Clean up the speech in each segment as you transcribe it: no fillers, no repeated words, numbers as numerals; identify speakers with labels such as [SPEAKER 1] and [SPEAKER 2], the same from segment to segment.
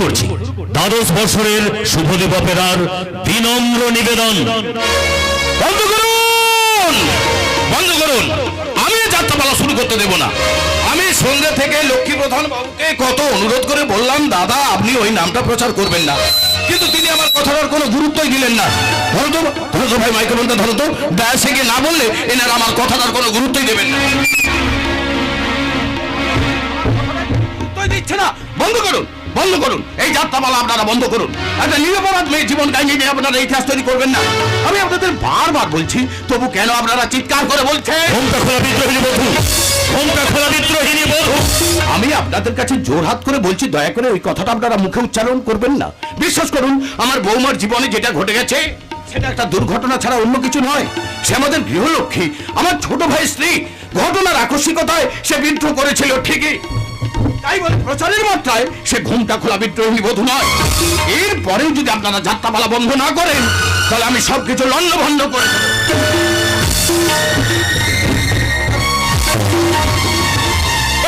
[SPEAKER 1] করছি দ্বাদশ বছরের শুভদীপ অপেরার বিনম্র নিবেদন। বন্ধ করুন, বন্ধ করুন। আমি যাত্রাপালা শুরু করতে দেব না। আমি সন্ধ্যে থেকে লক্ষ্মী প্রধান বাবুকে কত অনুরোধ করে বললাম, দাদা আপনি ওই নামটা প্রচার করবেন না, কিন্তু তিনি আমার কথাটার কোনো গুরুত্বই দিলেন না। ধরো তো, ধরো তো ভাই, মাইক্রোফোনটা ধরো তো। ডায়াসে গিয়ে না বললে এনারা আমার কথাটার কোনো গুরুত্বই দেবেন না, গুরুত্বই দিচ্ছে না। বন্ধ করুন, বন্ধ করুন, এই যাত্রাপালা আপনারা বন্ধ করুন। একটা নিরপরাধ মেয়ে জীবন কাহিনী নিয়ে আপনারা ইতিহাস তৈরি করবেন না। আমি আপনাদের বারবার বলছি, তবু কেন আপনারা চিৎকার করে বলছেন? আমি আপনাদের কাছে জোরহাত করে বলছি, দয়া করে ওই কথাটা আপনারা মুখে উচ্চারণ করবেন না। বিশ্বাস করুন, আমার বৌমার জীবনে যেটা ঘটে গেছে সেটা একটা দুর্ঘটনা ছাড়া অন্য কিছু নয়। সে আমাদের গৃহলক্ষ্মী, আমার ছোট ভাই স্ত্রী। ঘটনার আকস্মিকতায় সে বিদ্রোহ করেছিল ঠিকই, তাই বলে প্রচারের মাত্রায় সে ঘুমটা খোলা বিদ্রোহী বধূ নয়। এরপরেও যদি আপনারা যাত্রাপালা বন্ধ না করেন, তাহলে আমি সবকিছু লণ্ডভণ্ড করে দেব।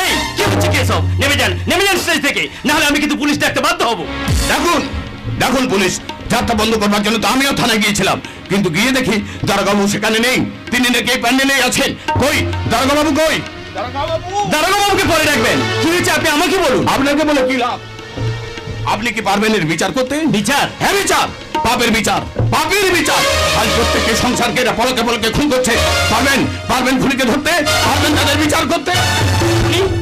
[SPEAKER 1] এই কি হচ্ছে, কি সব? নেমে যান, নেমে যান স্টেজ থেকে, না হলে আমি কিন্তু পুলিশ ডাকতে বাধ্য হব। দেখুন, দেখুন পুলিশ, যাত্রা বন্ধ করবার জন্য তো আমিও থানায় গিয়েছিলাম, কিন্তু গিয়ে দেখি দারোগাবু সেখানে নেই। তিনি নাকি এই প্যান্ডেলেই আছেন। কই দারোগাবু, কই? দারোগাবুকে পরে রাখবেন। কি হয়েছে আপনি আমাকে বলুন। আপনাকে বলে কি লাভ? আপনি কি পারবেন এর বিচার করতে? বিচার? হ্যাঁ বিচার, পাপের বিচার, পাপের বিচার। আজ প্রত্যেককে সংসারকে এরা পলকে পলকে খুন করছে। পারবেন, পারবেন খুনিকে ধরতে? পারবেন তাদের বিচার করতে?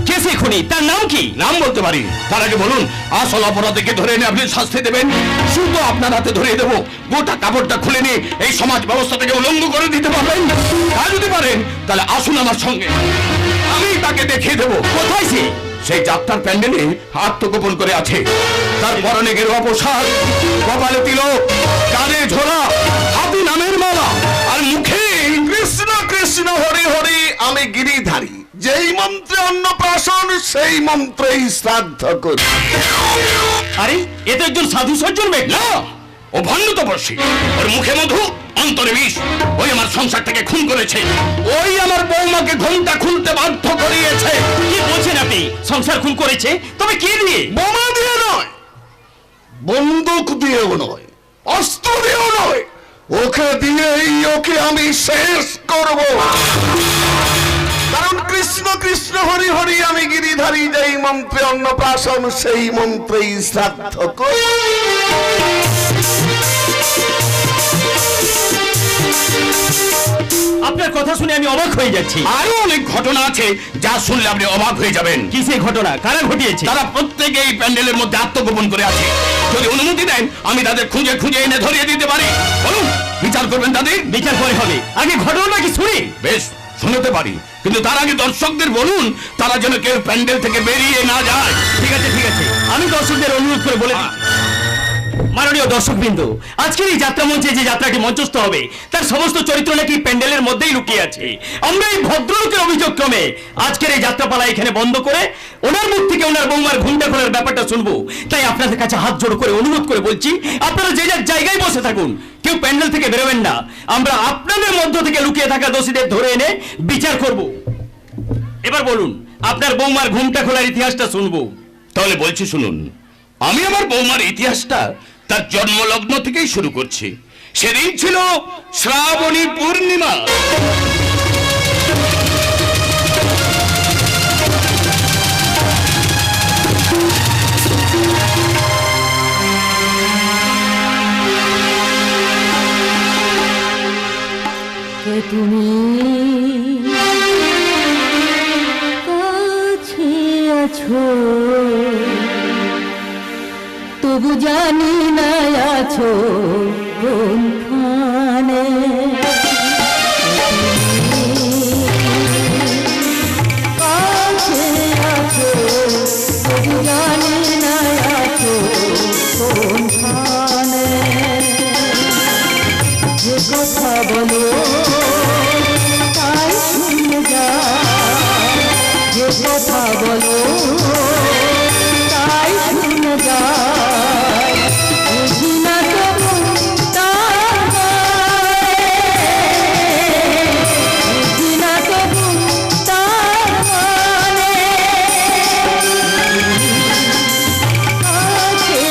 [SPEAKER 1] কে সে খুনি? তার নাম কি? নাম বলতে পারি, তার আগে বলুন আসল অপরাধীকে ধরে এনে আপনি শাস্তি দেবেন, শুধু আপনার হাতে ধরিয়ে দেবো। গোটা কাপড়টা খুলে নিয়ে এই সমাজ ব্যবস্থা থেকে উলঙ্গ করে দিতে পারবেন? তা যদি পারেন তাহলে আসুন আমার সঙ্গে, আমি তাকে দেখিয়ে দেবো। কোথায় সে? সেই যাত্রার প্যান্ডেলে আত্মগোপন করে আছে। তার পরনে গেরুয়া পোশাক, কপালে তিলক, কানে ঝোলা, হাতি নামের মালা, আর মুখে কৃষ্ণ কৃষ্ণ হরি হরি আমি গিরিধারী, যেই মন্ত্রে অন্নপ্রাশন সেই মন্ত্রেই শ্রাদ্ধ করি। আরে এ তো একজন সাধু সজ্জন ব্যক্তি। না, ও ভণ্ড তপস্বী। ওর মুখে মধু, অন্তরে বিষ। ওই আমার সংসার থেকে খুন করেছে, ওই আমার বৌমাকে ঘুমটা খুলতে বাধ্য করিয়েছে। কি বলছেন আপনি? সংসার খুন করেছে? তবে কি দিয়ে? বোমা দিয়ে নয়, বন্দুক দিয়েও নয়, অস্ত্র দিয়েও নয়, ওকে দিয়েই ওকে আমি শেষ করব। কারণ কৃষ্ণ কৃষ্ণ হরি হরি আমি গিরিধারী, যেই মন্ত্রে অন্নপ্রাশন সেই মন্ত্রেই শ্রাদ্ধ করি। আপনার কথা শুনে আমি অবাক হয়ে যাচ্ছি। আরো অনেক ঘটনা আছে যা শুনলে আপনি অবাক হয়ে যাবেন। কি সেই ঘটনা? কারা ঘটিয়েছে? তারা প্রত্যেকে এই প্যান্ডেলের মধ্যে আত্মগোপন করে আছে। যদি অনুমতি দেন আমি তাদের খুঁজে খুঁজে এনে ধরিয়ে দিতে পারি। বলুন, বিচার করবেন তাদের? বিচার পরে হবে, আগে ঘটনাটা কি শুনি। বেশ, শুনতে পারি, কিন্তু তার আগে দর্শকদের বলুন তারা যেন কেউ প্যান্ডেল থেকে বেরিয়ে না যায়। ঠিক আছে, ঠিক আছে, আমি দর্শকদের অনুরোধ করে বলে দিচ্ছি। মাননীয় দর্শকবৃন্দ, আজকের এই যাত্রা মঞ্চে যে যাত্রাটি মঞ্চস্থ হবে তার সমস্ত চরিত্র নাকি প্যান্ডেলের মধ্যেই লুকিয়ে আছে। আমরা এই ভদ্রলোকের অভিযোগ ক্রমে আজকের এই যাত্রাপালা এখানে বন্ধ করে ওনার মুখ থেকে ওনার বৌমার ঘুমটা খোলার ব্যাপারটা শুনবো। তাই আপনাদের কাছে হাত জোড় করে অনুরোধ করে বলছি, আপনারা যে যার জায়গায় বসে থাকুন, কেউ প্যান্ডেল থেকে বেরোবেন না। আমরা আপনাদের মধ্য থেকে লুকিয়ে থাকা দোষীদের ধরে এনে বিচার করব। এবার বলুন, আপনার বৌমার ঘুমটা খোলার ইতিহাসটা শুনবো। তাহলে বলছি শুনুন, আমি আমার বৌমার ইতিহাসটা তার জন্মলগ্ন থেকেই শুরু করছি। সেদিন ছিল শ্রাবণী পূর্ণিমা।
[SPEAKER 2] তুমি কাছে আছো, তবু জানি না আছো কোনখানে। কাছে আছো, তবু জানি না আছো কোনখানে। যে কথা বলো তাই শুনে যা, যে কথা বলো তাই শুনে যা। বুঝি না তবু তার মানে, বুঝি না তবু তার মানে। কাছে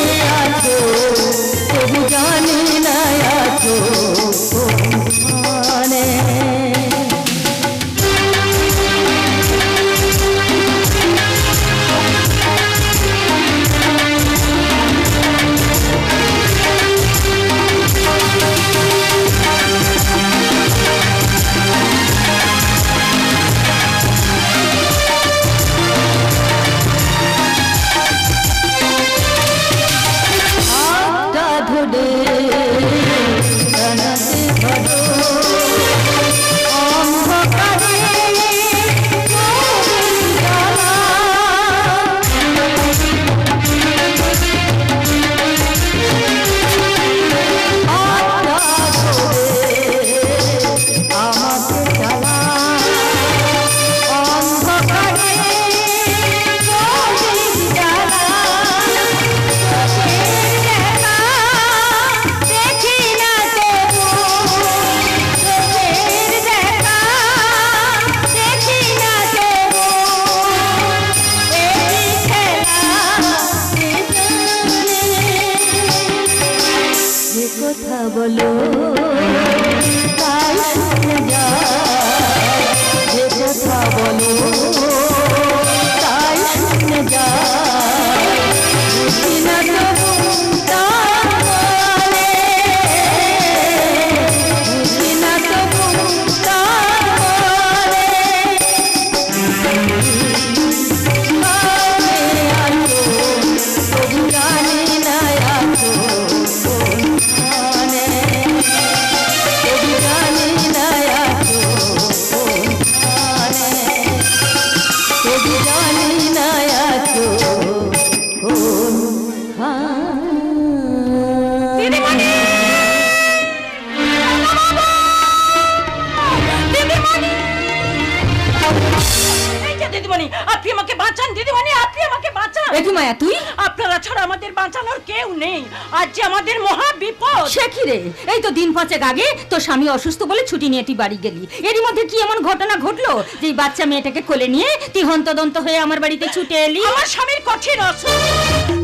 [SPEAKER 3] দিদিমণি, আপনি আমাকে বাঁচান দিদিমণি, আপনি আমাকে বাঁচান।
[SPEAKER 2] এ কি মায়া তুই?
[SPEAKER 3] আপনারা ছাড়া আমাদের বাঁচানোর কেউ নেই। আজ যে আমাদের মহা বিপদ।
[SPEAKER 2] সে কি রে, এই তো দিন পাঁচেক আগে তোর স্বামী অসুস্থ বলে ছুটি নিয়ে তুই বাড়ি গেলি। এরই মধ্যে কি এমন ঘটনা ঘটলো যে এই বাচ্চা মেয়েটাকে কোলে নিয়ে তুই হন্তদন্ত হয়ে আমার বাড়িতে ছুটে এলি?
[SPEAKER 3] আমার স্বামীর কঠিন অসুখ,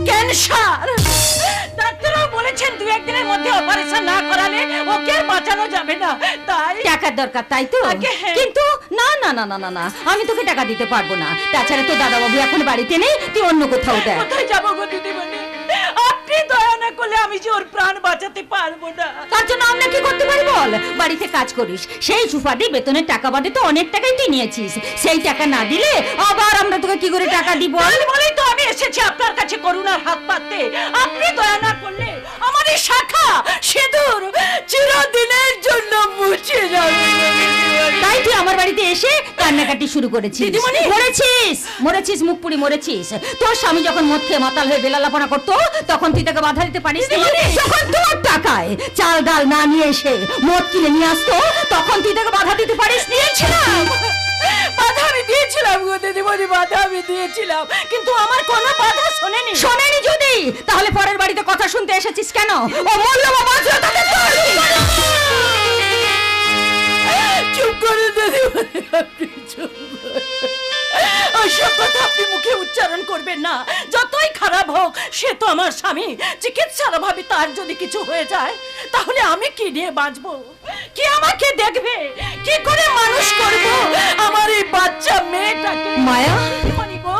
[SPEAKER 3] ক্যান্সার। ডাক্তাররাও বলেছেন 2-1 দিনের মধ্যে অপারেশন না করালে ওকে আর বাঁচানো যাবে না। তাই
[SPEAKER 2] টাকার দরকার, তাই তো?
[SPEAKER 3] আগে হ্যাঁ।
[SPEAKER 2] কিন্তু না না না না না না, আমি তোকে টাকা দিতে পারবো না। তাছাড়া তো দাদাবাবু এখন বাড়িতে নেই, তুই অন্য কোথাও দেখ।
[SPEAKER 3] কোথায় যাবো গো দিদিমণি? আপনি দয়া না করলে আমি যে ওর প্রাণ বাঁচাতে পারবো না।
[SPEAKER 2] তার জন্য আমরা কি করতে পারি বল? বাড়িতে কাজ করিস, সেই সুপারি বেতনের টাকা বাদে তো অনেক টাকাই তুই নিয়েছিস। সেই টাকা না দিলে আবার আমরা তোকে কি করে টাকা দিব?
[SPEAKER 3] বলেই তো আমি এসেছি আপনার কাছে করুণার হাত পাততে। আপনি দয়া না করলে আমার এই শাখা সিঁদুর চিরদিনের জন্য মুছে যাবে।
[SPEAKER 2] তাই তুই আমার বাড়িতে এসে কান্নাকাটি শুরু করেছিস।
[SPEAKER 3] দিদিমণি!
[SPEAKER 2] মরেছিস মুখ পুড়ি মরেছিস। তোর স্বামী যখন মদ খেয়ে মাতাল হয়ে বেলালাপনা করতো তখন তুই তাকে বাধা দিতে পারিস? যখন তোর টাকায় চাল ডাল না নিয়ে এসে মদ কিনে নিয়ে আসতো তখন তুই তাকে বাধা দিতে পারিস? নিয়েছিলাম,
[SPEAKER 3] বাধা আমি দিয়েছিলাম গো দিদিমণি, বাধা আমি দিয়েছিলাম, কিন্তু আমার কোনো বাধা শোনেনি।
[SPEAKER 2] শোনেনি যদি, তাহলে পরের বাড়িতে কথা শুনতে এসেছিস কেন? ও মূল্য বা বাঁচলো তাকে
[SPEAKER 3] চুপ করে দিদিমণি, আপনি চুপ করুন। ওইসব কথা আপনি মুখে উচ্চারণ করবেন না। যতই খারাপ হোক সে তো আমার স্বামী। চিকিৎসার অভাবে তার যদি কিছু হয়ে যায় তাহলে আমি কি নিয়ে বাঁচবো? কি আমাকে দেখবে? কি করে মানুষ করব আমার এই বাচ্চা মেয়েটাকে?
[SPEAKER 2] মায়া!
[SPEAKER 3] দিদিমণি গো,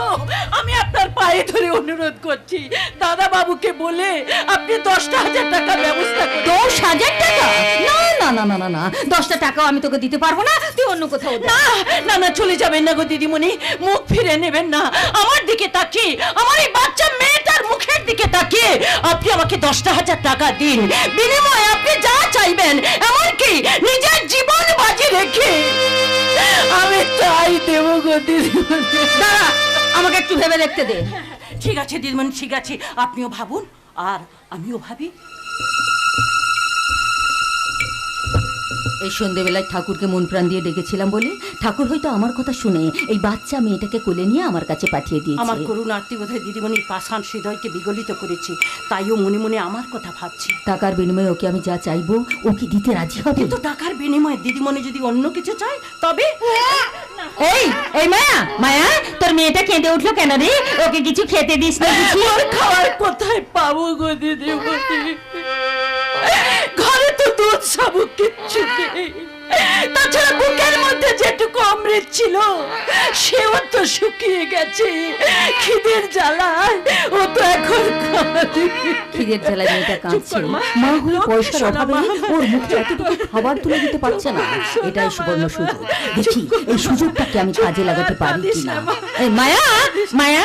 [SPEAKER 3] আমি আপনার পায়ে ধরে অনুরোধ করছি, দাদা বাবুকে বলে আপনি 10,000 টাকা ব্যবস্থা করুন।
[SPEAKER 2] 10,000 টাকা? না না না না না না, 10টা টাকাও আমি তোকে দিতে পারবো না, তুই অন্য কোথাও দে।
[SPEAKER 3] না না না, চলে যাবেন না গো দিদিমণি, মুখ ফিরে নেবেন না। আমার দিকে তাকিয়ে, আমার এই বাচ্চা মেয়েটার মুখের দিকে তাকিয়ে আপনি আমাকে 10,000 টাকা দিন। বিনিময়ে আপনি যা চাইবেন, এমনকি নিজের জীবন বাজি রেখে আমি তাই দেব গো দিদিমণি।
[SPEAKER 2] দাঁড়া, আমাকে একটু ভেবে দেখতে দে।
[SPEAKER 3] ঠিক আছে দিদিমণি, ঠিক আছে, আপনিও ভাবুন আর আমিও ভাবি।
[SPEAKER 2] এই সন্ধ্যেবেলায় ঠাকুরকে মন প্রাণ দিয়ে ডেকেছিলাম বলে ঠাকুর হয়তো আমার কথা শুনে এই বাচ্চা মেয়েটাকে কোলে নিয়ে আমার কাছে পাঠিয়ে দিয়েছে।
[SPEAKER 3] আমার করুণার্তি বোধহয় দিদিমণির পাষাণ হৃদয়কে বিগলিত করেছি, তাইও মনে মনে আমার কথা ভাবছি।
[SPEAKER 2] টাকার বিনিময়ে ওকে আমি যা চাইবো ও কি দিতে রাজি হবে?
[SPEAKER 3] কিন্তু টাকার বিনিময়ে দিদিমণি যদি অন্য কিছু চায় তবে?
[SPEAKER 2] এই এই মায়া, মায়া, তোর মেয়েটা কেঁদে উঠলো কেন রে? ওকে কিছু খেতে দিস না?
[SPEAKER 3] ওর খাওয়ার কোথায় পাবো গো দিদিমণি? ঘরে তো দুধ সাবু কিচ্ছু নেই। তাছাড়া বুকের মধ্যে যেটুকু অমৃত ছিল সেও তো শুকিয়ে গেছে খিদের জ্বালায়। ও তো এখন
[SPEAKER 2] খিদের জ্বালায় মেয়েটা কাঁদছে।
[SPEAKER 3] কর মা।
[SPEAKER 2] মা হয়ে পয়সার
[SPEAKER 3] শোনা
[SPEAKER 2] অভাবে
[SPEAKER 3] মা।
[SPEAKER 2] ওর মুখে এতটুকু খাবার তুলে দিতে পারছে না। এটাই সুবর্ণ সুযোগ। দেখি এই সুযোগটাকে আমি কাজে লাগাতে পারি কিনা। এই মায়া, মায়া,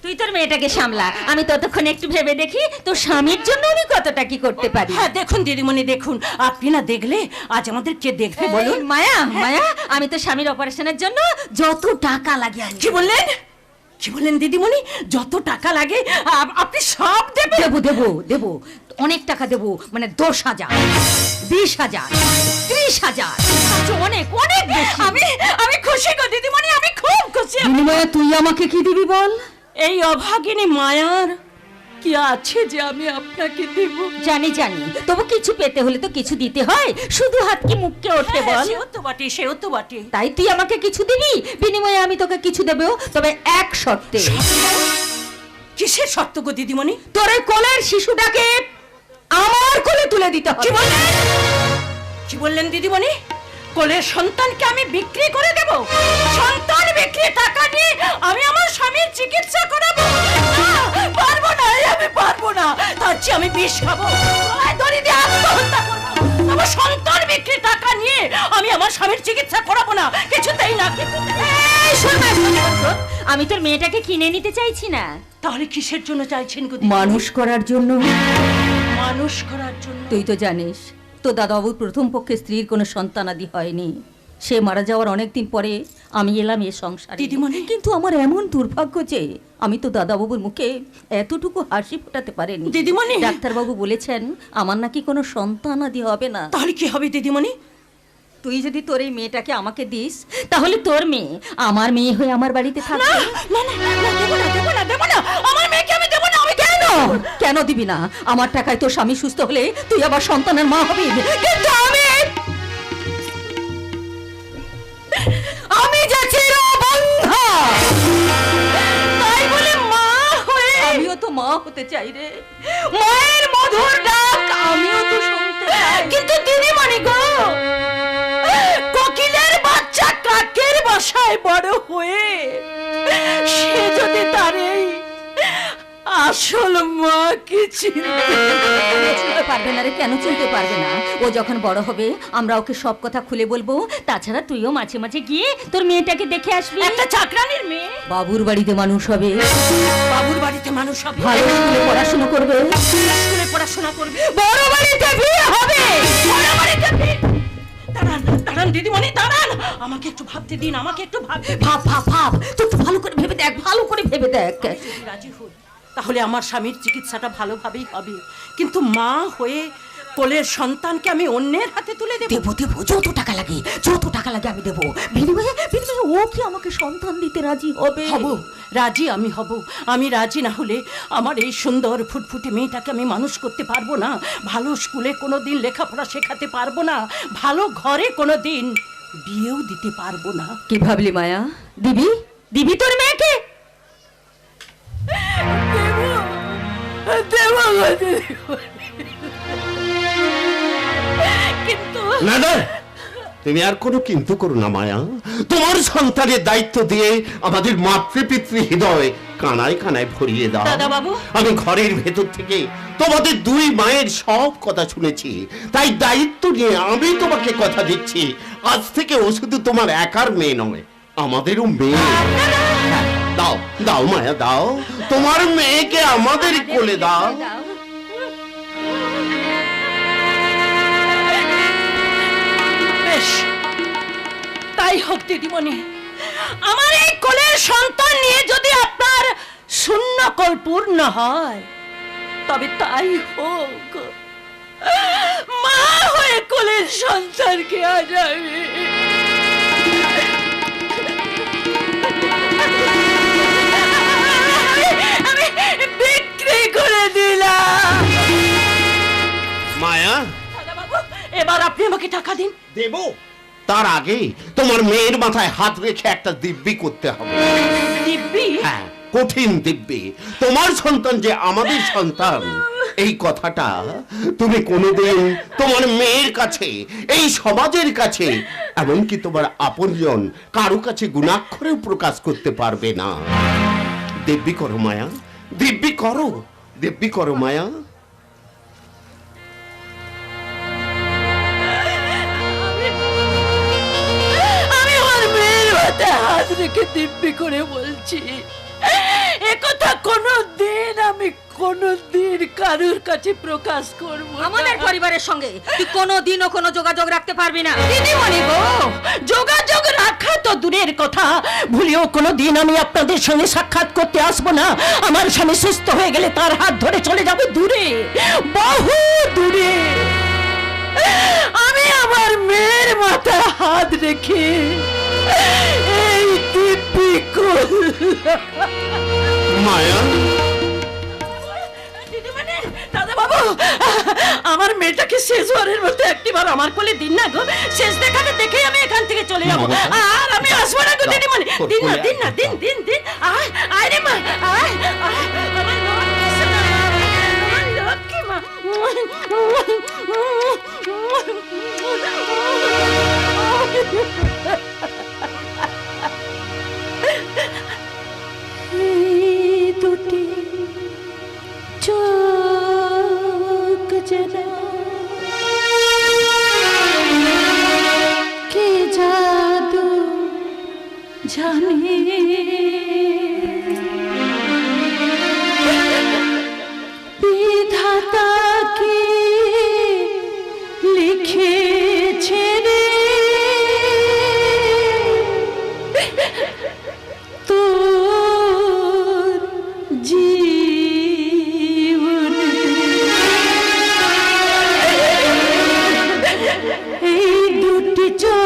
[SPEAKER 2] তুই তোর মেয়েটাকে সামলা, আমি ততক্ষণ একটু ভেবে দেখি তোর স্বামীর জন্য আমি কতটা কি করতে পারি।
[SPEAKER 3] হ্যাঁ দেখুন দিদিমণি, দেখুন। আপনি না দেখলে আজ আমাদের কে দেখবে বলুন?
[SPEAKER 2] এই মায়া, মায়া, আমি তো স্বামীর অপারেশনের জন্য যত টাকা লাগে আমি
[SPEAKER 3] কি বললেন? কি বললেন দিদিমণি? যত টাকা লাগে আপনি সব দেবেন?
[SPEAKER 2] দেবো দেবো দেবো, অনেক টাকা দেবো, মানে 10,000, 20,000, 30,000, অনেক অনেক বেশি।
[SPEAKER 3] আমি খুশি গো দিদিমণি, আমি খুব খুশি।
[SPEAKER 2] বিনিময়ে তুই আমাকে কি দিবি বল?
[SPEAKER 3] এই অভাগিনী মায়ার কি আছে যে আমি আপনাকে দেব?
[SPEAKER 2] জানি জানি, তবু কিছু পেতে হলে তো কিছু দিতে হয়, শুধু হাত কি মুখকে ওঠে বল?
[SPEAKER 3] সেও তো বটে, সেও তো বটে।
[SPEAKER 2] তাই তুই আমাকে কিছু দিবি, বিনিময়ে আমি তোকে কিছু দেবো, তবে এক শর্তে।
[SPEAKER 3] কিসের শর্ত গো দিদিমণি?
[SPEAKER 2] তোর এই কোলের শিশুটাকে আমার কোলে তুলে দিতে হবে।
[SPEAKER 3] কি বললেন? কি বললেন দিদিমণি? কোলের সন্তানকে আমি বিক্রি করে দেব? সন্তান বিক্রি টাকা দিয়ে আমি আমার স্বামীর চিকিৎসা করাবো? না, পারবো না, আমি পারবো না। তার চেয়ে আমি বিষ খাবো, দড়ি দিয়ে আত্মহত্যা করবো। আমার সন্তান বিক্রি টাকা নিয়ে আমি আমার স্বামীর চিকিৎসা করাবো না, কিছুতেই না, কিছুতেই না।
[SPEAKER 2] এই শোন না, শোন না, আমি তোর মেয়েটাকে কিনে নিতে চাইছি না।
[SPEAKER 3] তাহলে কিসের জন্য চাইছেন গো দিদিমণি?
[SPEAKER 2] মানুষ করার জন্য।
[SPEAKER 3] মানুষ করার জন্য?
[SPEAKER 2] তুই তো জানিস তো দাদাবাবুর প্রথম পক্ষে স্ত্রীর কোনো সন্তানাদি হয়নি। সে মারা যাওয়ার অনেকদিন পরে আমি এলাম এ সংসারে।
[SPEAKER 3] দিদিমণি!
[SPEAKER 2] কিন্তু আমার এমন দুর্ভাগ্য যে আমি তো দাদাবাবুর মুখে এতটুকু হাসি ফোটাতে পারিনি।
[SPEAKER 3] দিদিমণি!
[SPEAKER 2] ডাক্তারবাবু বলেছেন আমার নাকি কোনো সন্তানাদি হবে না।
[SPEAKER 3] তাহলে কি হবে দিদিমণি?
[SPEAKER 2] তুই যদি তোর এই মেয়েটাকে আমাকে দিস তাহলে তোর মেয়ে আমার মেয়ে হয়ে আমার বাড়িতে থাকবে।
[SPEAKER 3] না না না, দেবো না দেবো না দেবো না, আমার মেয়েকে আমি দেবো না। আমি
[SPEAKER 2] কেন কেন দিবি না? আমার টাকায় তোর স্বামী সুস্থ হলে তুই আবার সন্তানের মা হবি, কিন্তু আমি যে চিরবন্ধা,
[SPEAKER 3] তাই বলে মা হয়ে
[SPEAKER 2] আমিও তো মা হতে চাই রে। মায়ের মধুর ডাক আমিও তো শুনতে চাই।
[SPEAKER 3] কিন্তু দিদিমণি গো, কোকিলের বাচ্চা কাকের বাসায় বড় হয়ে সে যদি তার এই আসল মাকে
[SPEAKER 2] চিনতে পারবে না রে। কেন চিনতে পারবে না? ও যখন বড় হবে আমরা ওকে সব কথা খুলে বলবো। তাছাড়া তুইও মাঝে মাঝে গিয়ে তোর মেয়েটাকে দেখে আসবি।
[SPEAKER 3] একটা চাকরানির মেয়ে
[SPEAKER 2] বাবুর বাড়িতে মানুষ হবে,
[SPEAKER 3] বাবুর বাড়িতে মানুষ হবে,
[SPEAKER 2] ভালো স্কুলে পড়াশোনা করবে,
[SPEAKER 3] স্কুলে পড়াশোনা করবে,
[SPEAKER 2] বড় বাড়িতে বিয়ে হবে।
[SPEAKER 3] বড় বাড়িতে বিয়ে। দাঁড়ান দাঁড়ান দিদিমণি দাঁড়ান, আমাকে একটু ভাবতে দিন, আমাকে একটু ভাবতে।
[SPEAKER 2] ভাব ভাব ভাব, তুই একটু ভালো করে ভেবে দেখ, ভালো করে ভেবে দেখ।
[SPEAKER 3] যদি রাজি হই তাহলে আমার স্বামীর চিকিৎসাটা ভালোভাবেই হবে, কিন্তু মা হয়ে কোলের সন্তানকে আমি অন্যের হাতে তুলে দেব।
[SPEAKER 2] দেবো দেবো, যত টাকা লাগে আমি দেবো। বিনিময়ে ও কি আমাকে সন্তান দিতে রাজি হবে?
[SPEAKER 3] হব, রাজি আমি হব। আমি রাজি না হলে আমার এই সুন্দর ফুটফুটে মেয়েটাকে আমি মানুষ করতে পারবো না, ভালো স্কুলে কোনো দিন লেখাপড়া শেখাতে পারবো না, ভালো ঘরে কোনো দিন বিয়েও দিতে পারবো না।
[SPEAKER 2] কি ভাবলি মায়া? দিবি দিবি তোর মেয়েকে?
[SPEAKER 3] কিন্তু
[SPEAKER 1] না না, তুমি আর কোনো কিন্তু করো না মায়া। তোমার সন্তানের দায়িত্ব দিয়ে আমাদের মাতৃপিতৃ হৃদয় কানায় কানায় ভরিয়ে দাও।
[SPEAKER 3] দাদা বাবু,
[SPEAKER 1] আমি ঘরের ভেতর থেকে তোমাদের দুই মায়ের সব কথা শুনেছি, তাই দায়িত্ব নিয়ে আমি তোমাকে কথা দিচ্ছি, আজ থেকে ও শুধু তোমার একার মেয়ে নয়, আমাদেরও মেয়ে। দাও দাও মায়া দাও, তোমার মেয়েকে আমাদের কোলে দাও।
[SPEAKER 3] বেশ, তাই হোক দিদিমণি। আমার এই কোলের সন্তান নিয়ে যদি আপনার শূন্য কোল পূর্ণ হয় তবে তাই হোক। মা হয়ে কোলের সন্তানকে আজ আমি বিক্রি করে দিলাম।
[SPEAKER 1] মায়া,
[SPEAKER 3] এবার আপনি আমাকে টাকা দিন।
[SPEAKER 1] দেব, তার আগে তোমার মেয়ের মাথায় হাত রেখে একটা দিব্যি করতে হবে।
[SPEAKER 3] দিব্যি?
[SPEAKER 1] হ্যাঁ, কঠিন দিব্যি। তোমার সন্তান যে আমাদের সন্তান, এই কথাটা তুমি কোনোদিন তোমার মেয়ের কাছে, এই সমাজের কাছে, এমনকি তোমার আপনজন কারো কাছে গুণাক্ষরেও প্রকাশ করতে পারবে না। দিব্যি করো মায়া, দিব্যি করো, দিব্যি করো মায়া।
[SPEAKER 3] হাত রেখে দিব্যি করে বলছি, একথা কোনোদিন আমি কোনোদিন কারুর কাছে প্রকাশ করব না।
[SPEAKER 2] আমাদের পরিবারের সঙ্গে তুই কোনোদিনও কোনো যোগাযোগ রাখতে পারবি না।
[SPEAKER 3] দিদিমণি গো, যোগাযোগ রাখা তো দূরের কথা, ভুলেও কোনোদিন আমি আপনাদের সঙ্গে সাক্ষাৎ করতে আসবো না। আমার স্বামী সুস্থ হয়ে গেলে তার হাত ধরে চলে যাবো দূরে, বহু দূরে। আমি আমার মেয়ের মাথায় হাত রেখে এই দিব্যি করলাম।
[SPEAKER 1] মায়া,
[SPEAKER 3] দিদিমণি, দাদা বাবু, আমার মেয়েটাকে শেষবারের মতো একটিবার আমার কোলে দিন না গো। শেষ দেখাকে দেখেই আমি এখান থেকে চলে যাবো, আর আমি আসবো না গো দিদিমণি। দিন না, দিন না, দিন দিন দিন। আয় আয় রে মা, আয় আয়, আমার লক্ষ্মী সোনা, আমার লক্ষ্মী মা। এই দুটি চোখ যেন কে জাদু জানে, বিধাতা কি লিখেছে রে তোর জীবনে। এই দুটি চোখ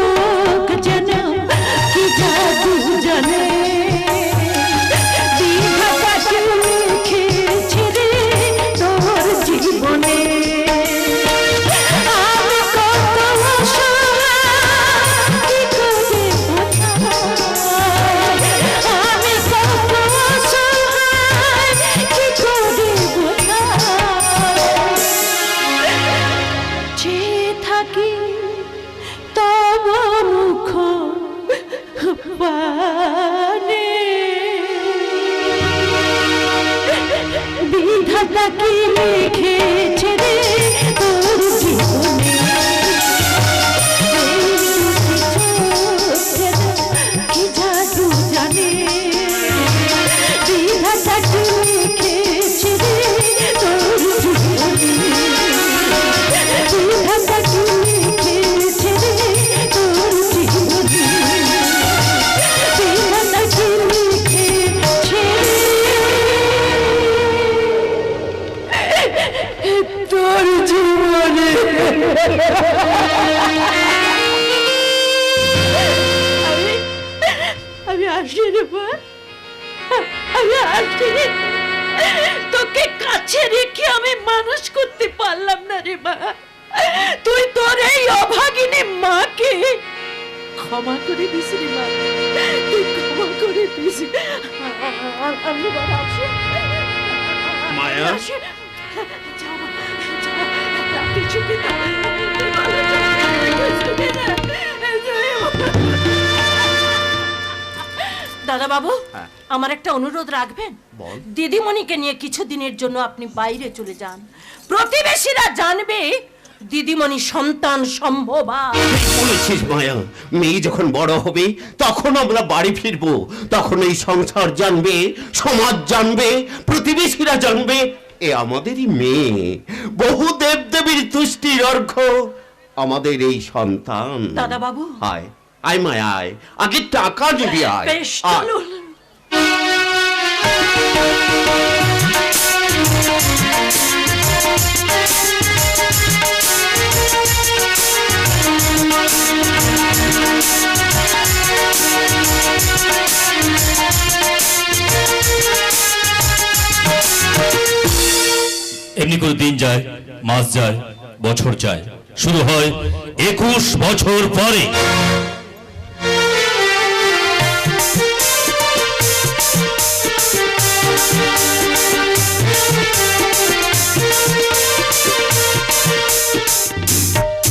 [SPEAKER 3] বিধাতা কি লিখেছে রে তোর জীবনে কি জাদু জানে বিধাতা কি লিখেছে রে তোর জীবনে বিধাতা কি লিখেছে রে তোর জীবনে বিধাতা কি লিখেছে তোর জীবনে আমি আসি রে মা, আমি আসি। তোকে কাছে রেখে আমি মানুষ করতে পারলাম না রে মা। তুই তোর এই অভাগিনী মাকে ক্ষমা করে দিস রে মা, তুই ক্ষমা করে দিস। আমি বাবা আসি।
[SPEAKER 1] মায়া?
[SPEAKER 3] আসি। যাও মা, যাও। রাতে চুপি দাদা বাবু, আমার একটা অনুরোধ রাখবেন?
[SPEAKER 1] বল।
[SPEAKER 3] দিদিমণিকে নিয়ে কিছুদিনের জন্য আপনি বাইরে চলে যান। প্রতিবেশীরা জানবে দিদিমণি সন্তান সম্ভবা।
[SPEAKER 4] বলেছিস মায়া, মেয়ে যখন বড় হবে তখন আমরা বাড়ি ফিরবো, তখন এই সংসার জানবে, সমাজ জানবে, প্রতিবেশীরা জানবে এ আমাদেরই মেয়ে। বহু দেবদেবীর তুষ্টির অর্ঘ্য আমাদের এই সন্তান।
[SPEAKER 3] দাদা বাবু,
[SPEAKER 4] আয় আয় মায়া আয়, আগে টাকা যদি আয়।
[SPEAKER 3] বেশ
[SPEAKER 4] আয়।
[SPEAKER 3] চলুন।
[SPEAKER 5] এমনি করে দিন যায়, মাস যায়, বছর যায়, শুরু হয় 21 বছর পরে।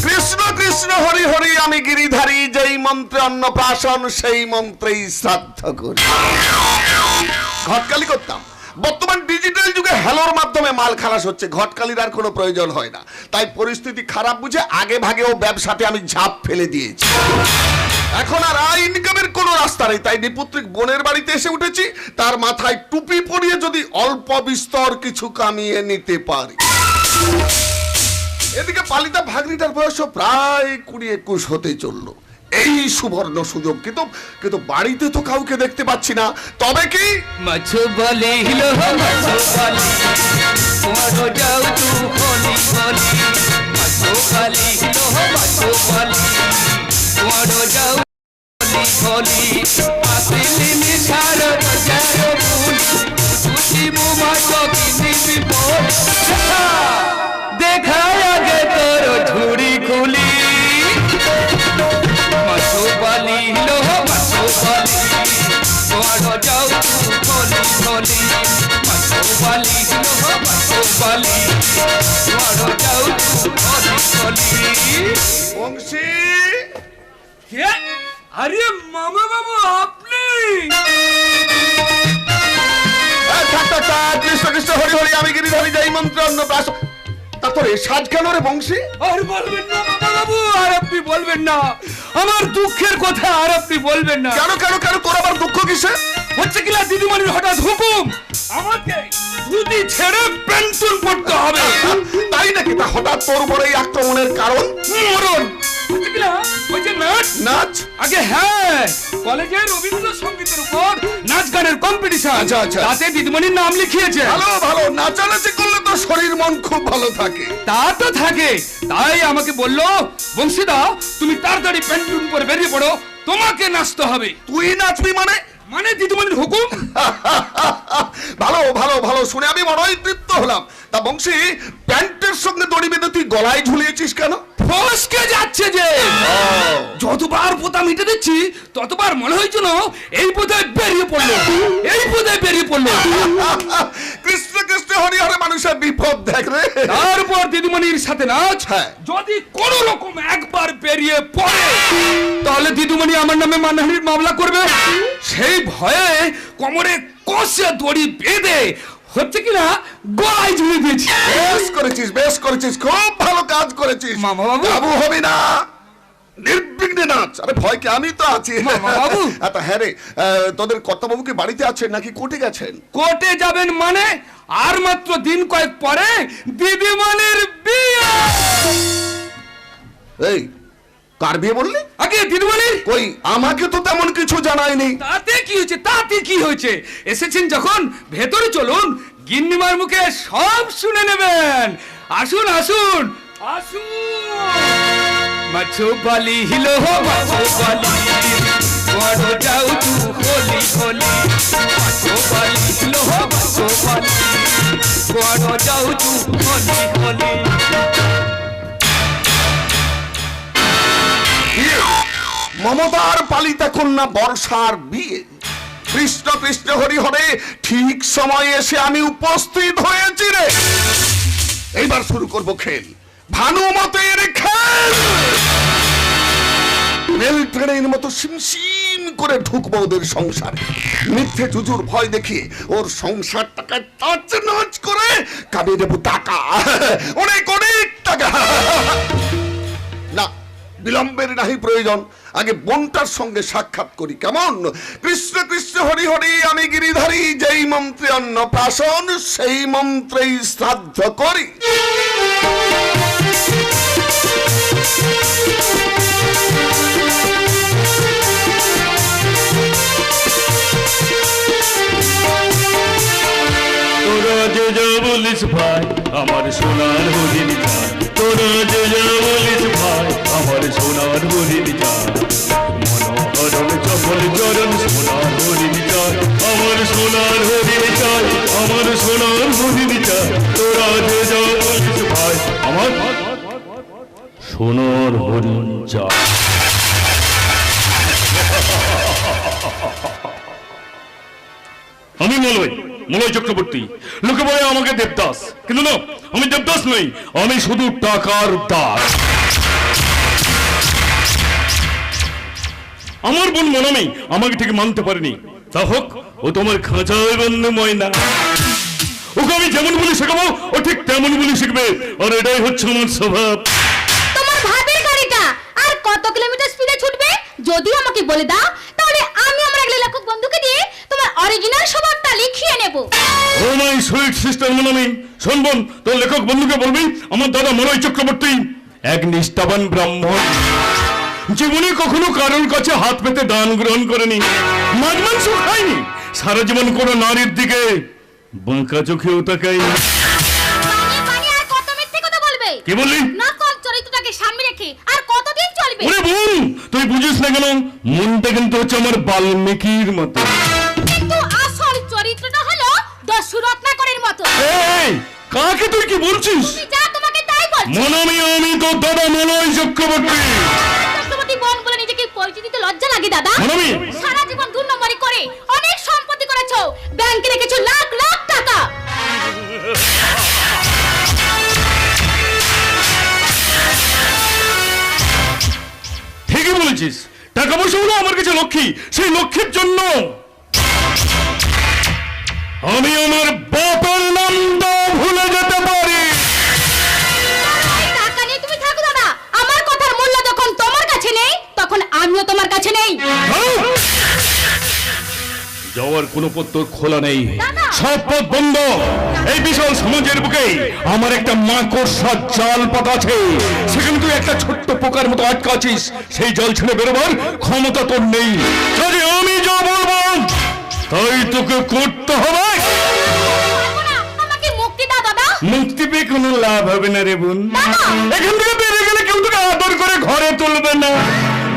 [SPEAKER 6] কৃষ্ণ কৃষ্ণ হরি হরি আমি গিরিধারী, যেই মন্ত্রে অন্নপ্রাশন সেই মন্ত্রেই শ্রাদ্ধ করি। ঘটকালি করতাম, বর্তমান ডিজিটাল যুগে হ্যালোর মাধ্যমে মাল খালাস হচ্ছে, ঘটকালির আর কোনো প্রয়োজন হয় না। তাই পরিস্থিতি খারাপ বুঝে আগে ভাগে ও ব্যবসাতে আমি ঝাঁপ ফেলে দিয়েছি। এখন আর আয় ইনকামের কোনো রাস্তা নেই, তাই নিপুত্রিক বোনের বাড়িতে এসে উঠেছি। তার মাথায় টুপি পরিয়ে যদি অল্প বিস্তর কিছু কামিয়ে নিতে পারি। এদিকে পালিতা ভাগ্নিটার বয়স প্রায় 20-21 হতে চললো। এই সুবর্ণ সুযোগ, কিন্তু বাড়িতে তো কাউকে দেখতে পাচ্ছি না। তবে কি
[SPEAKER 7] মাছো বলে হিলো মাছো বলে তোমারো যাও তু বলি বলি মাছো বলে হিলো মাছো বলে তোমারো যাও বলি বলি আসিলি নিশার বাজারো ফুল তুই মাছো কিনি বল দেখা আগে তোর ঝুড়ি খুলি মাছো বলে হিলো মাছো বলে তোমারো যাও তু বলি বলি মাছো বলে হিলো মাছো বলে তোমারো যাও তু বলি বলি।
[SPEAKER 6] বংশী,
[SPEAKER 7] আরে মামা বাবু আপনি?
[SPEAKER 6] থাক থাক থাক, কৃষ্ণ কৃষ্ণ হরি হরি আমি গিরিধারী, যেই মন্ত্রে অন্নপ্রাশন। তা তোর এ সাজ কেন রে বংশী?
[SPEAKER 7] আর বলবেন না মামা বাবু, আর আপনি বলবেন না আমার দুঃখের কথা, আর আপনি বলবেন না।
[SPEAKER 6] কেন কেন কেন, তোর আবার দুঃখ কিসে?
[SPEAKER 7] হচ্ছে কিনা দিদিমণির হঠাৎ হুকুম আমাকে ধুতি ছেড়ে পেন্টুন পড়তে হবে।
[SPEAKER 6] তাই নাকি? তা হঠাৎ তোর উপরে এই আক্রমণের কারণ?
[SPEAKER 7] মরণ হচ্ছে কিনা ওই যে নাচ
[SPEAKER 6] নাচ?
[SPEAKER 7] আগে হ্যাঁ, কলেজের রবীন্দ্রসঙ্গীতের উপর নাচ গানের কম্পিটিশন,
[SPEAKER 6] আচ্ছা, আচ্ছা।
[SPEAKER 7] তাতে দিদিমণির নাম লিখিয়েছে।
[SPEAKER 6] ভালো ভালো, নাচানাচি করলে তো শরীর মন খুব ভালো থাকে।
[SPEAKER 7] তা তো থাকে, তাই আমাকে বললো বংশীদা তুমি তাড়াতাড়ি পেন্টুন পরে বেরিয়ে পড়ো, তোমাকে নাচতে হবে।
[SPEAKER 6] তুই নাচবি মানে?
[SPEAKER 7] মানে দিদিমণির হুকুম।
[SPEAKER 6] ভালো ভালো ভালো, শুনে আমি বড়ই তৃপ্ত হলাম। তা বংশী, প্যান্টের সঙ্গে দড়ি বেঁধে তুই গলায় ঝুলিয়েছিস কেন?
[SPEAKER 7] ফসকে যাচ্ছে যে যতবার পোতা মিটে দিচ্ছি ততবার মনে হয়েছিল এই পোতায় বেরিয়ে পড়লো, এই পোতায় বেরিয়ে পড়লো।
[SPEAKER 6] কৃষ্ণ কৃষ্ণ হরি হরে, মানুষের বিপদ দেখ রে।
[SPEAKER 7] তারপর দিদিমণির সাথে নাচ
[SPEAKER 6] হ্যাঁ।
[SPEAKER 7] যদি কোন রকম একবার বেরিয়ে পড়ে তাহলে দিদিমণি আমার নামে মানহানির মামলা করবে। সেই ভয়ে কোমরে কষে দড়ি বেঁধে হচ্ছে কি না গলায় ঝুলে দিয়েছি।
[SPEAKER 6] বেশ করেছিস, খুব ভালো কাজ করেছিস।
[SPEAKER 7] মামা বাবু।
[SPEAKER 6] বাবু হবি না, নির্বিঘ্নে নাচ। আরে ভয় কি, আমি তো আছি।
[SPEAKER 7] মামা বাবু।
[SPEAKER 6] আচ্ছা হ্যাঁ রে, তোদের কর্তাবাবু কি বাড়িতে আছেন নাকি কোর্টে গেছেন?
[SPEAKER 7] কোর্টে যাবেন মানে আর মাত্র দিন কয়েক পরে দিদিমণির বিয়ে।
[SPEAKER 6] এই কার বিয়ে বললি?
[SPEAKER 7] আগে দিদিমণির।
[SPEAKER 6] কই আমাকে তো তেমন কিছু জানায়নি।
[SPEAKER 7] তাতে কি হয়েছে, তাতে কি হয়েছে? এসেছেন যখন ভেতরে চলুন, গিন্নিমার মুখে সব শুনে নেবেন। আসুন আসুন আসুন। মাছো বালি হিলো মাছো বালি বড় যাও তু হোলি হোলি। মাছো বালি হিলো মাছো বালি বড় যাও তু হোলি হোলি।
[SPEAKER 6] মমতার পালিতা কন্যা বর্ষার বিয়ে। কৃষ্ণ কৃষ্ণ হরি হরে, ঠিক সময় এসে আমি উপস্থিত হয়েছি রে। এইবার শুরু করব খেল, ভানুমতের খেল। রেল ট্রেনের মতো সিমসিম করে ঢুকবো ওদের সংসারে। মিথ্যে জুজুর ভয় দেখিয়ে ওর সংসারটাকে টাচ নাচ করে কামিয়ে দেবো টাকা, অনেক অনেক টাকা। না, বিলম্বের নাহি প্রয়োজন, আগে বোনটার সঙ্গে সাক্ষাৎ করি, কেমন? কৃষ্ণ কৃষ্ণ হরি হরি আমি গিরিধারী, যেই মন্ত্রে অন্নপ্রাশন সেই মন্ত্রেই শ্রাদ্ধ করি।
[SPEAKER 5] তোরা যে যা বলিস ভাই আমার সোনার হরিণ চাই। তোরা যে যা বলিস ভাই আমার সোনার হরিণ চাই। মনোহরণ চপল চরণ সোনার হরিণ চাই। আমার সোনার হরিণ চাই, আমার সোনার হরিণ চাই। তোরা যে যা বলিস ভাই আমার সোনার হরিণ চাই। আমি মলয় চক্রবর্তী। লোকে বলে আমাকে দেবদাস, কিন্তু না, আমি দেবদাস নই, আমি শুধু টাকার দাস। আমার বোন মনামি আমাকে ঠিক মানতে পারেনি। তা হোক, ও তোমার খাঁচায় বন্ধু ময়না। ওকে আমি যেমন বলি শেখাবো, ও ঠিক তেমন বলি শিখবে। আর এটাই হচ্ছে আমার স্বভাব।
[SPEAKER 2] তোমার ভাবের গাড়িটা আর কত কিলোমিটার স্পিডে ছুটবে যদি আমাকে বলে দাও, তাহলে আমি আমার এক লেখক বন্ধুকে দিয়ে তোমার অরিজিনাল স্বভাবটা লিখিয়ে নেব।
[SPEAKER 5] ও মাই সুইট সিস্টার মনামি, শোন বোন, তোর লেখক বন্ধুকে বলবি আমার দাদা মলয় চক্রবর্তী এক নিষ্ঠাবান ব্রাহ্মণ। জীবনে কখনো কারোর কাছে হাত পেতে দান গ্রহণ করেনি, মাছ মাংস খায়নি, সারা জীবন কোনো নারীর দিকে বাঁকা চোখেও তাকায়নি।
[SPEAKER 2] আর কত মিথ্যে কথা বলবে?
[SPEAKER 5] কি বললি?
[SPEAKER 2] নকল চরিত্রটাকে সামনে রেখে আর কতদিন চলবে?
[SPEAKER 5] ওরে বোন, তুই বুঝিস না কেন? মনটা কিন্তু হচ্ছে আমার বাল্মীকির মতো,
[SPEAKER 2] কিন্তু আসল চরিত্রটা হলো দশরত্নাকরের মতো।
[SPEAKER 5] এই কাকে তুই কি বলছিস?
[SPEAKER 2] তুমি যা তোমাকে তাই বলছো।
[SPEAKER 5] মনামি, আমি তো দাদা মলয় চক্রবর্তী।
[SPEAKER 2] চক্রবর্তী বোন বলে নিজেকে পরিচিত দিতে লজ্জা লাগে দাদা?
[SPEAKER 5] মনামি,
[SPEAKER 2] সারা জীবন দুর্নামরি করে অনেক সম্পত্তি করেছো, ব্যাংকে রেখেছো লাখ লাখ টাকা।
[SPEAKER 5] ঠিকই বলেছিস, টাকা পয়সা হলো আমার কাছে লক্ষ্মী। সেই লক্ষ্মীর জন্য আমি আমার বাপের নামটা ভুলে যেতে পারি।
[SPEAKER 2] টাকা নিয়ে তুমি থাকো দাদা, আমার কথার মূল্য যখন তোমার কাছে নেই, তখন আমিও তোমার কাছে নেই।
[SPEAKER 5] যাওয়ার কোনো পথ তোর খোলা নেই,
[SPEAKER 2] দাদা!
[SPEAKER 5] সব পথ বন্ধ। এই বিশাল সমাজের বুকে আমার একটা মাকড়সার জাল পাতা আছে, সেখানে তুই একটা ছোট্ট পোকার মতো আটকা আছিস। সেই জল ছেড়ে বেরোবার ক্ষমতা তোর নেই। যদি আমি যা বলবো তাই তোকে করতে হবে।
[SPEAKER 2] আমাকে মুক্তি দাও দাদা।
[SPEAKER 5] মুক্তি পেয়ে কোনো লাভ হবে না রে বোন।
[SPEAKER 2] দাদা!
[SPEAKER 5] এখান থেকে বেরিয়ে গেলে কেউ তোকে আদর করে ঘরে তুলবে না,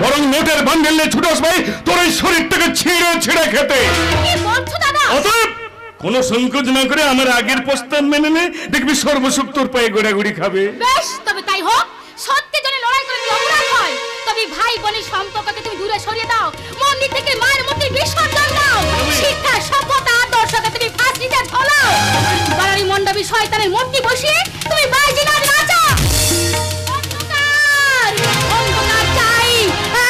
[SPEAKER 5] বরং নোটের বান্ডেল নিয়ে ছুটে আসবে তোর এই শরীরটাকে ছিঁড়ে ছিঁড়ে খেতে।
[SPEAKER 2] কি বলছো দাদা?
[SPEAKER 5] অতএব কোনো সংকোচ না করে আমার আগের প্রস্তাব মেনে নে, দেখবি সর্বসুখ তোর পায়ে গোড়াগুড়ি খাবে।
[SPEAKER 2] বেশ, তবে তাই হোক। সত্যি জন্য লড়াই করে অপরাধ হয়, তবে ভাই বোনের সম্পর্ককে তুমি দূরে সরিয়ে দাও। মন্দির থেকে মায়ের মধ্যে বিসর্জন দাও। শিক্ষা, সভ্যতা, আদর্শকে তুমি ফাঁসিতে ঝোলাও। বাড়ারি মণ্ডপে শয়তানের মূর্তি বসিয়ে তুমি বাইজিনার নাচা। অন্ধকার, অন্ধকার চাই,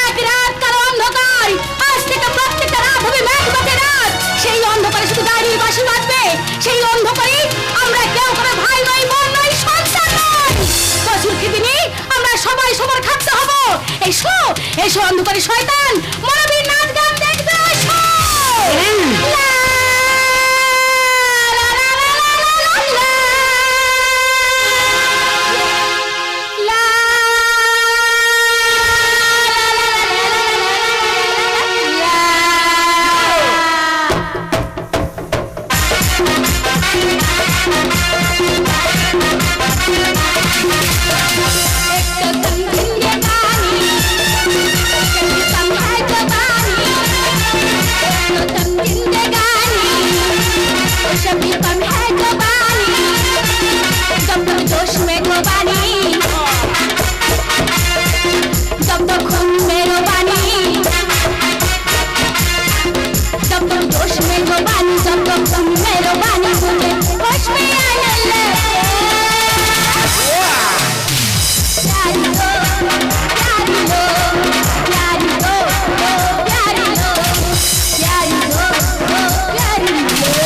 [SPEAKER 2] এক রাত কার অন্ধকার। আজ থেকে প্রত্যেকটা রাত হবে মেঘ রাত। সেই অন্ধকারে শুধু গাড়ির বাঁশি বাজবে, সেই অন্ধকারে আমরা কেউ করে ভাই নই, বোন নই, সন্তান নই। বছরকে দিনে আমরা সবাই সবার খাটতে হব। এসো এসো অন্ধকারে শয়তান, মানবীর নাচ গান দেখবে এসো। লা, লা, লা, লা, লা, লা, লা, লা, शबी कम है जवानी, जब तक जोश में गोबानी, जब तक खून में रोबानी, जब तक जोश में गोबानी, जब तक खून में रोबानी, मुझे होश में आने लगे। प्यारी हो, प्यारी हो, प्यारी हो, प्यारी हो, प्यारी हो, प्यारी हो।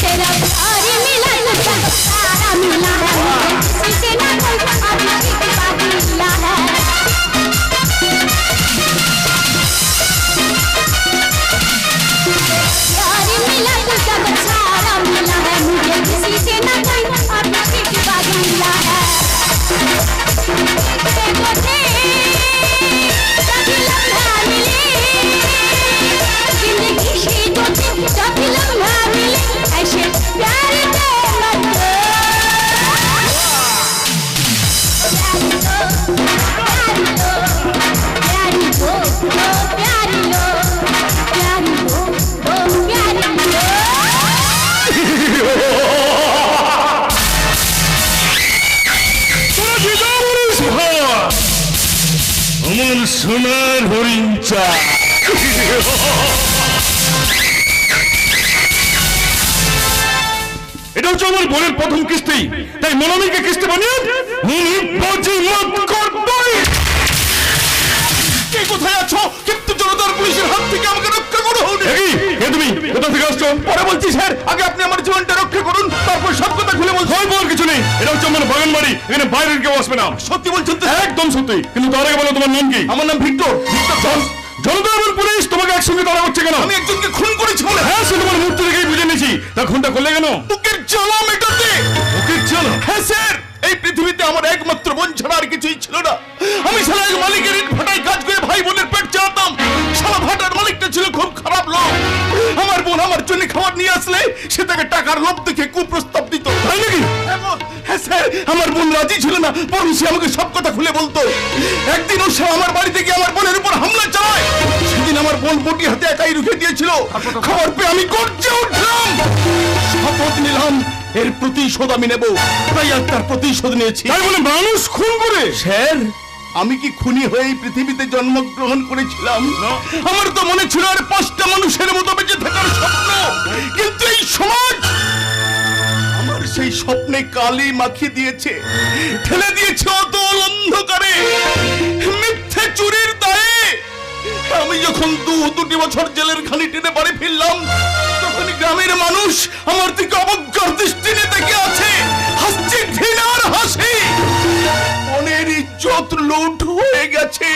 [SPEAKER 2] तेरा प्यार मिला तुझा सारा मिला है, किसी से ना कोई अभी की बात मिला है। प्यार मिला तुझा सारा मिला है, मुझे किसी से ना कोई अभी की बात मिला है। देखो थे कभी लम्हा मिले, जिंदगी से तो कभी लम्हा मिले, ऐसे प्यार के मत दो। प्यारी हो, प्यारी हो, प्यारी हो, प्यारी हो, प्यारी हो।
[SPEAKER 5] আমার সোনার হরিণচা। এটা হচ্ছে আমার বোনের প্রথম কিস্তি, তাই মনোমীকে কিস্তি বানিয়ে
[SPEAKER 6] কে কোথায় আছো? কিন্তু জনতার পুলিশের হাত থেকে আমাকে রক্ষা করো।
[SPEAKER 5] তুমি কোথা থেকে আসছো?
[SPEAKER 6] পরে বলছি স্যার, আগে আপনি আমার জীবনটা রক্ষা করুন, তারপর সব কথা খুলে বলছি।
[SPEAKER 5] ভয় পাওয়ার কিছু নেই, এটা হচ্ছে আমার বাগান বাড়ি, এখানে বাইরের কেউ আসবে না।
[SPEAKER 6] সত্যি বলছেন তো?
[SPEAKER 5] একদম সত্যি, কিন্তু তার আগে বলো তোমার নাম কি?
[SPEAKER 6] আমার নাম ভিক্টর।
[SPEAKER 5] জনতা এবং পুলিশ তোমাকে একসঙ্গে ধরা হচ্ছে কেন?
[SPEAKER 6] আমি একজনকে খুন করেছি বলে।
[SPEAKER 5] হ্যাঁ, সে তোমার মূর্তি দেখেই বুঝে নিয়েছি, তা খুনটা করলে কেন?
[SPEAKER 6] বুকের জ্বালা মেটাতে।
[SPEAKER 5] বুকের জ্বালা?
[SPEAKER 6] হ্যাঁ স্যার, এই পৃথিবীতে আমার একমাত্র বোন ছাড়া আর কিছুই ছিল না। আমি শালা এক মালিকের ইট ভাটায় কাজ করে ভাই বোনের পেট চালাতাম। শালা ভাটার মালিকটা ছিল খুব খারাপ লোক। আমার বোন আমার জন্য খাবার নিয়ে আসলে সে তাকে টাকার লোভ দেখে কুপ্রস্তাব দিত।
[SPEAKER 5] তাই নাকি?
[SPEAKER 6] হ্যাঁ স্যার, আমার বোন রাজি ছিল না, বরং সে আমাকে সব কথা খুলে বলতো। একদিন ও সে আমার বাড়িতে গিয়ে আমার বোনের উপর হামলা চালায়। সেদিন আমার বোন বটি হাতে একাই রুখে দিয়েছিল। খবর পেয়ে আমি গর্জে উঠলাম, শপথ নিলাম এর প্রতিশোধ আমি নেব। তাই আর তার প্রতিশোধ নিয়েছি।
[SPEAKER 5] তাই বলে মানুষ খুন করে?
[SPEAKER 6] স্যার, আমি কি খুনি হয়ে এই পৃথিবীতে জন্মগ্রহণ করেছিলাম? আমার তো মনে ছিল আর 5টা মানুষের মতো বেঁচে থাকার স্বপ্ন, কিন্তু এই সমাজ আমার সেই স্বপ্নে কালি মাখিয়ে দিয়েছে, ঠেলে দিয়েছে অতল অন্ধকারে। মিথ্যে চুরির দায়ে আমি যখন দুটি বছর জেলের খানি টেনে বাড়ি ফিরলাম, তখন গ্রামের মানুষ আমার দিকে অবজ্ঞার দৃষ্টি নিয়ে দেখে আছে, হাসছে ঘৃণার হাসি। মনের ইজ্জত লুট হয়ে গেছে।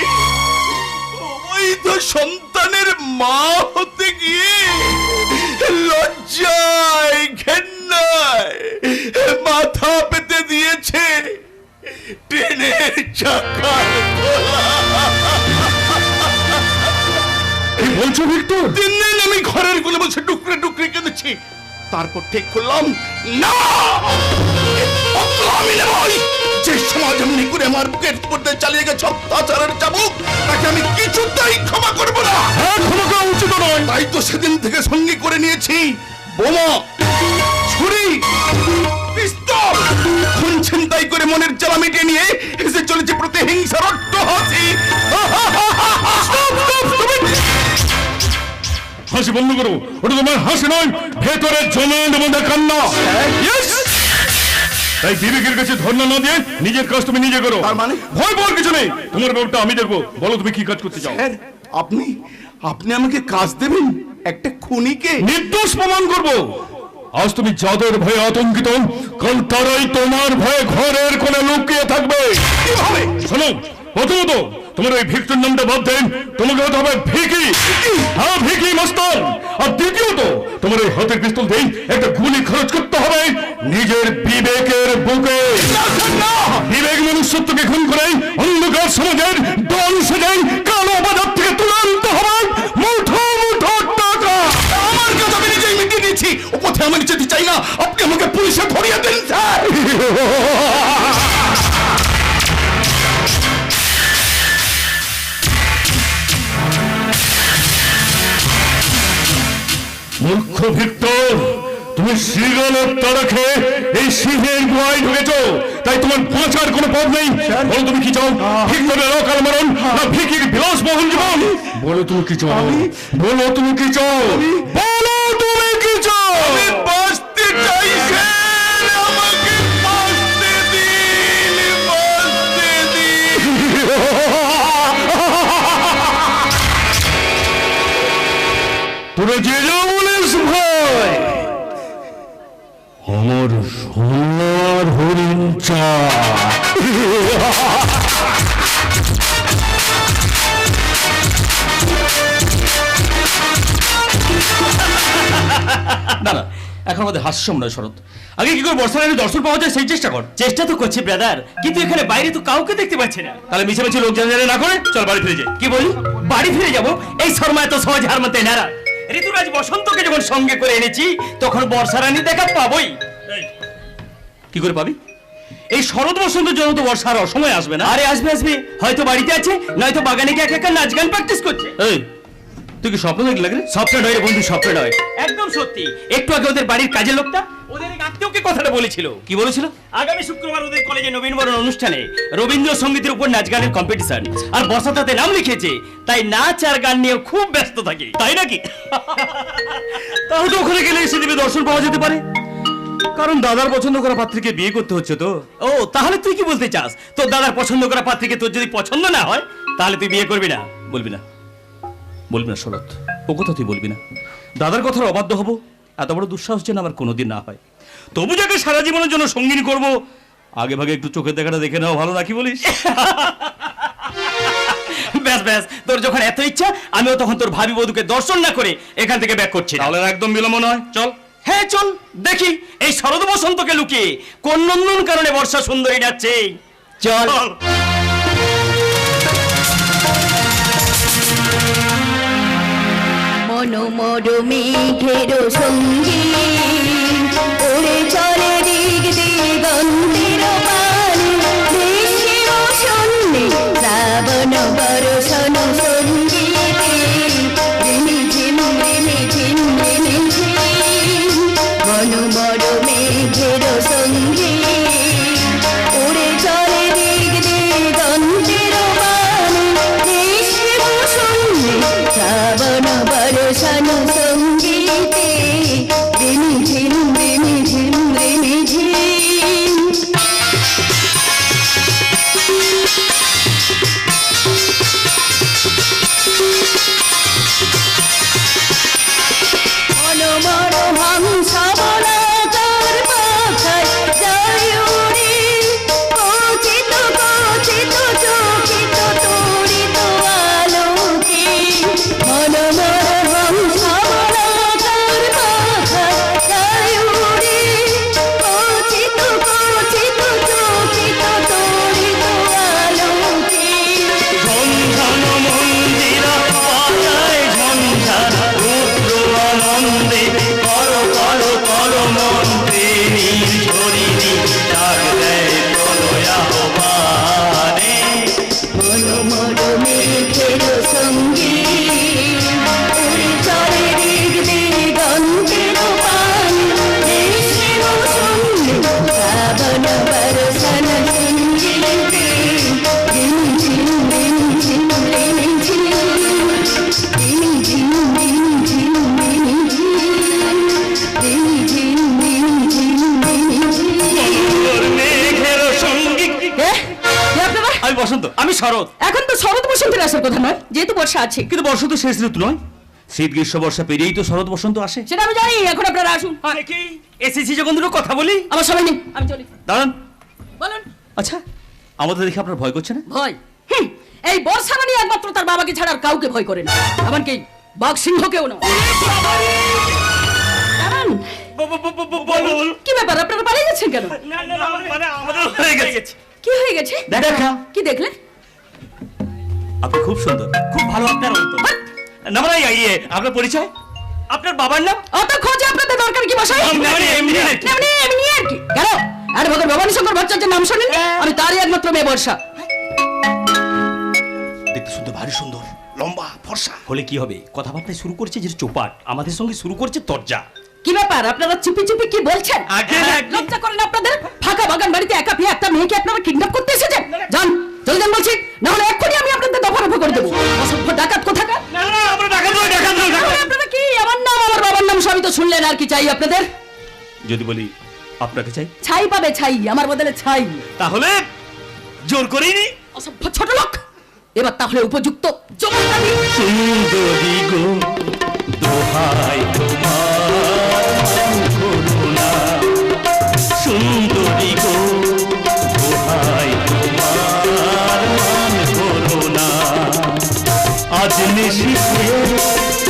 [SPEAKER 6] অবৈধ সন্তানের মা হতে গিয়ে লজ্জায় ঘেন্নায় মাথা পেতে দিয়েছে ট্রেনের চাকার তলা।
[SPEAKER 5] কি বলছো ভিক্টর?
[SPEAKER 6] 3 দিন আমি ঘরের কোলে বসে টুকরে টুকরে কেঁদেছি। তারপর ঠিক করলাম, না, আমি নেবই। যে সমাজ এমনি করে আমার বুকের উপর দিয়ে চালিয়ে গেছে অত্যাচারের চাবুক, তাকে আমি কিছুতেই ক্ষমা করবো না। নিয়েছি বোমা, ছুরি, পিস্তল, খুন ছিনতাই করে মনের জ্বালা মিটিয়ে নিয়ে এসে চলেছে প্রতিহিংসার অট্টহাসি।
[SPEAKER 5] হাসি বন্ধ করো, ওটা তোমার হাসি নয়, ভেতরে জমের মধ্যে কান্না। তাই বিবেকের কাছে ধর্ণা না দিয়ে নিজের কাজ তুমি নিজে করো।
[SPEAKER 6] তার মানে?
[SPEAKER 5] ভয় পাওয়ার কিছু নেই, তোমার ব্যাপারটা আমি দেখবো। বলো তুমি কি কাজ করতে চাও?
[SPEAKER 6] স্যার, আপনি আপনি আমাকে কাজ দেবেন একটা খুনিকে?
[SPEAKER 5] নির্দোষ প্রমাণ করবো। আজ তুমি যাদের ভয়ে আতঙ্কিত, কাল তারাই তোমার ভয়ে ঘরের কোণে লুকিয়ে থাকবে।
[SPEAKER 6] কিভাবে?
[SPEAKER 5] শোনো, প্রথমত তোমার ওই ভিক্টর নামটা বাদ দেন, তোমাকে হতে হবে ভিকি। হ্যাঁ, ভিকি মাস্টার। আর দ্বিতীয়ত তোমার ওই হাতের পিস্তল দিয়ে একটা গুলি খরচ করতে হবে নিজের বিবেকের বুকে। বিবেক মনুষ্যত্বকে খুন করে অন্ধকার সমাজের দল সেজে কালো বাজার থেকে তুলে আনতে হবে মুঠো মুঠো টাকা।
[SPEAKER 6] আমার কাজ আমি নিজেই মিটিয়ে দিয়েছি, ও পথে আমি যেতে চাই না। আপনি আমাকে পুলিশে ধরিয়ে দিন স্যার।
[SPEAKER 5] মূর্খ ভিক্টর, তুমি সিংহের তাড়া খেয়ে এই সিংহের গুহায় ঢুকেছো, তাই তোমার বাঁচার কোনো পথ নেই। বলো তুমি কি চাও? ভিক্টরের অকাল মরণ না ভিকির বিলাসবহুল জীবন? বলো তুমি কি চাও? বলো তুমি কি চাও? বলো তুমি কি চাও?
[SPEAKER 6] আমি বাঁচতে চাই স্যার, আমাকে বাঁচতে দিন, বাঁচতে দিন।
[SPEAKER 5] তোরা যে যা বলিস ভাই, আমার সোনার হরিণ চা।
[SPEAKER 1] না না, এখন আমাদের হাস্যম নয় শরৎ। আগে কি করে বর্ষা রানীর দর্শন পাওয়া যায় সেই চেষ্টা কর। চেষ্টা তো করছি ব্রাদার, কিন্তু এখানে বাইরে তো কাউকে দেখতে পাচ্ছি না। তাহলে মিছে মিছে লোক জানা না করে চল বাড়ি ফিরে যাই। কি বলি? বাড়ি ফিরে যাব? এই শর্মা এত সহজে হার মানতে নারা। ঋতুরাজ বসন্তকে যখন সঙ্গে করে এনেছি তখন বর্ষা রানী দেখা পাবোই। কি করে পাবি? এই শরৎ বসন্তের জন্য তো বর্ষার অসময় আসবে না। আরে আসবে আসবে, হয়তো বাড়িতে আছে, নয়তো বাগানে গিয়ে একা একা নাচ গান প্র্যাকটিস করছে। এই তুই কি স্বপ্ন দেখলি লাগে? স্বপ্ন নয় রে বন্ধু, স্বপ্ন নয়, একদম সত্যি। একটু আগে ওদের বাড়ির কাজের লোকটা ওদের এক আত্মীয়কে কথাটা বলেছিল। কি বলেছিল? আগামী শুক্রবার ওদের কলেজে নবীনবরণ অনুষ্ঠানে রবীন্দ্রসঙ্গীতের উপর নাচ গানের কম্পিটিশন, আর বর্ষা তাতে নাম লিখেছে। তাই নাচ আর গান নিয়ে খুব ব্যস্ত থাকে, তাই নাকি? তাহলে ওখানে গেলে এসে দিবে দর্শন পাওয়া যেতে পারে, কারণ দাদার পছন্দ করা পাত্রীকে বিয়ে করতে হচ্ছে তো। ও তাহলে তুই কি বলতে চাস? তোর দাদার পছন্দ করা পাত্রীকে তোর যদি পছন্দ না হয় তাহলে তুই বিয়ে করবি না? বলবি না, বলবি না শরৎ, ও কথা তুই বলবি না। দাদার কথার অবাধ্য হব এত বড় দুঃসাহস যেন আমার কোনোদিন না হয়। তবু যাকে সারা জীবনের জন্য সঙ্গিনী করব, আগে ভাগে একটু চোখের দেখাটা দেখে নেওয়া ভালো, নাকি বলিস? ব্যাস ব্যাস, তোর যখন এত ইচ্ছা, আমিও তখন তোর ভাবি বধূকে দর্শন না করে এখান থেকে ব্যাক করছি। তাহলে একদম বিলম্ব নয়, চল। হ্যাঁ চল, দেখি এই শরৎ বসন্তকে লুকিয়ে কোন নন্দন কারণে বর্ষা সুন্দরী যাচ্ছে। চল।
[SPEAKER 2] মনোমর মেঘের সঙ্গী ওরে চলে দিক দিগন্তের পানে, ভেসে বসন্তে শ্রাবণ বর্ষণ সঙ্গীতে, রিমি ঝিম রিমি ঝিম রিমি ঝিম। মনোমর মেঘের সঙ্গী ওরে চলে দিক দিগন্তের পানে, ভেসে বসন্তে শ্রাবণ বর্ষণ সঙ্গীতে, রিমি ঝিম রিমি ঝিম রিমি ঝিম।
[SPEAKER 1] শরৎ।
[SPEAKER 3] এখন তো শরৎ বসন্তের আসার কথা নয়, যেহেতু বর্ষা আছে।
[SPEAKER 1] কিন্তু বসন্ত শেষ ঋতু নয়, শীত গ্রীষ্ম বর্ষা পেরিয়েই তো শরৎ বসন্ত আসে।
[SPEAKER 3] সেটা আমি জানি, এখন আপনারা আসুন।
[SPEAKER 1] কি এসেছি যখন দুটো কথা বলি।
[SPEAKER 3] আমার সময় নেই, আমি চলি।
[SPEAKER 1] দাঁড়ান।
[SPEAKER 3] বলুন।
[SPEAKER 1] আচ্ছা, আমাদের দেখে আপনার ভয় করছে না?
[SPEAKER 3] ভয়? এই বর্ষা মানে একমাত্র তার বাবাকে ছাড়া আর কাউকে ভয় করে না, এমনকি বাঘ সিংহকেও না। দাঁড়ান।
[SPEAKER 1] বলুন।
[SPEAKER 3] কি ব্যাপার, আপনারা পালিয়ে যাচ্ছেন কেন?
[SPEAKER 1] মানে আমাদের হয়ে গেছে।
[SPEAKER 3] কি হয়ে গেছে?
[SPEAKER 1] দেখা।
[SPEAKER 3] কি দেখলেন?
[SPEAKER 1] আপনি খুব সুন্দর, খুব ভালো আপনার অন্তর। না মানে আপনার পরিচয়, আপনার বাবার নাম?
[SPEAKER 3] অত খোঁজে আপনাদের দরকার কি বসাই?
[SPEAKER 1] এমনি
[SPEAKER 3] আর কি। কেন? আর ভগর ভবানী শঙ্কর ভট্টাচার্যের নাম শোনেন? আমি তারই একমাত্র মেয়ে বর্ষা।
[SPEAKER 1] দেখতে শুনতে ভারী সুন্দর, লম্বা ফর্সা হলে কি হবে? কথাবার্তা শুরু করছে যে চোপাট, আমাদের সঙ্গে শুরু করছে তরজা।
[SPEAKER 3] কি ব্যাপার, আপনারা চুপি চুপি কি বলছেন? লজ্জা করেন আপনাদের? ফাঁকা বাগান বাড়িতে একা পেয়ে একটা মেয়েকে আপনারা কিডন্যাপ করতে এসেছেন? যান, চলে যান বলছি, না হলে এক্ষুনি আমি আপনাদের দফা রফা করে দেবো। অসভ্য ডাকাত কোথাকার। আপনারা কি, আমার নাম আমার বাবার নাম সবই তো শুনলেন, আর কি চাই আপনাদের?
[SPEAKER 1] যদি বলি আপনাকে চাই,
[SPEAKER 3] ছাই পাবে ছাই, আমার বদলে ছাই।
[SPEAKER 1] তাহলে জোর করেই নি।
[SPEAKER 3] অসভ্য ছোট লোক, এবার তাহলে উপযুক্ত জবাবটা দিন।
[SPEAKER 1] সুন্দরী গো দোহাই তোমার করুণা, সুন্দরী গো দোহাই তোমার মান করুণা, আজ নিশিতে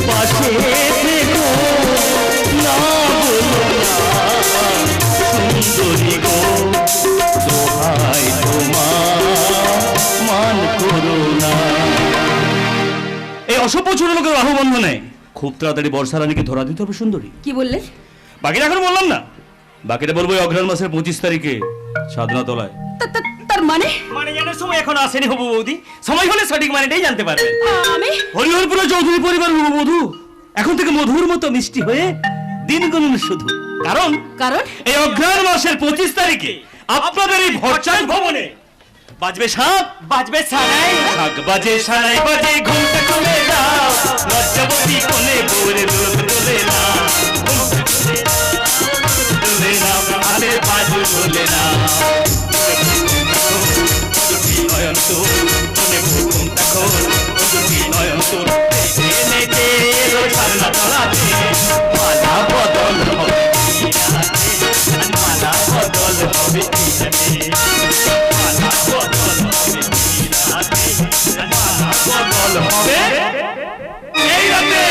[SPEAKER 1] পাশে থেকো না বলো না, সুন্দরী গো দোহাই তোমার মান করুণা। এই অসভ্য ছোট লোকের বাহুবন্ধ নেই, খুব তাড়াতাড়ি বর্ষা রানীকে ধরা দিতে হবে সুন্দরী।
[SPEAKER 3] কি বললে?
[SPEAKER 1] বাকিটা এখন বললাম না, বাকিটা বলবো অগ্রহায়ণ মাসের 25 তারিখে সাধনা তলায়।
[SPEAKER 3] তার মানে?
[SPEAKER 1] মানে জানার সময় এখন আসেনি হবু বৌদি, সময় হলে সঠিক মানেটাই জানতে পারবেন।
[SPEAKER 3] আমি
[SPEAKER 1] হরিহরপুর চৌধুরী পরিবার হবু বধূ এখন থেকে মধুর মতো মিষ্টি হয়ে দিন গুনুন শুধু। কারণ
[SPEAKER 3] কারণ
[SPEAKER 1] এই অগ্রহায়ণ মাসের 25 তারিখে আপনাদের এই ভট্টাচার্য ভবনে বাজবে শাঁখ, বাজবে সানাই, শাঁখ বাজে সানাই বাজে, ঘুমটা খুলে দাও লজ্জাবতী কোণে বোরে লোক তোলে না, তোলে না আরে বাজু তোলে না, নয়ন তোর কোণে ঘুম তখন নয়ন তোর নেটে এলো সারনা তলাতে, মালা বদল হবে মালা বদল হবে এই রাতে।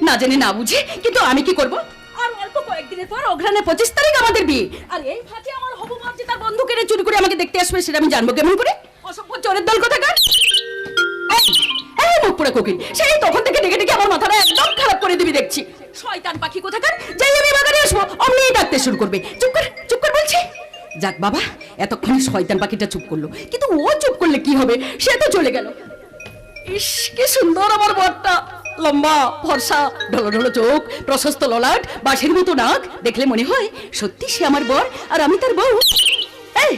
[SPEAKER 3] না জেনে না বুঝে, কিন্তু আমি কি করব? আর অল্প কয়েকদিনের পর অগ্রহায়ণের 25 তারিখ আমাদের বিয়ে, আর এই ফাঁকে আমার হবু বর যে তার বন্ধু কেড়ে চুরি করে আমাকে দেখতে আসবে সেটা আমি জানবো কেমন করে? অসভ্য চোরের দল কোথাকার। এই মুখ পুরো কোকিল, সেই তখন থেকে ডেকে ডেকে আমার মাথাটা একদম খারাপ করে দিবি দেখছি। শয়তান পাখি কোথাকার, যাই আমি বাগানে আসবো অমনি ডাকতে শুরু করবে। চুপ কর বলছি। যাক বাবা, এতক্ষণে শয়তান পাখিটা চুপ করলো, কিন্তু ও চুপ করলে কি হবে, সে তো চলে গেল। ইস কি সুন্দর আমার বরটা, লম্বা ফর্সা, ঢলো ঢলো চোখ, প্রশস্ত ললাট, বাঁশের মতো নাক, দেখলে মনে হয় সত্যি সে আমার বর আর আমি তার বউ। এই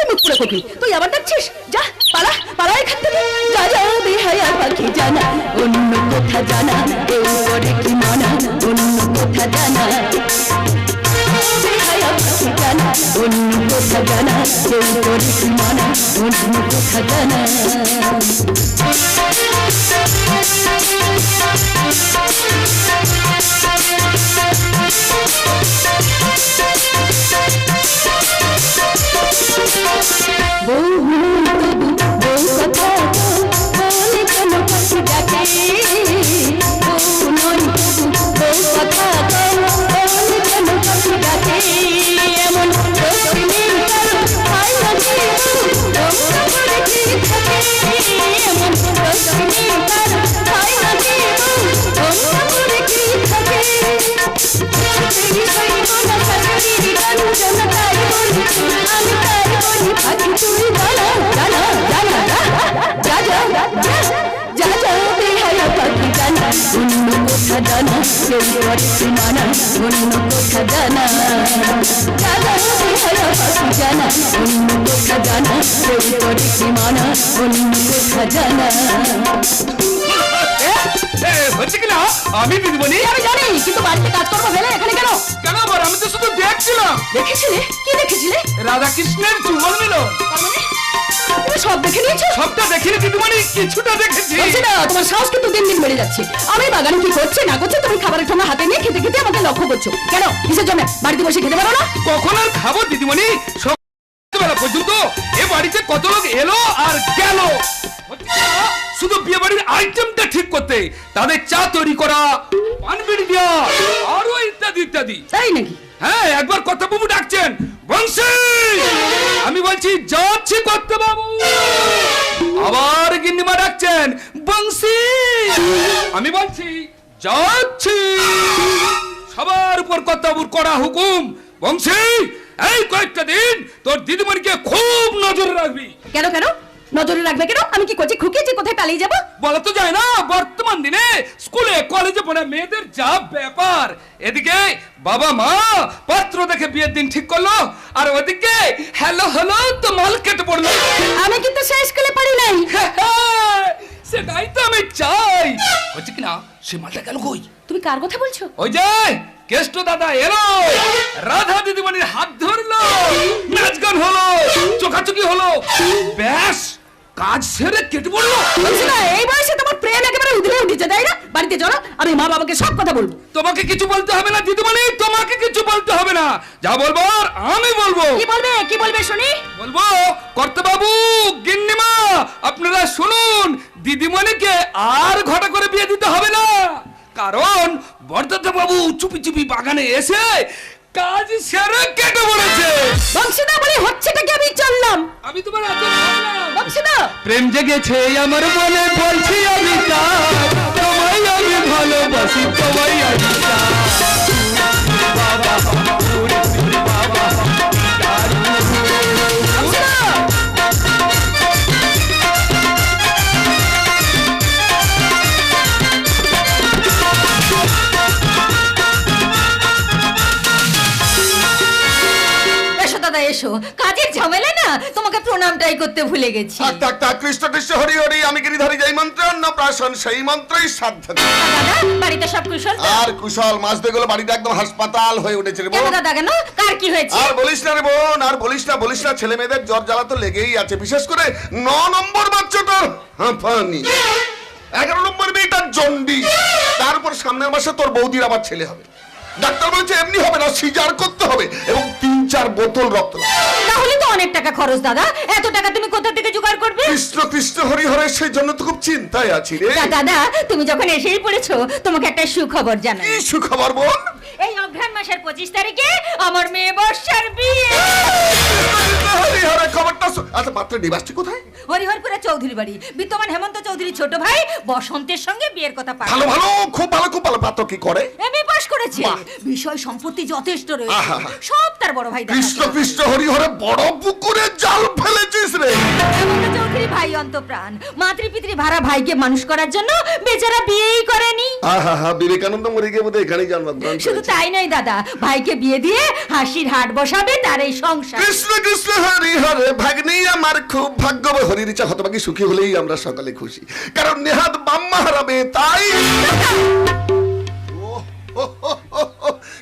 [SPEAKER 3] মুখ পুরো কোকিল, তুই আবার ডাকছিস? যা পালা এখান থেকে, যা বেহায়া পাখি জানা, অন্য কথা জানা, কেউ করে কি মানা, অন্য কথা জানা, বেহায়া পাখি জানা, অন্য কথা জানা, কেউ করে কি মানা, অন্য কথা জানা। থাকে
[SPEAKER 2] কেউ করে সীমানা অন্য কোথা জানা দাদা বিহারা পাখি জানা অন্য কোথা জানা কেউ করে সীমানা অন্য কোথা জানা।
[SPEAKER 7] হচ্ছে কিনা আমি দিদিমণি
[SPEAKER 2] আমি জানি, কিন্তু বাড়িতে কাজকর্ম ফেলে এখানে কেন?
[SPEAKER 7] কেন আবার? আমি তো শুধু দেখছিলাম।
[SPEAKER 2] দেখেছিলে? কি দেখেছিলে?
[SPEAKER 7] রাধা কৃষ্ণের চুম্বন মিলন।
[SPEAKER 2] তার মানে তুমি সব দেখে নিয়েছো?
[SPEAKER 7] সবটা দেখিনি দিদিমণি, কিছুটা দেখেছি।
[SPEAKER 2] বলছি না, তোমার সাহস কিন্তু দিন দিন বেড়ে যাচ্ছে। আমি বাগানে কি করছে না করছে তুমি খাবারের ঠোঙা হাতে নিয়ে খেতে খেতে আমাকে লক্ষ্য করছো কেন? কিসের জন্য? বাড়িতে বসে খেতে পারো না?
[SPEAKER 7] কখন আর খাবো দিদিমণি? বেলা পর্যন্ত এ বাড়িতে কত লোক এলো আর গেল। শুধু বিয়ে বাড়ির আইটেমটা ঠিক করতে, তাদের চা তৈরি করা, পান বিড়ি দেওয়া, আরো ইত্যাদি ইত্যাদি।
[SPEAKER 2] তাই নাকি?
[SPEAKER 7] হ্যাঁ, একবার কর্তা বাবু ডাকছেন, বংশী। আমি বলছি যাচ্ছি কর্তা বাবু। আবার গিন্নিমা ডাকছেন, বংশী। আমি বলছি যাচ্ছি। সবার উপর কর্তা বাবুর কড়া হুকুম, বংশী এই কয়েকটা দিন তোর দিদিমণিকে খুব নজরে রাখবি।
[SPEAKER 2] কেন কেন নজরে রাখবে কেন? আমি কি করছি খুকিয়েছি কোথায় পালিয়ে যাবো?
[SPEAKER 7] বলা তো যায় না, বর্তমান দিনে স্কুলে কলেজে পড়া মেয়েদের যা ব্যাপার। এদিকে বাবা মা পাত্র দেখে বিয়ের দিন ঠিক করলো, আর ওদিকে হ্যালো হ্যালো তো মাল কেটে পড়লো।
[SPEAKER 2] আমি কিন্তু সেই স্কুলে পড়ি নাই।
[SPEAKER 7] সেটাই তো আমি চাই। হচ্ছে কিনা সে মালটা গেল কই?
[SPEAKER 2] তুমি কার কথা বলছো?
[SPEAKER 7] ওই যে কেষ্ট দাদা এলো, রাধা দিদিমণির হাত ধরলো, নাচ গান হলো, চোখাচোখি হলো, ব্যাস কাজ সেরে কেটে পড়লো।
[SPEAKER 2] বলছি না, এই বয়সে তোমার প্রেম একেবারে উদরে উঠেছে, তাই না? বাড়িতে চলো, আমি মা বাবাকে সব কথা বলবো।
[SPEAKER 7] তোমাকে কিছু বলতে হবে না দিদিমণি, তোমাকে কিছু বলতে হবে না। যা বলবার আমি বলবো।
[SPEAKER 2] কি বলবে? কি বলবে শুনি?
[SPEAKER 7] বলবো কর্তাবাবু, গিন্নিমা আপনারা শুনুন, দিদিমণিকে আর ঘটা করে বিয়ে দিতে হবে না। কারণ বরদাদা বাবু চুপি চুপি বাগানে এসে কাজ সেরে কেটে পড়েছে।
[SPEAKER 2] বংশীদা বলে হচ্ছেটা কি? আমি চললাম।
[SPEAKER 7] আমি তোমার আদর করলাম।
[SPEAKER 2] বংশীদা
[SPEAKER 7] প্রেম জেগেছে আমার মনে, বলছি আমি তোমায় আমি ভালোবাসি, তোমায় আমি
[SPEAKER 2] এসো, কাজের ঝামেলা না, তোমাকে প্রণামটাই করতে ভুলে গেছি।
[SPEAKER 6] থাক থাক থাক, কৃষ্ণ কৃষ্ণ হরি হরি, আমি গিরিধারী যেই মন্ত্রে অন্নপ্রাশন সেই মন্ত্রেই শ্রাদ্ধ করি।
[SPEAKER 2] দাদা বাড়িতে সব কুশল তো?
[SPEAKER 6] আর কুশল, মাস দেখলো বাড়িটা একদম হাসপাতাল হয়ে উঠেছে রে
[SPEAKER 2] কেন
[SPEAKER 6] বোন।
[SPEAKER 2] দাদা কেন? কার কি হয়েছে?
[SPEAKER 6] আর বলিস না রে বোন, আর বলিস না, ছেলে মেয়েদের জ্বর জ্বালা তো লেগেই আছে, বিশেষ করে 9 নম্বর বাচ্চাটার হাঁপানি, 11 নম্বর মেয়েটার জন্ডিস, তারপর সামনের মাসে তোর বৌদির আবার ছেলে হবে। ডাক্তার বলছে এমনি হবে না, সিজার করতে হবে এবং 3-4 বোতল রক্ত।
[SPEAKER 2] তাহলে তো অনেক টাকা খরচ দাদা, এত টাকা তুমি কোথা থেকে জোগাড় করবে?
[SPEAKER 6] কৃষ্ণ কৃষ্ণ হরি হরে, সেই জন্য তো খুব চিন্তায় আছি রে।
[SPEAKER 2] দাদা তুমি যখন এসেই পড়েছো, তোমাকে একটা সুখবর জানাই।
[SPEAKER 6] কি সুখবর বোন?
[SPEAKER 2] এই অঘ্রাণ মাসের 25 তারিখে আমার মেয়ে বর্ষার বিয়ে।
[SPEAKER 6] হরি হরে, খবরটা আচ্ছা, পাত্র নিবাসটি কোথায়?
[SPEAKER 2] হরিহরপুরে চৌধুরী বাড়ি, বিদ্যমান হেমন্ত চৌধুরীর ছোট ভাই বসন্তের সঙ্গে বিয়ের কথা পায়।
[SPEAKER 6] ভালো ভালো, খুব ভালো খুব ভালো। পাত্র কি করে?
[SPEAKER 2] এমএ পাস করেছে,
[SPEAKER 6] বাহ।
[SPEAKER 2] বিষয় সম্পত্তি যথেষ্ট রয়েছে,
[SPEAKER 6] আহা।
[SPEAKER 2] সব তার বড় ভাই
[SPEAKER 6] কৃষ্ণ কৃষ্ণ হরি হরে, বড় পুকুরে জাল ফেলেছিস রে।
[SPEAKER 2] হেমন্ত চৌধুরী ভাই অন্তপ্রাণ, মাতৃপিতৃ ভাড়া ভাইকে মানুষ করার জন্য বেচারা বিয়েই করেনি।
[SPEAKER 6] আহা, বিবেকানন্দ মরে গিয়ে বোধহয় এখানেই জন্মগ্রহণ
[SPEAKER 2] শুধু
[SPEAKER 6] করেছে।
[SPEAKER 2] তাই নয় দাদা, ভাইকে বিয়ে দিয়ে হাসির হাট বসাবে তার এই সংসার।
[SPEAKER 6] কৃষ্ণ কৃষ্ণ হরি হরে, ভাগ্নি আমার খুব ভাগ্যব, হরির ইচ্ছা হতভাগী সুখী হলেই আমরা সকলে খুশি, কারণ নেহাত বাম্মা হারাবে তাই।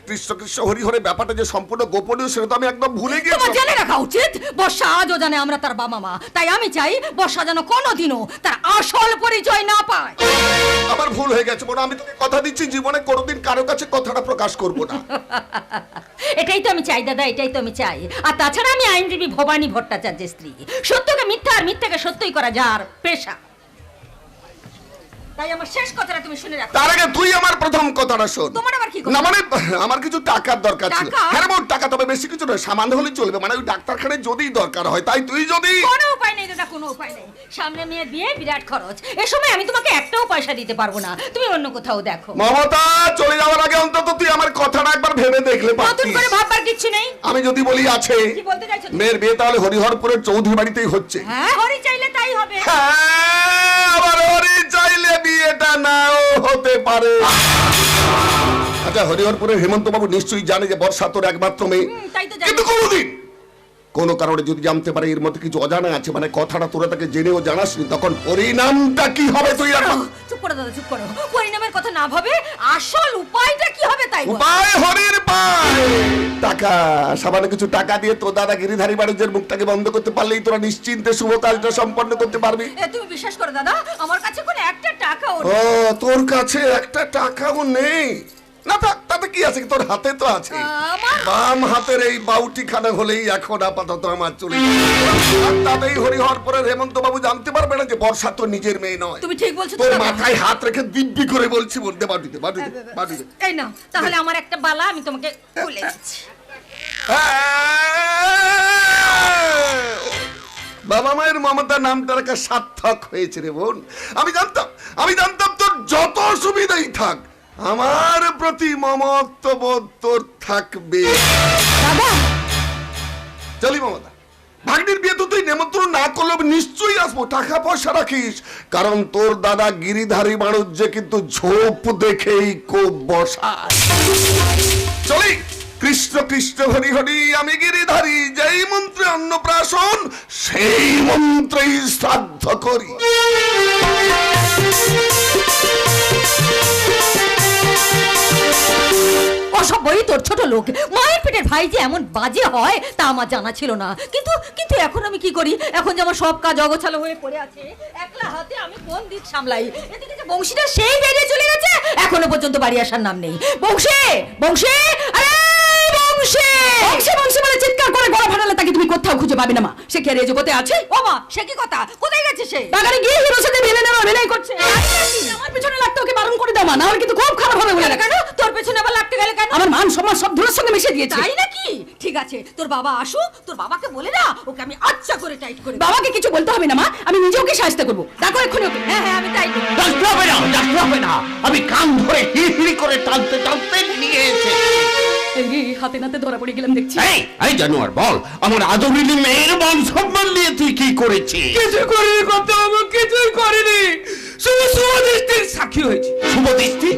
[SPEAKER 6] কৃষ্ণ কৃষ্ণ হরি হরে, ব্যাপারটা যে সম্পূর্ণ গোপনীয় সেটা তো আমি একদম ভুলে
[SPEAKER 2] তোমার
[SPEAKER 6] গিয়েছি।
[SPEAKER 2] জেনে রাখা উচিত, বর্ষা আজও জানে আমরা তার বাবা মা, তাই আমি চাই বর্ষা যেন কোনোদিনও তার আসল পরিচয় না পায়।
[SPEAKER 6] আমার ভুল হয়ে গেছে বোন, আমি তোকে কথা দিচ্ছি জীবনে কোনোদিন কারো কাছে কথাটা প্রকাশ করব না।
[SPEAKER 2] এটাই তো আমি চাই দাদা, এটাই তো আমি চাই। আর তাছাড়া আমি আইনজীবী ভবানী ভট্টাচার্যের স্ত্রী, সত্যকে মিথ্যা আর মিথ্যাকে সত্যই করা যার পেশা। তাই আমার শেষ কথাটা তুমি শুনে রাখো।
[SPEAKER 6] তার আগে তুই আমার প্রথম কথাটা শোন।
[SPEAKER 2] তোমার আবার কি কথা?
[SPEAKER 6] না মানে আমার কিছু টাকার দরকার ছিল।
[SPEAKER 2] টাকা?
[SPEAKER 6] হ্যাঁ বোন, টাকা তবে বেশি কিছু নয়, সামান্য হলে চলবে, মানে ওই ডাক্তারখানায় যদি দরকার হয়, তাই তুই যদি।
[SPEAKER 2] কোনো উপায় নেই দাদা, কোনো উপায় নেই, সামনে মেয়ের বিয়ে, বিরাট খরচ, এ সময় আমি তোমাকে একটাও পয়সা দিতে পারবো না, তুমি অন্য কোথাও দেখো।
[SPEAKER 6] মমতা, চলে যাওয়ার আগে অন্তত তুই আমার কথাটা একবার ভেবে দেখলে
[SPEAKER 2] নতুন
[SPEAKER 6] পারতিস।
[SPEAKER 2] করে ভাববার কিছু নেই।
[SPEAKER 6] আমি যদি বলি আছে,
[SPEAKER 2] কি বলতে চাইছো তুমি?
[SPEAKER 6] মেয়ের বিয়ে তাহলে হরিহরপুরের চৌধুরী বাড়িতেই হচ্ছে।
[SPEAKER 2] হ্যাঁ, হরি চাইলে তাই হবে।
[SPEAKER 6] হ্যাঁ, আবার হরি চাইলে বিয়েটা নাও হতে পারে। আচ্ছা, হরিহরপুরের হেমন্ত বাবু নিশ্চয়ই জানে যে বর্ষা তোর একমাত্র মেয়ে,
[SPEAKER 2] তাই তো জানি।
[SPEAKER 6] কিন্তু কোনোদিন কোনো কারণে যদি জানতে পারে এর মধ্যে কিছু অজানা আছে, মানে কথাটা তোরা তাকে জেনেও জানাসনি, তখন পরিণামটা কি হবে তুই এখন?
[SPEAKER 2] চুপ করো দাদা, চুপ করো। পরিণামের কথা না ভাবে আসল উপায়টা কি হবে তাই বল।
[SPEAKER 6] উপায় হরির পায় টাকা, সামান্য কিছু টাকা দিয়ে তোর দাদা গিরিধারী বাণিজ্যের মুখটাকে বন্ধ করতে পারলেই তোরা নিশ্চিন্তে শুভ কাজটা সম্পন্ন করতে পারবি।
[SPEAKER 2] তুমি বিশ্বাস করো দাদা, আমার কাছে কোনো একটা টাকাও
[SPEAKER 6] ও, তোর কাছে একটা টাকাও নেই? না থাক, তাতে কি আছে, তোর হাতে তো আছে। বাম হাতের এই বাউটি খানা হলেই এখন আপাতত আমার চলে যাবে। আর তাতেই হরিহরপুরের হেমন্ত বাবু জানতে পারবে না যে বর্ষা তোর নিজের মেয়ে নয়।
[SPEAKER 2] তুমি ঠিক বলছো তো
[SPEAKER 6] তোর
[SPEAKER 2] দাদা।
[SPEAKER 6] মাথায় হাত রেখে দিব্যি করে বলছি, বলতে বাটিতে বাটিতে বাটিতে
[SPEAKER 2] এই নাও তাহলে আমার একটা বালা, আমি তোমাকে খুলে দিচ্ছি।
[SPEAKER 6] বাবা মায়ের মমতা নামটা রাখা সার্থক হয়েছে রে বোন। আমি জানতাম তোর যত অসুবিধাই থাক, আমার প্রতি মমত্ববোধ তোর থাকবে।
[SPEAKER 2] দাদা
[SPEAKER 6] চলি মমতা, ভাগ্নির বিয়ে তো তুই নেমন্ত্রণ না করলেও নিশ্চয়ই আসবো। টাকা পয়সা রাখিস, কারণ তোর দাদা গিরিধারী বাণিজ্যে কিন্তু ঝোপ দেখেই খুব বসায়। চলি, কৃষ্ণ কৃষ্ণ হরি হরি আমি গিরিধারী, যেই মন্ত্রে অন্নপ্রাশন সেই মন্ত্রেই শ্রাদ্ধ করি।
[SPEAKER 2] অসভ্যই তোর ছোট লোক, মায়ের পেটের ভাই যে এমন বাজে হয় তা আমার জানা ছিল না। কিন্তু কিন্তু এখন আমি কি করি? এখন যে আমার সব কাজ অগোছালো হয়ে পড়ে আছে, একলা হাতে আমি কোন দিক সামলাই? এদিকে যে বংশীটা সেই বেরিয়ে চলে গেছে, এখনো পর্যন্ত বাড়ি আসার নাম নেই। বংশী, বংশী, আরে বংশী, বংশী, বংশী বলে চিৎকার করে গলা ফাটালে তাকে তুমি কোথাও খুঁজে পাবে না মা। সে কি আর এই জগতে আছে? ও মা, সে কি কথা? কোথায় গেছে সে? বাগানে গিয়ে হিরোর সাথে ভেলে নেওয়া ভেলাই করছে। আমার পেছনে লাগতে ওকে বারণ করে দাও মা, না হলে কিন্তু খুব খারাপ হবে বলে। কেন তোর পেছনে আবার লাগতে গেলে কেন? আমার মান সম্মান সব ধুলোর সঙ্গে মিশে দিয়েছে। তাই নাকি? ঠিক আছে, তোর বাবা আসুক, তোর বাবাকে বলে না ওকে আমি আচ্ছা করে টাইট করে। বাবাকে কিছু বলতে হবে না মা, আমি নিজে ওকে সাহায্য করবো। দেখো এক্ষুনি ওকে। হ্যাঁ হ্যাঁ, আমি তাই করবো।
[SPEAKER 4] ডাকতে হবে না, আমি কান ধরে হিড় করে টানতে টানতে নিয়ে এসে।
[SPEAKER 2] এই হাতে নাতে ধরা পড়ে গেলাম দেখছি।
[SPEAKER 4] এই জানোয়ার, বল আমার আদরিনী মেয়ের মান সম্মান নিয়ে তুই কি করেছিস?
[SPEAKER 7] কিছু করিনি কত, আমি কিছুই করিনি, শুধু শুভদৃষ্টির সাক্ষী হয়েছে।
[SPEAKER 4] শুভদৃষ্টি?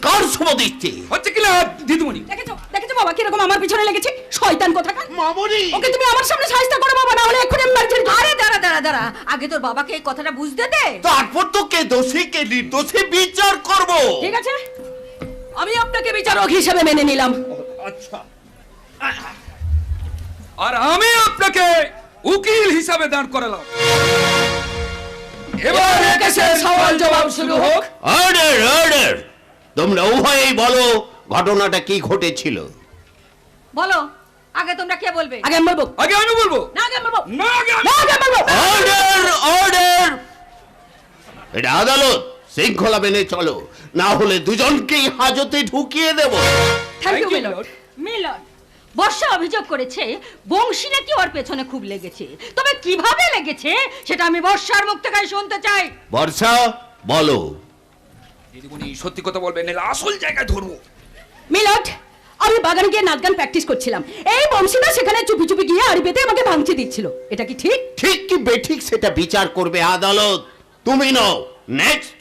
[SPEAKER 4] কার শুভদৃষ্টি?
[SPEAKER 7] হচ্ছে কিনা দিদিমণি?
[SPEAKER 2] দেখেছো দেখেছো বাবা কিরকম আমার পিছনে লেগেছে? শয়তান কোথাকার।
[SPEAKER 4] মামনি,
[SPEAKER 2] ওকে তুমি আমার সামনে সাহায্য করো বাবা, না হলে এক্ষুনি আমি বাড়ি ছেড়ে। আরে দাঁড়া দাঁড়া দাঁড়া, আগে তোর বাবাকে এই কথাটা বুঝতে দে।
[SPEAKER 4] তারপর তো কে দোষী কে নির্দোষী বিচার করব।
[SPEAKER 2] ঠিক আছে, আমি আপনাকে বিচারক হিসেবে মেনে নিলাম।
[SPEAKER 7] আচ্ছা, আর আমি আপনাকে উকিল হিসাবে দাঁড় করালাম। এবার কেসের সওয়াল জবাব শুরু হোক।
[SPEAKER 4] অর্ডার অর্ডার, তোমরা উভয়েই বলো ঘটনাটা কি ঘটেছিল।
[SPEAKER 2] বলো, আগে তোমরা কে বলবে? আগে আমি বলবো।
[SPEAKER 7] আগে আমি বলবো।
[SPEAKER 2] না আগে আমি বলবো।
[SPEAKER 7] না আগে আমি-
[SPEAKER 2] না আগে আমি বলবো।
[SPEAKER 4] অর্ডার অর্ডার, এটা আদালত, শৃঙ্খলা মেনে চলো, না হলে দুজনকেই হাজতে ঢুকিয়ে দেব।
[SPEAKER 2] Thank you
[SPEAKER 7] Thank you,
[SPEAKER 2] Milon.
[SPEAKER 7] Lord.
[SPEAKER 2] Milon, Barsha অভিযোগ করেছে বংশী নাকি ওর পেছনে খুব লেগেছে। তবে কিভাবে লেগেছে সেটা আমি বর্ষার মুখ থেকে শুনতে চাই।
[SPEAKER 4] বর্ষা বলো।
[SPEAKER 7] দিদিমণি সত্যি কথা বলবেন, নাহলে আসল জায়গায় ধরবো।
[SPEAKER 2] মিলট, আমি বাগানে গিয়ে নাচ গান প্র্যাকটিস করছিলাম, এই বংশীটা সেখানে চুপি চুপি গিয়ে আড়ি পেতে আমাকে ভাঙচি দিচ্ছিল। এটা কি ঠিক?
[SPEAKER 4] ঠিক কি বেঠিক সেটা বিচার করবে আদালত, তুমি নও। নেক্সট।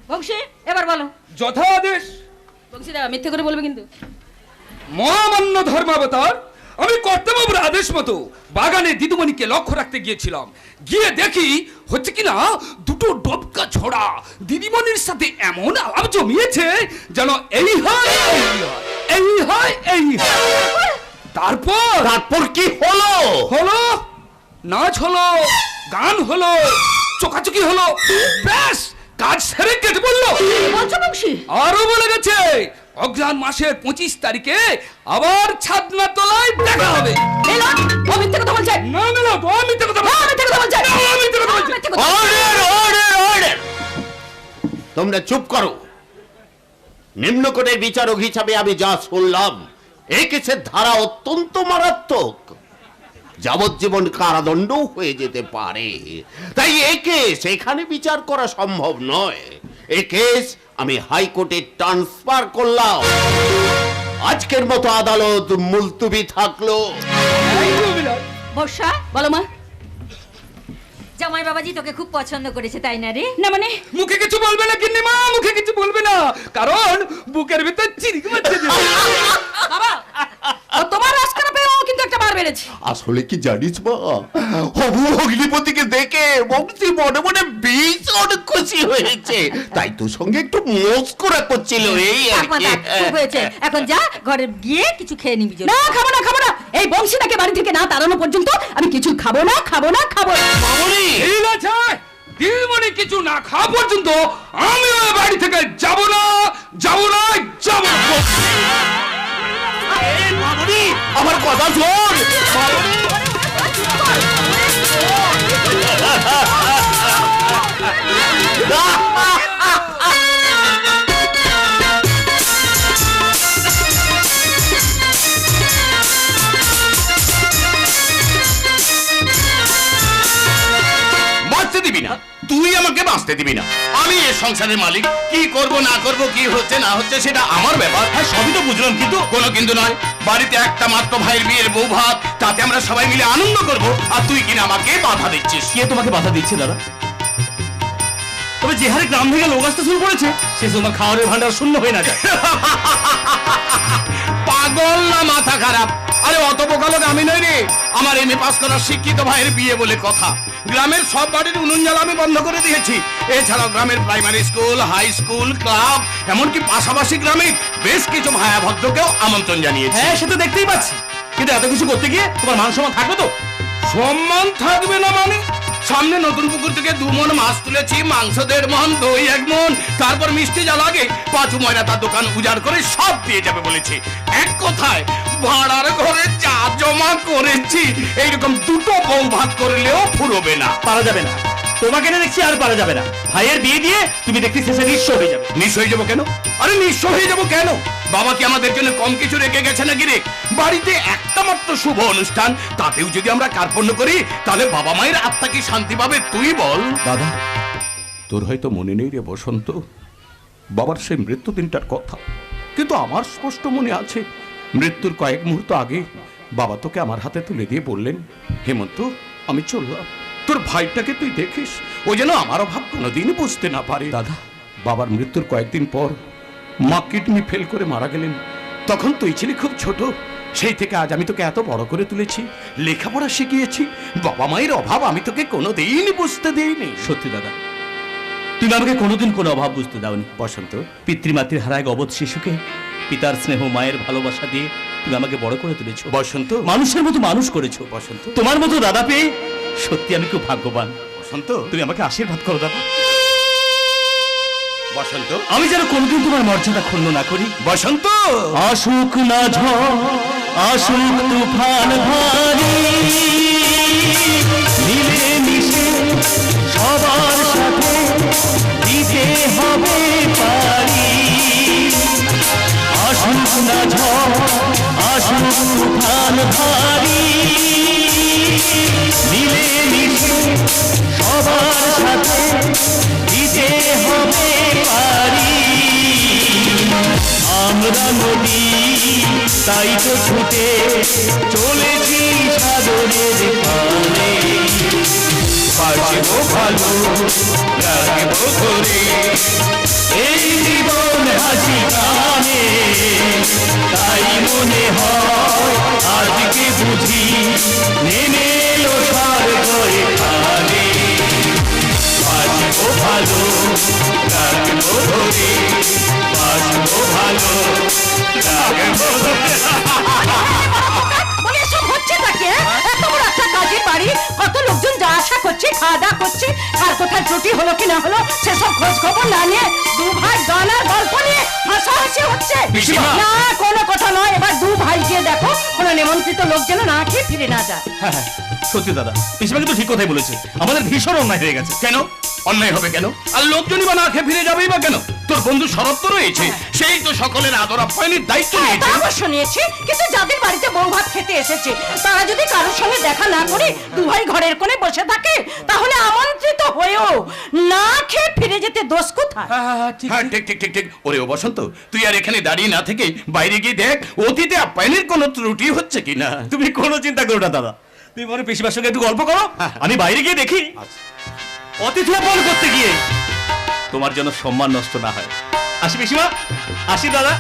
[SPEAKER 2] বংশী, এবার বলো।
[SPEAKER 7] যথা আদেশ।
[SPEAKER 2] বংশীদা মিথ্যে করে বলবে কিন্তু।
[SPEAKER 7] মহামান্য ধর্মাবতার, আমি কর্তাবাবুর আদেশ মতো বাগানে দিদিমণিকে লক্ষ্য রাখতে গিয়েছিলাম। গিয়ে দেখি হচ্ছে কিনা দুটো ডবকা ছড়া দিদিমণির সাথে এমন আলাপ জমিয়েছে যেন এই হয় এই হয় এই হয়।
[SPEAKER 4] তারপর কি হলো?
[SPEAKER 7] হলো নাচ হলো, গান হলো, চোকাচুকি হলো, ব্যাস কাজ সেরে কেটে বললো।
[SPEAKER 2] বলছো বংশী?
[SPEAKER 7] আরো বলে গেছে অগ্রহায়ণ মাসের 25 তারিখে আবার ছাদনা তলায় দেখা হবে।
[SPEAKER 2] মিলট, ও মিথ্যে কথা বলছে।
[SPEAKER 7] না না ও মিথ্যে কথা বলছে।
[SPEAKER 2] মিথ্যে কথা বলছে।
[SPEAKER 7] মিথ্যে কথা বলছে।
[SPEAKER 2] মিথ্যে কথা।
[SPEAKER 4] অর্ডার অর্ডার অর্ডার, তোমরা চুপ করো। নিম্ন কোর্টের বিচারক হিসাবে আমি যা শুনলাম, এই কেসের ধারা অত্যন্ত মারাত্মক, যাবজ্জীবন কারাদণ্ড হয়ে যেতে পারে। তাই এই কেস এখানে বিচার করা সম্ভব নয়। এই কেস আমি হাইকোর্টে ট্রান্সফার করলাম। আজকের মতো আদালত মুলতবি থাকলো।
[SPEAKER 2] বর্ষা, বলো মা। জামাই বাবাজি তোকে খুব পছন্দ করেছে তাই না রে?
[SPEAKER 3] না মানে
[SPEAKER 7] মুখে কিছু বলবে না গিন্নিমা, মুখে কিছু বলবে না, কারণ বুকের ভিতর চিরিক মারছে যে।
[SPEAKER 3] বাবা ও তোমার রাজকারা পেয়ে ও কিন্তু একটা বার বেড়েছে।
[SPEAKER 6] আসলে কি জানিস মা, হবু অগ্নিপতিকে দেখে বংশী মনে মনে ভীষণ খুশি হয়েছে, তাই তোর সঙ্গে একটু মস্করা করছিল এই আর
[SPEAKER 2] থাক মা,
[SPEAKER 6] কি।
[SPEAKER 2] থাক, খুব হয়েছে। এখন যা ঘরে গিয়ে কিছু খেয়ে নিবি যদি।
[SPEAKER 3] না খাবো না খাবো না, এই বংশীটাকে বাড়ি থেকে না তাড়ানো পর্যন্ত আমি কিছু খাবো না খাবো না খাবো না।
[SPEAKER 1] মামনি
[SPEAKER 7] ঠিক আছে, দিদিমণি কিছু না খাওয়া পর্যন্ত আমি ওই বাড়ি থেকে যাব না, যাব না, যাব না।
[SPEAKER 1] মামনি আমার কথা শোন। বাঁচতে দিবি না, তুই আমাকে বাঁচতে দিবি না। আমি এর সংসারের মালিক, কি করব না করব, কি হচ্ছে না হচ্ছে সেটা আমার ব্যাপার। হ্যাঁ সবই তো বুঝলাম, কিন্তু কোনো কিন্তু নয়। বাড়িতে একটা মাত্র ভাইয়ের বিয়ের বউ ভাত, তাতে আমরা সবাই মিলে আনন্দ করব, আর তুই কিনা আমাকে বাধা দিচ্ছিস। কে তোমাকে বাধা দিচ্ছে দাদা? তবে যে হারে গ্রাম থেকে লোক আসতে শুরু করেছে, সে তোমার খাওয়ারের ভান্ডার শূন্য হয়ে না যায়। পাগল না মাথা খারাপ? আরে অত বোকা লোক আমি নই রে। আমার এমএ পাস করা শিক্ষিত ভাইয়ের বিয়ে বলে কথা। গ্রামের সব বাড়ির উনুন জ্বালা আমি বন্ধ করে দিয়েছি। এছাড়াও গ্রামের primary school, high school, club, এমনকি পাশাপাশি গ্রামের বেশ কিছু ভায়া ভদ্রকেও আমন্ত্রণ জানিয়েছি। হ্যাঁ সে তো দেখতেই পাচ্ছি, কিন্তু এত কিছু করতে গিয়ে তোমার মান সম্মান থাকবে তো? সম্মান থাকবে না মানে? সামনে নতুন পুকুর থেকে 2 মণ মাছ তুলেছি, মাংস 1.5 মণ, দই 1 মণ, তারপর মিষ্টি যা লাগে পাঁচু ময়রা তার দোকান উজাড় করে সব দিয়ে যাবে বলেছে। এক কথায় ভাড়ার ঘরে যা জমা করেছি, এইরকম 2টো বউ ভাত করলেও ফুরোবে না। পারা যাবে না, তোমাকে না দেখছি আর পারা যাবে না। ভাইয়ের বিয়ে দিয়ে তুমি দেখছি শেষে নিঃস্ব হয়ে যাবে। নিঃস্ব হয়ে যাবো কেন? আরে নিঃস্ব হয়ে যাবো কেন? বাবা কি আমাদের জন্য কম কিছু রেখে গেছে নাকি রে? বাড়িতে একটা মাত্র শুভ অনুষ্ঠান, তাতেও যদি আমরা কার্পণ্য করি, তাহলে বাবা মায়ের আত্মা কি শান্তি পাবে তুই বল? দাদা তোর হয়তো মনে নেই রে বসন্ত, বাবার সেই মৃত্যু দিনটার কথা, কিন্তু আমার স্পষ্ট মনে আছে। মৃত্যুর কয়েক মুহূর্ত আগে বাবা তোকে আমার হাতে তুলে দিয়ে বললেন, হেমন্ত আমি চললাম, তোর ভাইটাকে তুই দেখিস, ও যেন আমার অভাব কোনোদিন বুঝতে না পারে। দাদা বাবার মৃত্যুর কয়েকদিন পর মা কিডনি ফেল করে মারা গেলেন, তখন তুই ছিলি খুব ছোট। সেই থেকে আজ আমি তোকে এত বড় করে তুলেছি, লেখাপড়া শিখিয়েছি, বাবা মায়ের অভাব আমি তোকে কোনোদিন বুঝতে দেইনি। সত্যি দাদা, তুমি আমাকে কোনোদিন কোনো অভাব বুঝতে দাওনি। বসন্ত, পিতৃমাতৃ হারা এক অবোধ শিশুকে পিতার স্নেহ মায়ের ভালোবাসা দিয়ে তুমি আমাকে বড় করে তুলেছো। বসন্ত, মানুষের মতো মানুষ করেছো। বসন্ত, তোমার মতো দাদা পেয়ে সত্যি আমি খুব ভাগ্যবান। বসন্ত, তুমি আমাকে আশীর্বাদ করো দাদা। বসন্ত, আমি যেন কোনদিন তোমার মর্যাদা ক্ষুণ্ণ না করি। বসন্ত, আসুক না ঝড়, আসুক তুফান ভারী, মিলে মিশে সবার সাথে দিতে হবে পারি। আসুক না ঝড়, আসুক তুফান ভারী, মিলে মিশে সবার সাথে দিতে হবে পারি। আমরা নদী তাই তো ছুটে চলেছি সাগরের পানে, বাঁচবো ভালো রাখবো করে এই জীবন হাসি গানে। তাই মনে হয় আজকে বুঝি নেমে এলো স্বর্গ এখানে। বাঁচবো ভালো রাখবো ধরে, বাঁচবো ভালো রাখবো ধরে।
[SPEAKER 3] মানে এসব হচ্ছে নাকি? এত বড় একটা কাজের বাড়ি, কত লোকজন যা আশা করছে, খাওয়া দাওয়া করছে, কার কোথায় ত্রুটি হলো কি না হলো সেসব খোঁজ খবর না নিয়ে 2 ভাই গানার গল্প নিয়ে হাসাহাসি হচ্ছে।
[SPEAKER 1] পিসিমা!
[SPEAKER 3] না কোনো কথা নয়, এবার 2 ভাই গিয়ে দেখো কোনো নিমন্ত্রিত লোক যেন না খেয়ে ফিরে না যায়।
[SPEAKER 1] হ্যাঁ হ্যাঁ সত্যি দাদা, পিসিমা কিন্তু ঠিক কথাই বলেছে। আমাদের ভীষণ অন্যায় হয়ে গেছে। কেন অন্যায় হবে কেন? আর লোকজনই বা না খেয়ে ফিরে যাবেই বা কেন? তোর বন্ধু শরৎ তো রয়েছে, সেই তো সকলের আদর আপ্যায়নের দায়িত্ব নিয়েছে।
[SPEAKER 3] তা অবশ্য নিয়েছি, কিন্তু যাদের বাড়িতে বউ ভাত খেতে এসেছে তারা যদি কারোর সঙ্গে দেখা না করে 2 ভাই ঘরের কোণে বসে থাকে, তাহলে আমন্ত্রিত হয়েও না খেয়ে ফিরে যেতে দোষ কোথায়?
[SPEAKER 1] হ্যাঁ ঠিক ঠিক ঠিক ঠিক। ওরে ও বসন্ত, তুই আর এখানে দাঁড়িয়ে না থেকে বাইরে গিয়ে দেখ অতীতে আপ্যায়নের কোনো ত্রুটি হচ্ছে কিনা। তুমি কোনো চিন্তা করো না দাদা,
[SPEAKER 5] তুমি বলে পিসিমার সঙ্গে একটু গল্প করো, আমি বাইরে গিয়ে দেখি অতিথি আপ্যায়ন করতে গিয়ে তোমার জন্য সম্মান নষ্ট না হয়। আসি পিসিমা, আসি দাদা।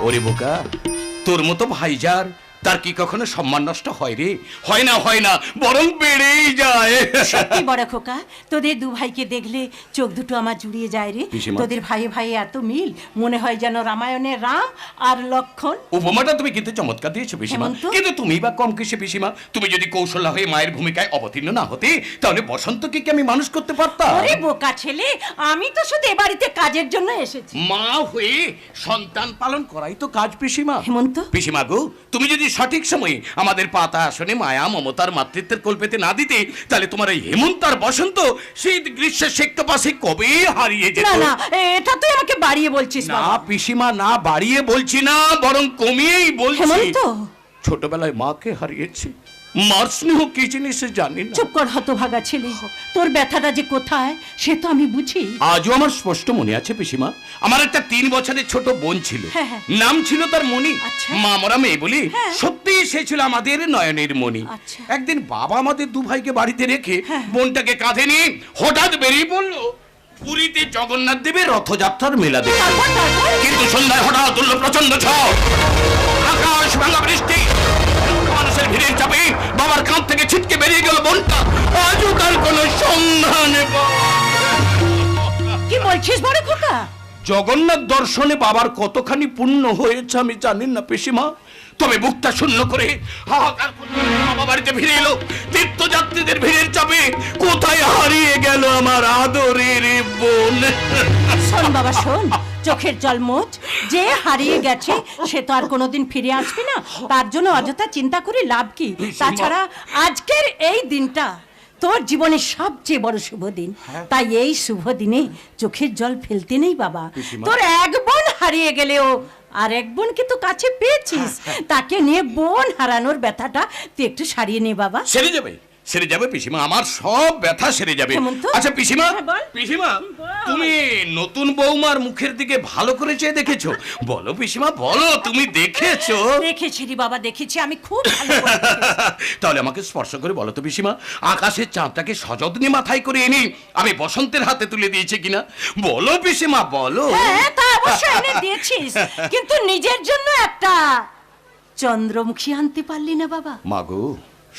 [SPEAKER 1] ওরে বোকা, তোর মতো ভাইজার তার কি কখনো সম্মান নষ্ট হয় রে? হয় না, হয় না, বরং বেড়েই যায়।
[SPEAKER 3] সত্যি বড় খোকা, তোদের দু ভাইকে দেখলে চোখ দুটো আমার জুড়িয়ে যায় রে।
[SPEAKER 1] পিসিমা।
[SPEAKER 3] তোদের ভাইয়ে ভাইয়ে এত মিল, মনে হয় যেন রামায়ণের রাম আর লক্ষণ।
[SPEAKER 1] উপমাটা তুমি কিন্তু চমৎকার দিয়েছো পিসিমা,
[SPEAKER 3] হেমন্ত?
[SPEAKER 1] কিন্তু তুমি বা কম কিসে পিসিমা? তুমি যদি কৌশলা হয়ে মায়ের ভূমিকায় অবতীর্ণ না হতে, তাহলে বসন্তকে কি আমি মানুষ করতে পারতাম?
[SPEAKER 3] ওরে বোকা ছেলে, আমি তো শুধু এ বাড়িতে কাজের জন্য এসেছি।
[SPEAKER 1] মা হয়ে সন্তান পালন করাই তো কাজ পিসিমা।
[SPEAKER 3] হেমন্ত?
[SPEAKER 1] পিসিমা গো, তুমি যদি সঠিক সময়ে আমাদের পাতা আসনে মায়া মমতার মাতৃত্বের কোল পেতে না দিতে, তাহলে তোমার এই হেমন্ত আর বসন্ত শীত গ্রীষ্মের শেক্ত পাশে কবে হারিয়ে যেত।
[SPEAKER 3] না না, এটা তুই আমাকে বাড়িয়ে বলছিস
[SPEAKER 1] না
[SPEAKER 3] বাবা।
[SPEAKER 1] পিসিমা, না বাড়িয়ে বলছি না, বরং কমিয়েই বলছি।
[SPEAKER 3] হেমন্ত?
[SPEAKER 1] ছোটবেলায় মাকে হারিয়েছি, মার স্নেহ কি জিনিস জানি না।
[SPEAKER 3] চুপ কর হতভাগা ছেলে, তোর ব্যথাটা যে কোথায় সে তো আমি বুঝি।
[SPEAKER 1] আজও আমার স্পষ্ট মনে আছে পিসিমা, আমার একটা 3 বছরের ছোট বোন ছিল,
[SPEAKER 3] হ্যাঁ, হ্যাঁ।
[SPEAKER 1] নাম ছিল তার মণি।
[SPEAKER 3] আচ্ছা।
[SPEAKER 1] মা মরা মেয়ে বলি,
[SPEAKER 3] হ্যাঁ।
[SPEAKER 1] সত্যি সে ছিল আমাদের নয়নের মণি।
[SPEAKER 3] আচ্ছা।
[SPEAKER 1] একদিন বাবা আমাদের দু ভাইকে বাড়িতে রেখে
[SPEAKER 3] হ্যাঁ।
[SPEAKER 1] বোনটাকে কাঁধে নিয়ে হঠাৎ বেরিয়ে পড়লো পুরীতে জগন্নাথ দেবের রথযাত্রার মেলা দেখতে।
[SPEAKER 3] তারপর?
[SPEAKER 1] কিন্তু সন্ধ্যায় হঠাৎ উঠল প্রচন্ড ঝড়, আকাশ ভাঙা বৃষ্টি, মানুষের ভিড়ের চাপে বাবার কাঁধ থেকে ছিটকে বেরিয়ে গেল বোনটা। আজও তার কোনো সন্ধান
[SPEAKER 3] কি বলছিস বড় খোকা?
[SPEAKER 1] জগন্নাথ দর্শনে বাবার কতখানি পুণ্য হয়েছে আমি জানি না পিসিমা, তবে বুকটা শূন্য করে হাহাকার করে বাবা বাড়িতে ফিরে এলো। তীর্থযাত্রীদের ভিড়ের চাপে কোথায় হারিয়ে গেল আমার আদরের বোন।
[SPEAKER 3] শোন বাবা শোন, চোখের জল মোচ, যে হারিয়ে গেছে সে তো আর কোনোদিন ফিরে আসবে না, তার জন্য অযথা চিন্তা করে লাভ কি? তাছাড়া আজকের এই দিনটা তোর জীবনের সবচেয়ে বড় শুভ দিন, তাই এই শুভ দিনে চোখের জল ফেলতে নেই বাবা। তোর এক বোন হারিয়ে গেলেও আর এক বোনকে তো কাছে পেয়েছিস, তাকে নিয়ে বোন হারানোর ব্যথাটা তুই একটু সারিয়ে নে বাবা।
[SPEAKER 1] সেরে যাবে, সেরে যাবে পিসিমা, আমার সব ব্যথা সেরে যাবে।
[SPEAKER 3] হেমন্ত?
[SPEAKER 1] আচ্ছা পিসিমা,
[SPEAKER 3] হ্যাঁ, বল।
[SPEAKER 1] পিসিমা তুমি নতুন বৌমার মুখের দিকে ভালো করে চেয়ে দেখেছো? বলো পিসিমা, বলো তুমি দেখেছো?
[SPEAKER 3] দেখেছি রে বাবা, দেখেছি, আমি খুব ভালো করে দেখেছি।
[SPEAKER 1] তাহলে আমাকে স্পর্শ করে বলো তো পিসিমা, আকাশের চাঁদটাকে সযত্নে মাথায় করে এনে আমি বসন্তের হাতে তুলে দিয়েছি কিনা? বলো পিসিমা, বলো।
[SPEAKER 3] হ্যাঁ, তা অবশ্যই এনে দিয়েছিস, কিন্তু নিজের জন্য একটা চন্দ্রমুখী আনতে পারলি না বাবা।
[SPEAKER 1] মাগো,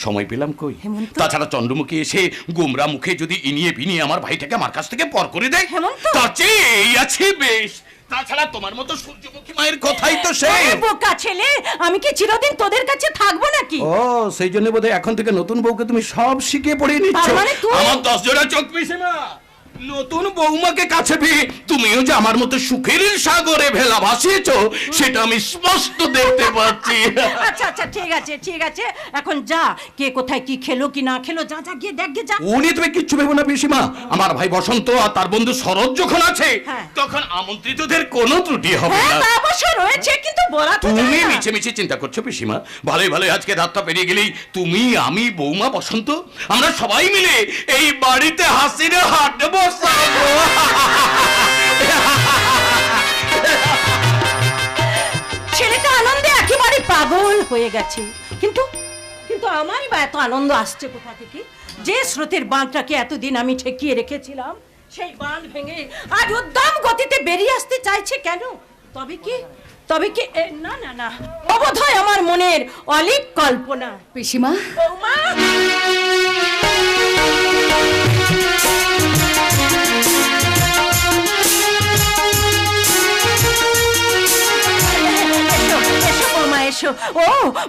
[SPEAKER 1] সময় পেলাম কই?
[SPEAKER 3] হেমন্ত?
[SPEAKER 1] তাছাড়া চন্দ্রমুখী এসে গোমরা মুখে যদি ইনিয়ে বিনিয়ে আমার ভাইটাকে আমার কাছ থেকে পর করে দেয়,
[SPEAKER 3] হেমন্ত?
[SPEAKER 1] তার চেয়ে এই আছে বেশ। তাছাড়া তোমার মতো সূর্যমুখী মায়ের কথাই তো সে।
[SPEAKER 3] আরে বোকা ছেলে, আমি কি চিরদিন তোদের কাছে থাকবো নাকি?
[SPEAKER 1] ও, সেই জন্য বোধহয় এখন থেকে নতুন বউকে তুমি সব শিখে পড়িয়ে নিচ্ছ।
[SPEAKER 3] তার মানে তুই-
[SPEAKER 1] আমার 10 জোড়া চোখ পিসিমা, নতুন বৌমাকে কাছে পেয়ে তুমিও যে আমার মতো সুখের সাগরে ভেলা ভাসিয়েছো সেটা আমি স্পষ্ট দেখতে পাচ্ছি।
[SPEAKER 3] আচ্ছা আচ্ছা, ঠিক আছে ঠিক আছে, এখন যা, কে কোথায় কি খেলো কি না খেলো, যা যা গিয়ে দেখ গে যা।
[SPEAKER 1] উনি তুমি কিচ্ছু ভেবো না পিসিমা, আমার ভাই বসন্ত আর তার বন্ধু শরৎ যখন আছে,
[SPEAKER 3] হ্যাঁ।
[SPEAKER 1] তখন আমন্ত্রিতদের কোনো ত্রুটি হবে
[SPEAKER 3] হ্যাঁ,
[SPEAKER 1] না।
[SPEAKER 3] তা অবশ্য রয়েছে, কিন্তু বলা তো
[SPEAKER 1] তুমি
[SPEAKER 3] যায় না।
[SPEAKER 1] মিছে মিছে চিন্তা করছো পিসিমা, ভালোই ভালোই আজকে রাতটা পেরিয়ে গেলেই তুমি, আমি, বৌমা, বসন্ত আমরা সবাই মিলে এই বাড়িতে হাসির হাট বসাবো।
[SPEAKER 3] ছেলেটা আনন্দে একেবারে পাগল হয়ে গেছে, কিন্তু কিন্তু আমারই বা এত আনন্দ আসছে কোথা থেকে? যে স্রোতের বাঁধটাকে এতদিন আমি ঠেকিয়ে রেখেছিলাম, সেই বাঁধ ভেঙে আজ উদ্দাম গতিতে বেরিয়ে আসতে চাইছে কেন? তবে কি না না না, অবোধয় আমার মনের অলিক কল্পনা।
[SPEAKER 2] পিসিমা,
[SPEAKER 3] বৌমা, এসো বৌমা এসো। ও,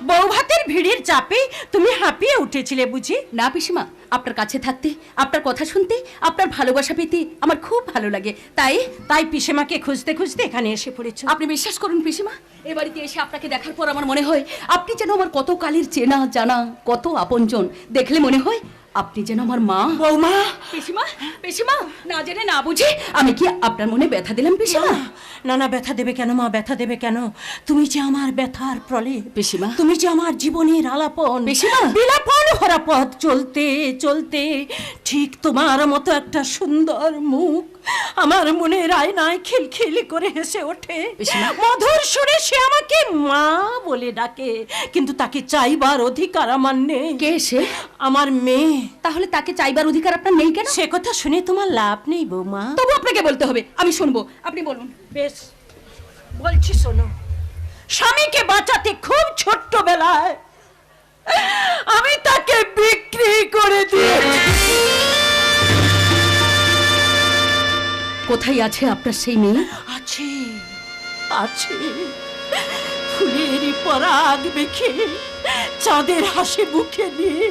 [SPEAKER 3] বউ ভাতের ভিড়ের চাপে তুমি হাঁপিয়ে উঠেছিলে বুঝি?
[SPEAKER 2] না পিসিমা, আপনার কাছে থাকতে, আপনার কথা শুনতে, আপনার ভালোবাসা পেতে আমার খুব ভালো লাগে, তাই
[SPEAKER 3] তাই পিসেমাকে খুঁজতে খুঁজতে এখানে এসে পড়েছো।
[SPEAKER 2] আপনি বিশ্বাস করুন পিসিমা, এ বাড়িতে এসে আপনাকে দেখার পর আমার মনে হয় আপনি যেন আমার কত কালের চেনা জানা, কত আপনজন। দেখলে মনে হয় আপনি যেন আমার মা।
[SPEAKER 3] বৌমা,
[SPEAKER 2] পিসিমা, পিসিমা, না জেনে না বুঝে আমি কি আপনার মনে ব্যথা দিলাম পিসিমা?
[SPEAKER 3] না না, ব্যথা দেবে কেন মা, ব্যথা দেবে কেন? তুমি যে আমার ব্যথার প্রলেপ
[SPEAKER 2] পিসিমা।
[SPEAKER 3] তুমি যে আমার জীবনের আলাপন
[SPEAKER 2] পিসিমা।
[SPEAKER 3] বিলাপন ভরা পথ চলতে চলতে ঠিক তোমার মতো একটা সুন্দর মুখ আমার মনের আয়নায় খিলখিলি করে হেসে ওঠে।
[SPEAKER 2] পিসিমা।
[SPEAKER 3] মধুর সুরে সে আমাকে মা বলে ডাকে, কিন্তু তাকে চাইবার অধিকার আমার নেই।
[SPEAKER 2] কে সে?
[SPEAKER 3] আমার মেয়ে।
[SPEAKER 2] তাহলে তাকে চাইবার অধিকার আপনার নেই কেন?
[SPEAKER 3] সে কথা শুনে তোমার লাভ নেই বৌমা।
[SPEAKER 2] তবু আপনাকে বলতে হবে, আমি শুনবো, আপনি বলুন।
[SPEAKER 3] বেশ, বলছি শোনো। স্বামীকে বাঁচাতে খুব ছোট্টবেলায় আমি তাকে বিক্রি করে দিয়েছি।
[SPEAKER 2] কোথায় আছে আপনার সেই মেয়ে?
[SPEAKER 3] আছে আছে, ফুলের পরাগ মেখে চাঁদের হাসি মুখে নিয়ে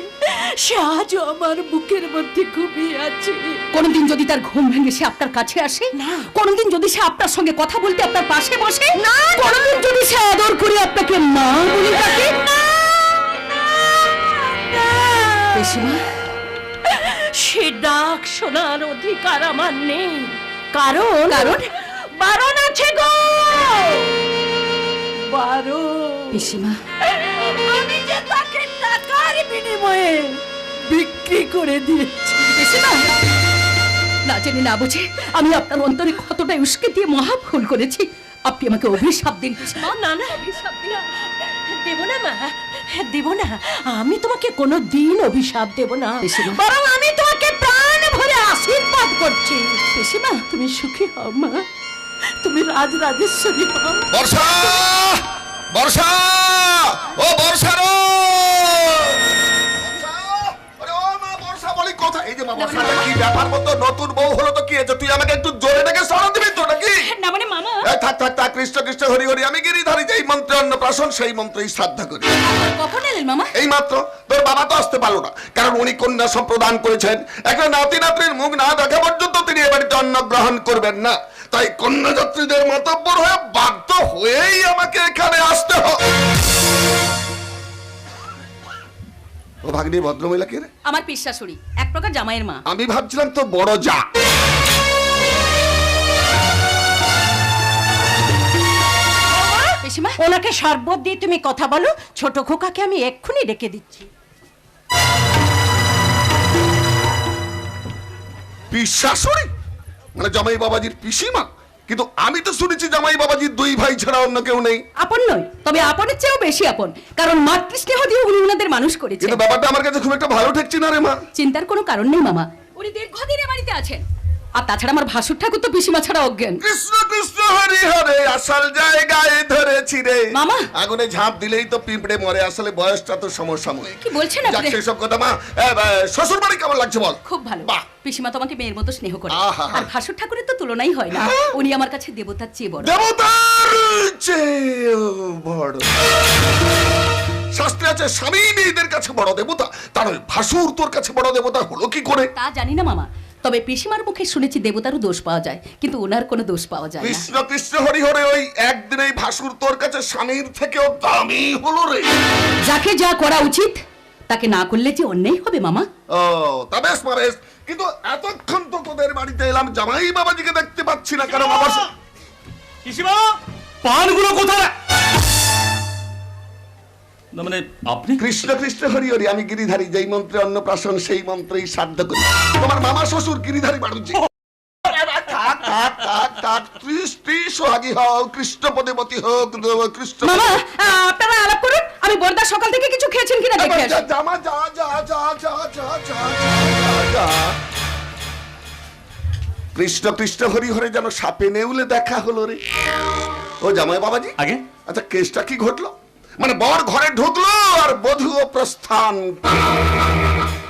[SPEAKER 3] সে আজও আমার বুকের মধ্যে ঘুমিয়ে আছে।
[SPEAKER 2] কোনদিন যদি তার ঘুম ভেঙে সে আপনার কাছে আসে,
[SPEAKER 3] না।
[SPEAKER 2] কোনদিন যদি সে আপনার সঙ্গে কথা বলতে আপনার পাশে বসে, না, কোনদিন যদি সে আদর করে আপনাকে মা বলে ডাকে, পিসিমা,
[SPEAKER 3] সে ডাক শোনার অধিকার আমার নেই। কারণ
[SPEAKER 2] কারণ?
[SPEAKER 3] বারণ আছে গো, বারণ।
[SPEAKER 2] পিসিমা,
[SPEAKER 3] আমি যে তাকে টাকার বিনিময়ে বিক্রি করে দিয়েছি।
[SPEAKER 2] পিসিমা, না জেনে না বুঝে আমি আপনার অন্তরে কতটাই উস্কে দিয়ে মহা ভুল করেছি। আপনি আমাকে অভিশাপ দিন পিসিমা।
[SPEAKER 3] না না, অভিশাপ দেব না মা, দেব না। আমি তোমাকে কোনো দিন অভিশাপ দেব না,
[SPEAKER 2] পিসিমা।
[SPEAKER 3] বরং আমি তোমাকে প্রাণ ভরে আশীর্বাদ করছি। পিসিমা, তুমি সুখী হও মা, তুমি রাজরাজেশ্বরী হও।
[SPEAKER 6] বর্ষা, বর্ষা, ও বর্ষা রো, আরে ও মা বর্ষা বলি কোথায়? এই যে মা বর্ষা, কি ব্যাপার মতো নতুন বউ হলো তো কি হয়েছে? তুই আমাকে একটু জোরে ডেকে সরা দিবি তো নাকি?
[SPEAKER 2] না মানে মামা,
[SPEAKER 6] এই থাক থাক থাক, কৃষ্ণ কৃষ্ণ হরি হরি, আমি গিরিধারী, যেই মন্ত্রে অন্নপ্রাশন সেই মন্ত্রেই শ্রাদ্ধা করি।
[SPEAKER 2] কখন এলেন মামা?
[SPEAKER 6] এই মাত্র। তোর বাবা তো আসতে পারলো না, কারণ উনি কন্যা সম্প্রদান করেছেন। একটা নাতি নাতনির মুখ না দেখা পর্যন্ত তিনি এ বাড়িতে অন্ন গ্রহণ করবেন না। তাই কন্যা যাত্রীদের মাতব্বর হয়ে বাধ্য হয়েই আমাকে এখানে আসতে হবে। ও ভাগ্নি, ভদ্রমহিলা কে রে?
[SPEAKER 2] আমার পিসশাশুড়ি, এক প্রকার জামাইয়ের মা।
[SPEAKER 6] আমি ভাবছিলাম তো বড় যা।
[SPEAKER 2] পিসিমা,
[SPEAKER 3] ওনাকে শরবত দিয়ে তুমি কথা বলো, ছোট খোকাকে আমি এক্ষুনি ডেকে দিচ্ছি।
[SPEAKER 6] পিসশাশুড়ি মানে জামাই বাবাজির পিসিমা? কিন্তু আমি তো শুনেছি জামাই বাবাজির দুই ভাই ছাড়া অন্য কেউ নেই।
[SPEAKER 2] আপন নয়, তবে আপনের চেয়েও বেশি আপন, কারণ মাতৃস্নেহ দিয়ে উনি ওনাদের মানুষ করেছেন।
[SPEAKER 6] কিন্তু ব্যাপারটা আমার কাছে খুব একটা ভালো ঠেকছে না রে মা।
[SPEAKER 2] চিন্তার কোনো কারণ নেই মামা, উনি দীর্ঘদিন এ বাড়িতে আছেন। আর তাছাড়া আমার ভাসুর ঠাকুর তো পিসিমা ছাড়া অজ্ঞান।
[SPEAKER 6] কৃষ্ণ কৃষ্ণ হরি হরে, আসল জায়গায় ধরেছি রে।
[SPEAKER 2] মামা।
[SPEAKER 6] আগুনে ঝাঁপ দিলেই তো পিঁপড়ে মরে, আসলে বয়সটা তো সমসাময়িক।
[SPEAKER 2] কি বলছেন
[SPEAKER 6] যাক,
[SPEAKER 2] আপনি?
[SPEAKER 6] সেসব কথা মা। শ্বশুর বাড়ি কেমন লাগছে বল?
[SPEAKER 2] খুব ভালো।
[SPEAKER 6] বাহ।
[SPEAKER 2] পিসিমা তোমাকে মেয়ের মতো স্নেহ করে।
[SPEAKER 6] আহা।
[SPEAKER 2] আর ভাসুর ঠাকুরের তো তুলনাই হয় না, উনি আমার কাছে দেবতার চেয়ে বড়।
[SPEAKER 6] দেবতার চেয়েও বড়। শাস্ত্রে আছে স্বামী মেয়েদের কাছে বড় দেবতা, তার ওই ভাসুর তোর কাছে বড় দেবতা হলো কি করে?
[SPEAKER 2] তা জানি না মামা, তবে পিসিমার মুখে শুনেছি দেবতারও দোষ পাওয়া যায়, কিন্তু ওনার কোনো দোষ পাওয়া যায় না।
[SPEAKER 6] কৃষ্ণ কৃষ্ণ হরি হরে, ওই একদিনেই ভাসুর তোর কাছে স্বামীর থেকেও দামি হলো রে।
[SPEAKER 2] যাকে যা করা উচিত তাকে না করলে যে অন্যায় হবে মামা।
[SPEAKER 6] ও তা বেশ মা বেশ, কিন্তু এতক্ষণ তো তোদের বাড়িতে এলাম, জামাই বাবাজিকে দেখতে পাচ্ছি না কেন বাবা?
[SPEAKER 1] পিসিমা, পানগুলো কোথায়? না মানে আপনি?
[SPEAKER 6] কৃষ্ণ কৃষ্ণ হরি হরি, আমি গিরিধারী, যেই মন্ত্রে অন্নপ্রাশন সেই মন্ত্রেই শ্রাদ্ধ করি। তোমার মামা শ্বশুর গিরিধারী বাড়ুজি। সোহাগী হও, কৃষ্ণ পদেবতী হোক, কৃষ্ণ।
[SPEAKER 2] মামা, আপনারা আলাপ করুন, আমি বর্দা সকাল থেকে কিছু খেয়েছেন কিনা দেখে আসি।
[SPEAKER 6] জামা যা যা যা যা যা যা যা। কৃষ্ণ কৃষ্ণ হরি হরে, যেন সাপে নেউলে দেখা হলো রে। ও জামাই বাবাজি,
[SPEAKER 1] আগে
[SPEAKER 6] আচ্ছা কেসটা কি ঘটলো? মানে বর ঘরে ঢুকলো আর বধূও প্রস্থান।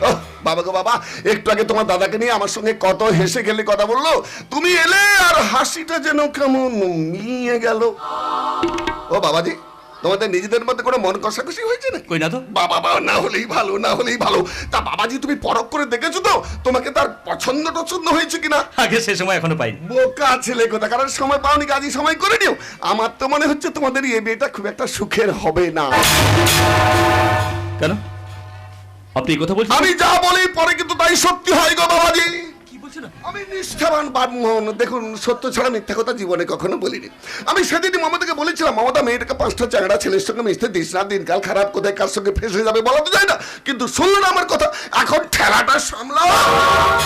[SPEAKER 6] ওহ, বাবা গো বাবা, একটু আগে তোমার দাদাকে নিয়ে আমার সঙ্গে কত হেসে খেলে কথা বললো, তুমি এলে আর হাসিটা যেন কেমন মিলিয়ে গেল। ও বাবাজি, তোমাদের নিজেদের মধ্যে কোনো মন কষাকষি হয়েছে না?
[SPEAKER 1] কই না তো।
[SPEAKER 6] বাবা না হলেই ভালো, না হলেই ভালো। তা বাবাজি তুমি পরখ করে দেখেছো তো তোমাকে তার পছন্দ টছন্দ হয়েছে কিনা?
[SPEAKER 1] আগে সে সময় এখনো পাইনি।
[SPEAKER 6] বোকা ছেলে কোথা, কারণ সময় পাওনি, কাজই সময় করে নিও। আমার তো মনে হচ্ছে তোমাদের এই বিয়েটা খুব একটা সুখের হবে না।
[SPEAKER 1] কেন আপনি এই কথা বলছেন?
[SPEAKER 6] আমি যা বলি পরে কিন্তু তাই সত্যি হয় গো বাবাজি।
[SPEAKER 5] বলছি না।
[SPEAKER 6] আমি নিষ্ঠাবান ব্রাহ্মণ, দেখুন সত্য ছাড়া মিথ্যা কথা জীবনে কখনো বলিনি। আমি সেদিনই মমতাকে বলেছিলাম, মমতা মেয়েটাকে 5টা চাংড়া ছেলের সঙ্গে মিশতে দিস না, দিনকাল খারাপ, কোথায় কার সঙ্গে ফেসে যাবে বলা তো যায় না। কিন্তু শুনলো না আমার কথা, এখন ঠেলাটা সামলাও।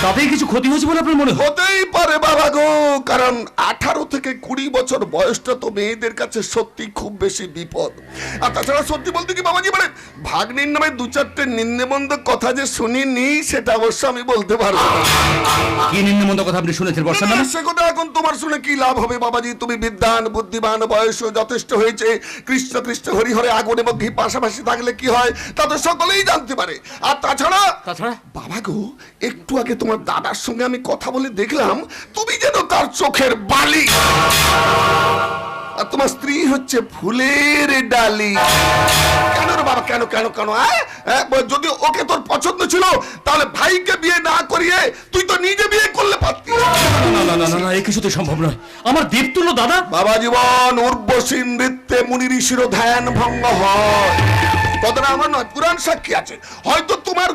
[SPEAKER 1] তাতেই কিছু ক্ষতি হয়েছে বলে আপনার মনে হয়?
[SPEAKER 6] হতেই পারে বাবা গো, কারণ 18 থেকে 20 বছর বয়সটা তো মেয়েদের কাছে সত্যি খুব বেশি বিপদ। আর তাছাড়া সত্যি বলতে কি বাবাজি, মানে ভাগ্নির নামে 2-4টে নিন্দেমন্দ কথা যে শুনিনি সেটা অবশ্য আমি বলতে পারবো না।
[SPEAKER 1] কি নিম্নমন্দ কথা আপনি শুনেছেন বর্ষা
[SPEAKER 6] না,
[SPEAKER 1] নামে?
[SPEAKER 6] সে কথা এখন তোমার শুনে কি লাভ হবে বাবাজি? তুমি বিদ্বান, বুদ্ধিমান, বয়সও যথেষ্ট হয়েছে। কৃষ্ণ কৃষ্ণ হরি হরে আগুন এবং ঘি পাশাপাশি থাকলে কি হয় তা তো সকলেই জানতে পারে। আর তাছাড়া বাবা গো, একটু আগে তোমার দাদার সঙ্গে আমি কথা বলে দেখলাম তুমি যেন তার চোখের বালি, আর তোমার স্ত্রী হচ্ছে ফুলের ডালি। কেন রে বাবা, কেন কেন কেন? যদি ওকে তোর পছন্দ ছিল তাহলে ভাইকে বিয়ে না করিয়ে তুই তো নিজে বিয়ে করলে পারতি।
[SPEAKER 1] না না না না, এই কিছুতে সম্ভব নয়। আমার দেবতুল্য দাদা।
[SPEAKER 6] বাবা জীবন, উর্বশী নৃত্যে মুনি ঋষির ধ্যান ভঙ্গ হয়। ততটা আমার নয়, পুরাণ সাক্ষী আছে। হয়তো তোমার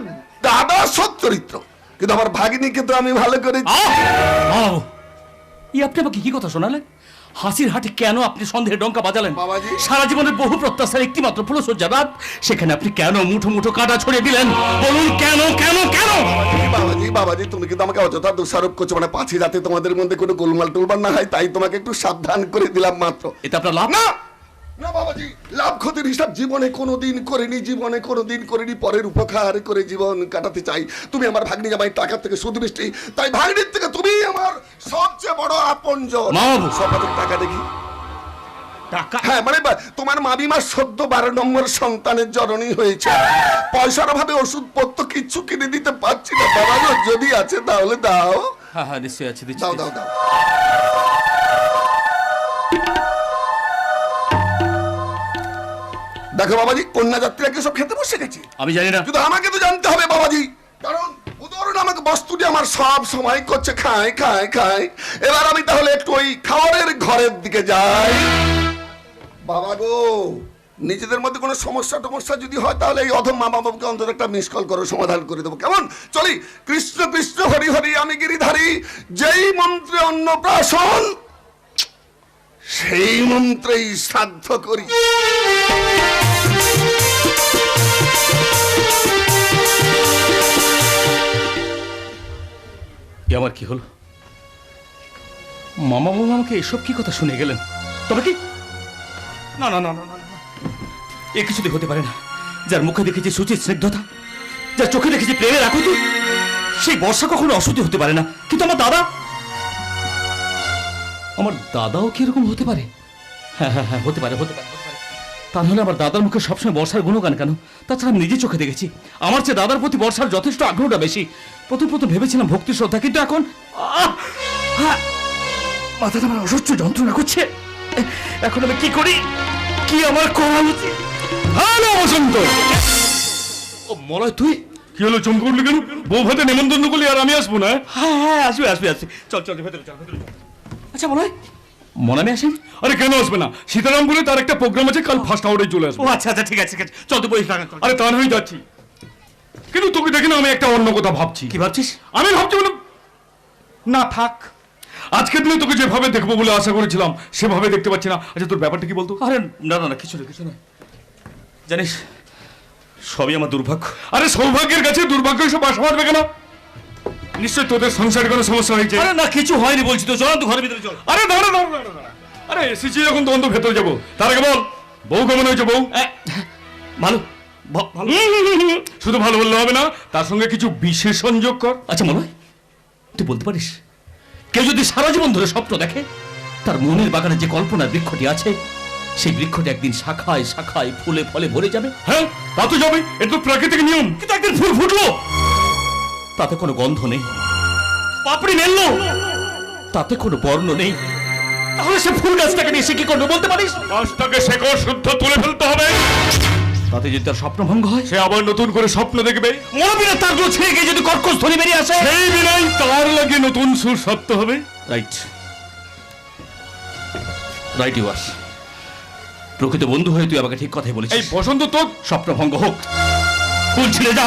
[SPEAKER 6] দাদা সৎ চরিত্র, কিন্তু আমার ভাগিনীকে তো আমি ভালো করেছি।
[SPEAKER 1] আপনি আমাকে কি কথা শোনালেন? হাসির হাটে কেন আপনি সন্দেহের ডঙ্কা বাজালেন?
[SPEAKER 6] বাবাজি।
[SPEAKER 1] সারা জীবনের বহু প্রত্যাশার একটি মাত্র ফুলসজ্জা রাত, সেখানে আপনি কেন মুঠো মুঠো কাঁটা ছড়িয়ে দিলেন? বলুন কেন কেন কেন?
[SPEAKER 6] বাবাজি বাবাজি, তুমি কিন্তু আমাকে অযথা দোষারোপ করছো, মানে পাছি যাতে তোমাদের মধ্যে কোনো গোলমাল টোলমাল না হয়, তাই তোমাকে একটু সাবধান করে দিলাম মাত্র।
[SPEAKER 1] এটা আপনার লাভ
[SPEAKER 6] না না বাবাজি, লাভ ক্ষতির হিসাব জীবনে কোনোদিন করিনি, জীবনে কোনোদিন করিনি। পরের উপকার করে জীবন কাটাতে চাই। তুমি আমার ভাগ্নি জামাই, টাকা থেকে সুদ মিষ্টি, তাই ভাগ্নির থেকে তুমি আমার সবচেয়ে বড় আপনজন। সব টাকা দেখি
[SPEAKER 1] টাকা?
[SPEAKER 6] হ্যাঁ, মানে তোমার মামিমার 12 নম্বর সন্তানের জননী হয়েছে। পয়সার অভাবে ওষুধপত্র কিচ্ছু কিনে দিতে পারছি না বাবা গো, যদি আছে তাহলে দাও।
[SPEAKER 1] হ্যাঁ হ্যাঁ নিশ্চয়ই আছে, দিচ্ছি।
[SPEAKER 6] দাও দাও দাও। দেখো বাবাজি, কন্যা যাত্রীরা সব খেতে বসে গেছে।
[SPEAKER 1] আমি জানি না।
[SPEAKER 6] কিন্তু আমাকে তো জানতে হবে বাবাজি, কারণ উদাহরণ আমাকে বস্তুটি আমার সব সময় করছে খাই খাই খাই। এবার আমি তাহলে একটু ওই খাবারের ঘরের দিকে যাই। বাবা গো, নিজেদের মধ্যে কোনো সমস্যা টমস্যা যদি হয় তাহলে এই অধম মা বাবাকে অন্তত একটা মিস কল করো, সমাধান করে দেবো। কেমন? চলি। কৃষ্ণ কৃষ্ণ হরি হরি আমি গিরিধারী, যেই মন্ত্রে অন্নপ্রাশন সেই মন্ত্রেই শ্রাদ্ধ করি।
[SPEAKER 1] আমার কি হলো? মামা বাবা আমাকে এসব কি কথা শুনে গেলেন? তবে কি? না না না না না, এ কিছুতে হতে পারে না। যার মুখে দেখেছি সুচির স্নিগ্ধতা, যার চোখে দেখেছি প্রেমের আকুতি, সেই বর্ষা কখনো অসুতি হতে পারে না। কিন্তু আমার দাদা, আমার দাদাও কি এরকম হতে পারে? হ্যাঁ হ্যাঁ হ্যাঁ, হতে পারে হতে পারে হতে পারে। তাহলে আমার দাদার মুখে সবসময় বর্ষার গুণগান কেন? তাছাড়া আমি নিজে চোখে দেখেছি আমার চেয়ে দাদার প্রতি বর্ষার যথেষ্ট আগ্রহটা বেশি। প্রথম ভেবেছিলাম ভক্তি শ্রদ্ধা, কিন্তু এখন মাথাটা আমার অসহ্য যন্ত্রণা করছে। এখন আমি কি করি? কি আমার করা উচিত? হ্যালো বসন্ত। ও মলয়, তুই?
[SPEAKER 5] কি হলো, চমকে উঠলি কেন? বউ ভাতে নেমন্তন্ন করলি আর আমি আসবো না?
[SPEAKER 1] হ্যাঁ হ্যাঁ, আসবে আসবে আসবে। চল চল ভেতরে চল, ভেতরে চল। আচ্ছা মলয়, মনামে আসেন?
[SPEAKER 5] আরে কেন আসবে না? সীতারামপুরে তার একটা প্রোগ্রাম আছে, কাল ফার্স্ট আওয়ারে চলে আসবে।
[SPEAKER 1] ও আচ্ছা আচ্ছা, ঠিক আছে ঠিক আছে, চল তুই বই।
[SPEAKER 5] আরে তা নয় যাচ্ছি, কিন্তু তোকে দেখে না আমি একটা অন্য কথা ভাবছি।
[SPEAKER 1] কি ভাবছিস?
[SPEAKER 5] আমি ভাবছি বলে না থাক, আজকের দিনে তোকে যেভাবে দেখবো বলে আশা করেছিলাম সেভাবে দেখতে পাচ্ছি না। আচ্ছা তোর ব্যাপারটা কি বলতো?
[SPEAKER 1] আরে না না না, কিছু না কিছু না। জানিস, সবই আমার দুর্ভাগ্য।
[SPEAKER 5] আরে সৌভাগ্যের কাছে দুর্ভাগ্য এসব বাসা বাঁধবে কেন? নিশ্চয় তোদের সংসারে কোনো সমস্যা হয়েছে।
[SPEAKER 1] আরে না, কিছু হয়নি বলছি তো। চল তো ঘরের ভিতরে চল।
[SPEAKER 5] আরে দাঁড়া দাঁড়া দাঁড়া, আরে এসেছি যখন তখন তো ভেতরে যাবো। তার আগে বল, বউ কেমন হয়েছে? বউ
[SPEAKER 1] ভালো।
[SPEAKER 5] শুধু ভালো বললে হবে না, তার সঙ্গে কিছু বিশেষণ যোগ কর।
[SPEAKER 1] আচ্ছা মলয়, তুই বলতে পারিস, কেউ যদি সারা জীবন ধরে স্বপ্ন দেখে, তার মনের বাগানে যে কল্পনার বৃক্ষটি আছে, সেই বৃক্ষটি একদিন শাখায় শাখায় ফুলে ফলে ভরে যাবে।
[SPEAKER 5] হ্যাঁ তা তো যাবে, এটা তো প্রাকৃতিক নিয়ম।
[SPEAKER 1] কিন্তু একদিন ফুল ফুটলো, তাতে কোনো গন্ধ নেই। পাপড়ি মেললো, তাতে কোনো বর্ণ নেই। তাহলে সে ফুল গাছটাকে নিয়ে সে কি করবে বলতে পারিস?
[SPEAKER 5] গাছটাকে শেকড় শুদ্ধ তুলে ফেলতে হবে।
[SPEAKER 1] তাতে যদি তার স্বপ্ন ভঙ্গ হয়,
[SPEAKER 5] সে আবার নতুন করে স্বপ্ন দেখবে।
[SPEAKER 1] মনোবিনা তার গুলো ছিঁড়ে গিয়ে যদি কর্কশ ধ্বনি বেরিয়ে আসে,
[SPEAKER 5] সেই বিনাই তার লাগে নতুন সুর সত্য হবে।
[SPEAKER 1] Right right, you are. প্রকৃত বন্ধু হয়ে তুই আমাকে ঠিক কথাই বলেছিস।
[SPEAKER 5] এই বসন্ত তোর
[SPEAKER 1] স্বপ্ন ভঙ্গ হোক, ফুল ছিঁড়ে যা।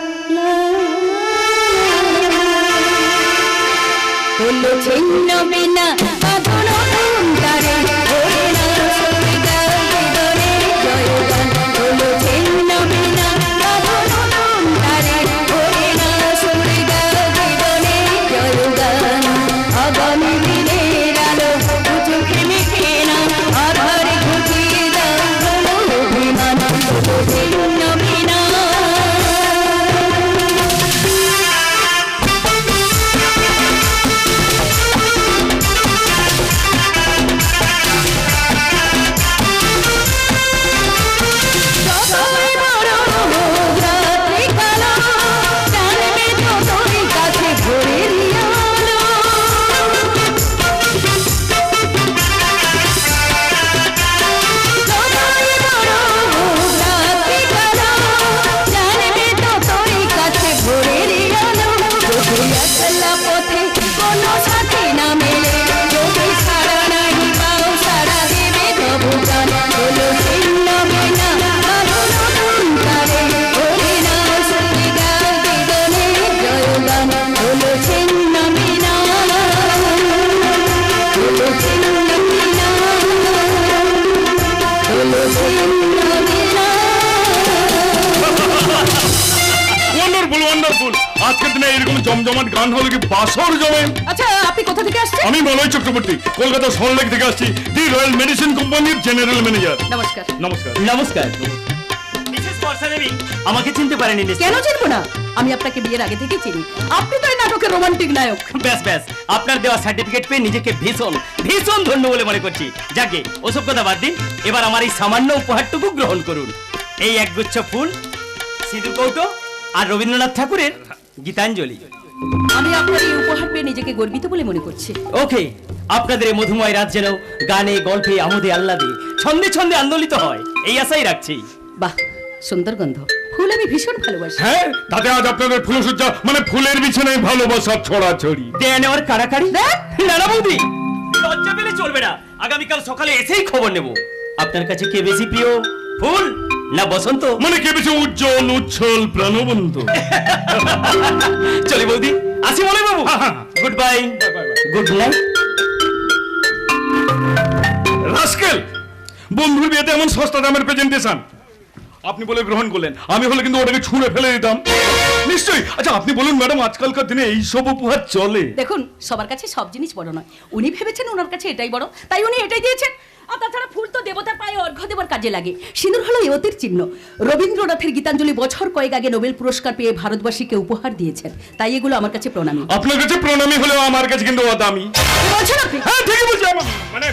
[SPEAKER 5] জমাট গান হলে কি বাসর জমে?
[SPEAKER 3] আচ্ছা আপনি কোথা থেকে আসছেন?
[SPEAKER 5] আমি মলয় চক্রবর্তী, কলকাতা সল্টলেক থেকে আসছি, দি রয়্যাল মেডিসিন কোম্পানির জেনারেল ম্যানেজার।
[SPEAKER 3] নমস্কার।
[SPEAKER 5] নমস্কার।
[SPEAKER 8] নমস্কার। মিসেস বর্ষা দেবী আমাকে চিনতে পারেনি নিশ্চয়ই?
[SPEAKER 3] কেন চিনবো না? আমি আপনাকে বিয়ের আগে থেকে চিনি। আপনি তো এই নাটকের রোমান্টিক নায়ক।
[SPEAKER 8] ব্যাস ব্যাস, আপনার দেওয়া সার্টিফিকেট পেয়ে নিজেকে ভীষণ ভীষণ ধন্য বলে মনে করছি। যাকে ওসব কথা বাদ দিন, এবার আমার এই সামান্য উপহারটুকু গ্রহণ করুন। এই একগুচ্ছ ফুল, সিঁদুর কৌটো আর রবীন্দ্রনাথ ঠাকুরের গীতাঞ্জলি।
[SPEAKER 3] আমি আপনার এই উপহার পেয়ে নিজেকে গর্বিত বলে মনে করছি।
[SPEAKER 8] ওকে, আপনাদের এই মধুময় রাত যেন গানে গল্পে আমোদে আহ্লাদে ছন্দে ছন্দে আন্দোলিত হয়, এই আশাই রাখছি।
[SPEAKER 3] বাহ, সুন্দর গন্ধ। ফুল আমি ভীষণ ভালোবাসি।
[SPEAKER 5] হ্যাঁ, তাতে আজ আপনাদের ফুলসজ্জা মানে ফুলের বিছানায় ভালোবাসার ছড়াছড়ি।
[SPEAKER 8] দেয়া নেওয়ার কাড়াকাড়ি। না না বৌদি, লজ্জা পেলে চলবে না। আগামীকাল সকালে এসেই খবর নেব। আপনার কাছে কে বেশি প্রিয়, ফুল না বসন্ত?
[SPEAKER 5] মানে কে বেশি উজ্জ্বল উচ্ছল প্রাণবন্ত?
[SPEAKER 8] চলি বৌদি, আসি মনে বাবু। Good bye. Good night.
[SPEAKER 5] Rascal, বন্ধুর বিয়েতে এমন সস্তা দামের প্রেজেন্টেশন আপনি বলে গ্রহণ করলেন, আমি হলে কিন্তু ওটাকে ছুঁড়ে ফেলে দিতাম নিশ্চয়ই। আচ্ছা আপনি বলুন ম্যাডাম, আজকালকার দিনে এই সব উপহার চলে?
[SPEAKER 3] দেখুন, সবার কাছে সব জিনিস বড় নয়। উনি ভেবেছেন ওনার কাছে এটাই বড়, তাই উনি এটাই দিয়েছেন। আর তাছাড়া ফুল তো দেবতার পায়ে অর্ঘ্য দেবার কাজে লাগে। সিঁদুর হলো ইয়তির চিহ্ন। রবীন্দ্রনাথের গীতাঞ্জলি বছর কয়েক আগে নোবেল পুরস্কার পেয়ে ভারতবাসীকে উপহার দিয়েছেন, তাই এগুলো আমার কাছে প্রণামী।
[SPEAKER 5] আপনার কাছে প্রণামী হলেও আমার কাছে কিন্তু অদামি।
[SPEAKER 3] কি বলছেন আপনি?
[SPEAKER 5] হ্যাঁ ঠিকই বলছি, মানে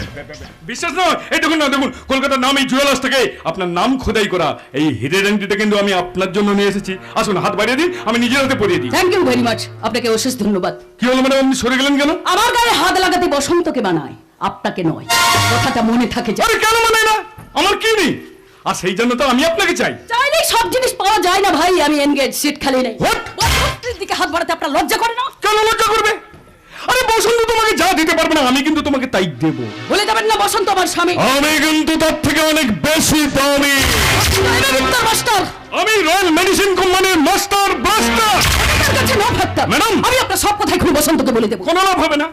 [SPEAKER 5] বিশ্বাস নয়। এই দেখুন না, দেখুন কলকাতার নাম এই জুয়েলার্স থেকে আপনার নাম খোদাই করা এই হিরের আংটিটা কিন্তু আমি আপনার জন্য নিয়ে এসেছি। আসুন হাত বাড়িয়ে দিন, আমি নিজের হাতে পরিয়ে দিই।
[SPEAKER 3] থ্যাংক ইউ ভেরি মাচ, আপনাকে অশেষ ধন্যবাদ।
[SPEAKER 5] কি হলো ম্যাডাম, আপনি সরে গেলেন কেন?
[SPEAKER 3] আমার গায়ে হাত লাগাতে বসন্তকে বানায়, আপনাকে নয়। কথাটা মনে থাকে।
[SPEAKER 5] আরে কেন মানে না, আমার কি নেই? আর সেই জন্য তো আমি আপনাকে চাই।
[SPEAKER 3] চাইলেই সব জিনিস পাওয়া যায় না ভাই। আমি এনগেজ, সিট খালি নেই।
[SPEAKER 5] What?
[SPEAKER 3] বসন্তের দিকে হাত বাড়াতে আপনার লজ্জা করে না?
[SPEAKER 5] কেন লজ্জা করবে? আরে বসন্ত তোমাকে যা দিতে পারবে না, আমি কিন্তু তোমাকে তাই দেবো।
[SPEAKER 3] বলে যাবেন না বসন্ত আমার স্বামী।
[SPEAKER 5] আমি কিন্তু তার থেকে অনেক বেশি দামি।
[SPEAKER 3] উত্তর মাস্টার।
[SPEAKER 5] আমি রয়্যাল মেডিসিন কোম্পানির মাস্টার ব্লাস্টার।
[SPEAKER 3] আপনার কাছে না থাকতাম
[SPEAKER 5] ম্যাডাম,
[SPEAKER 3] আমি আপনার সব কথাই খুব বসন্তকে বলে দেবো।
[SPEAKER 5] কোনো লাভ হবে না।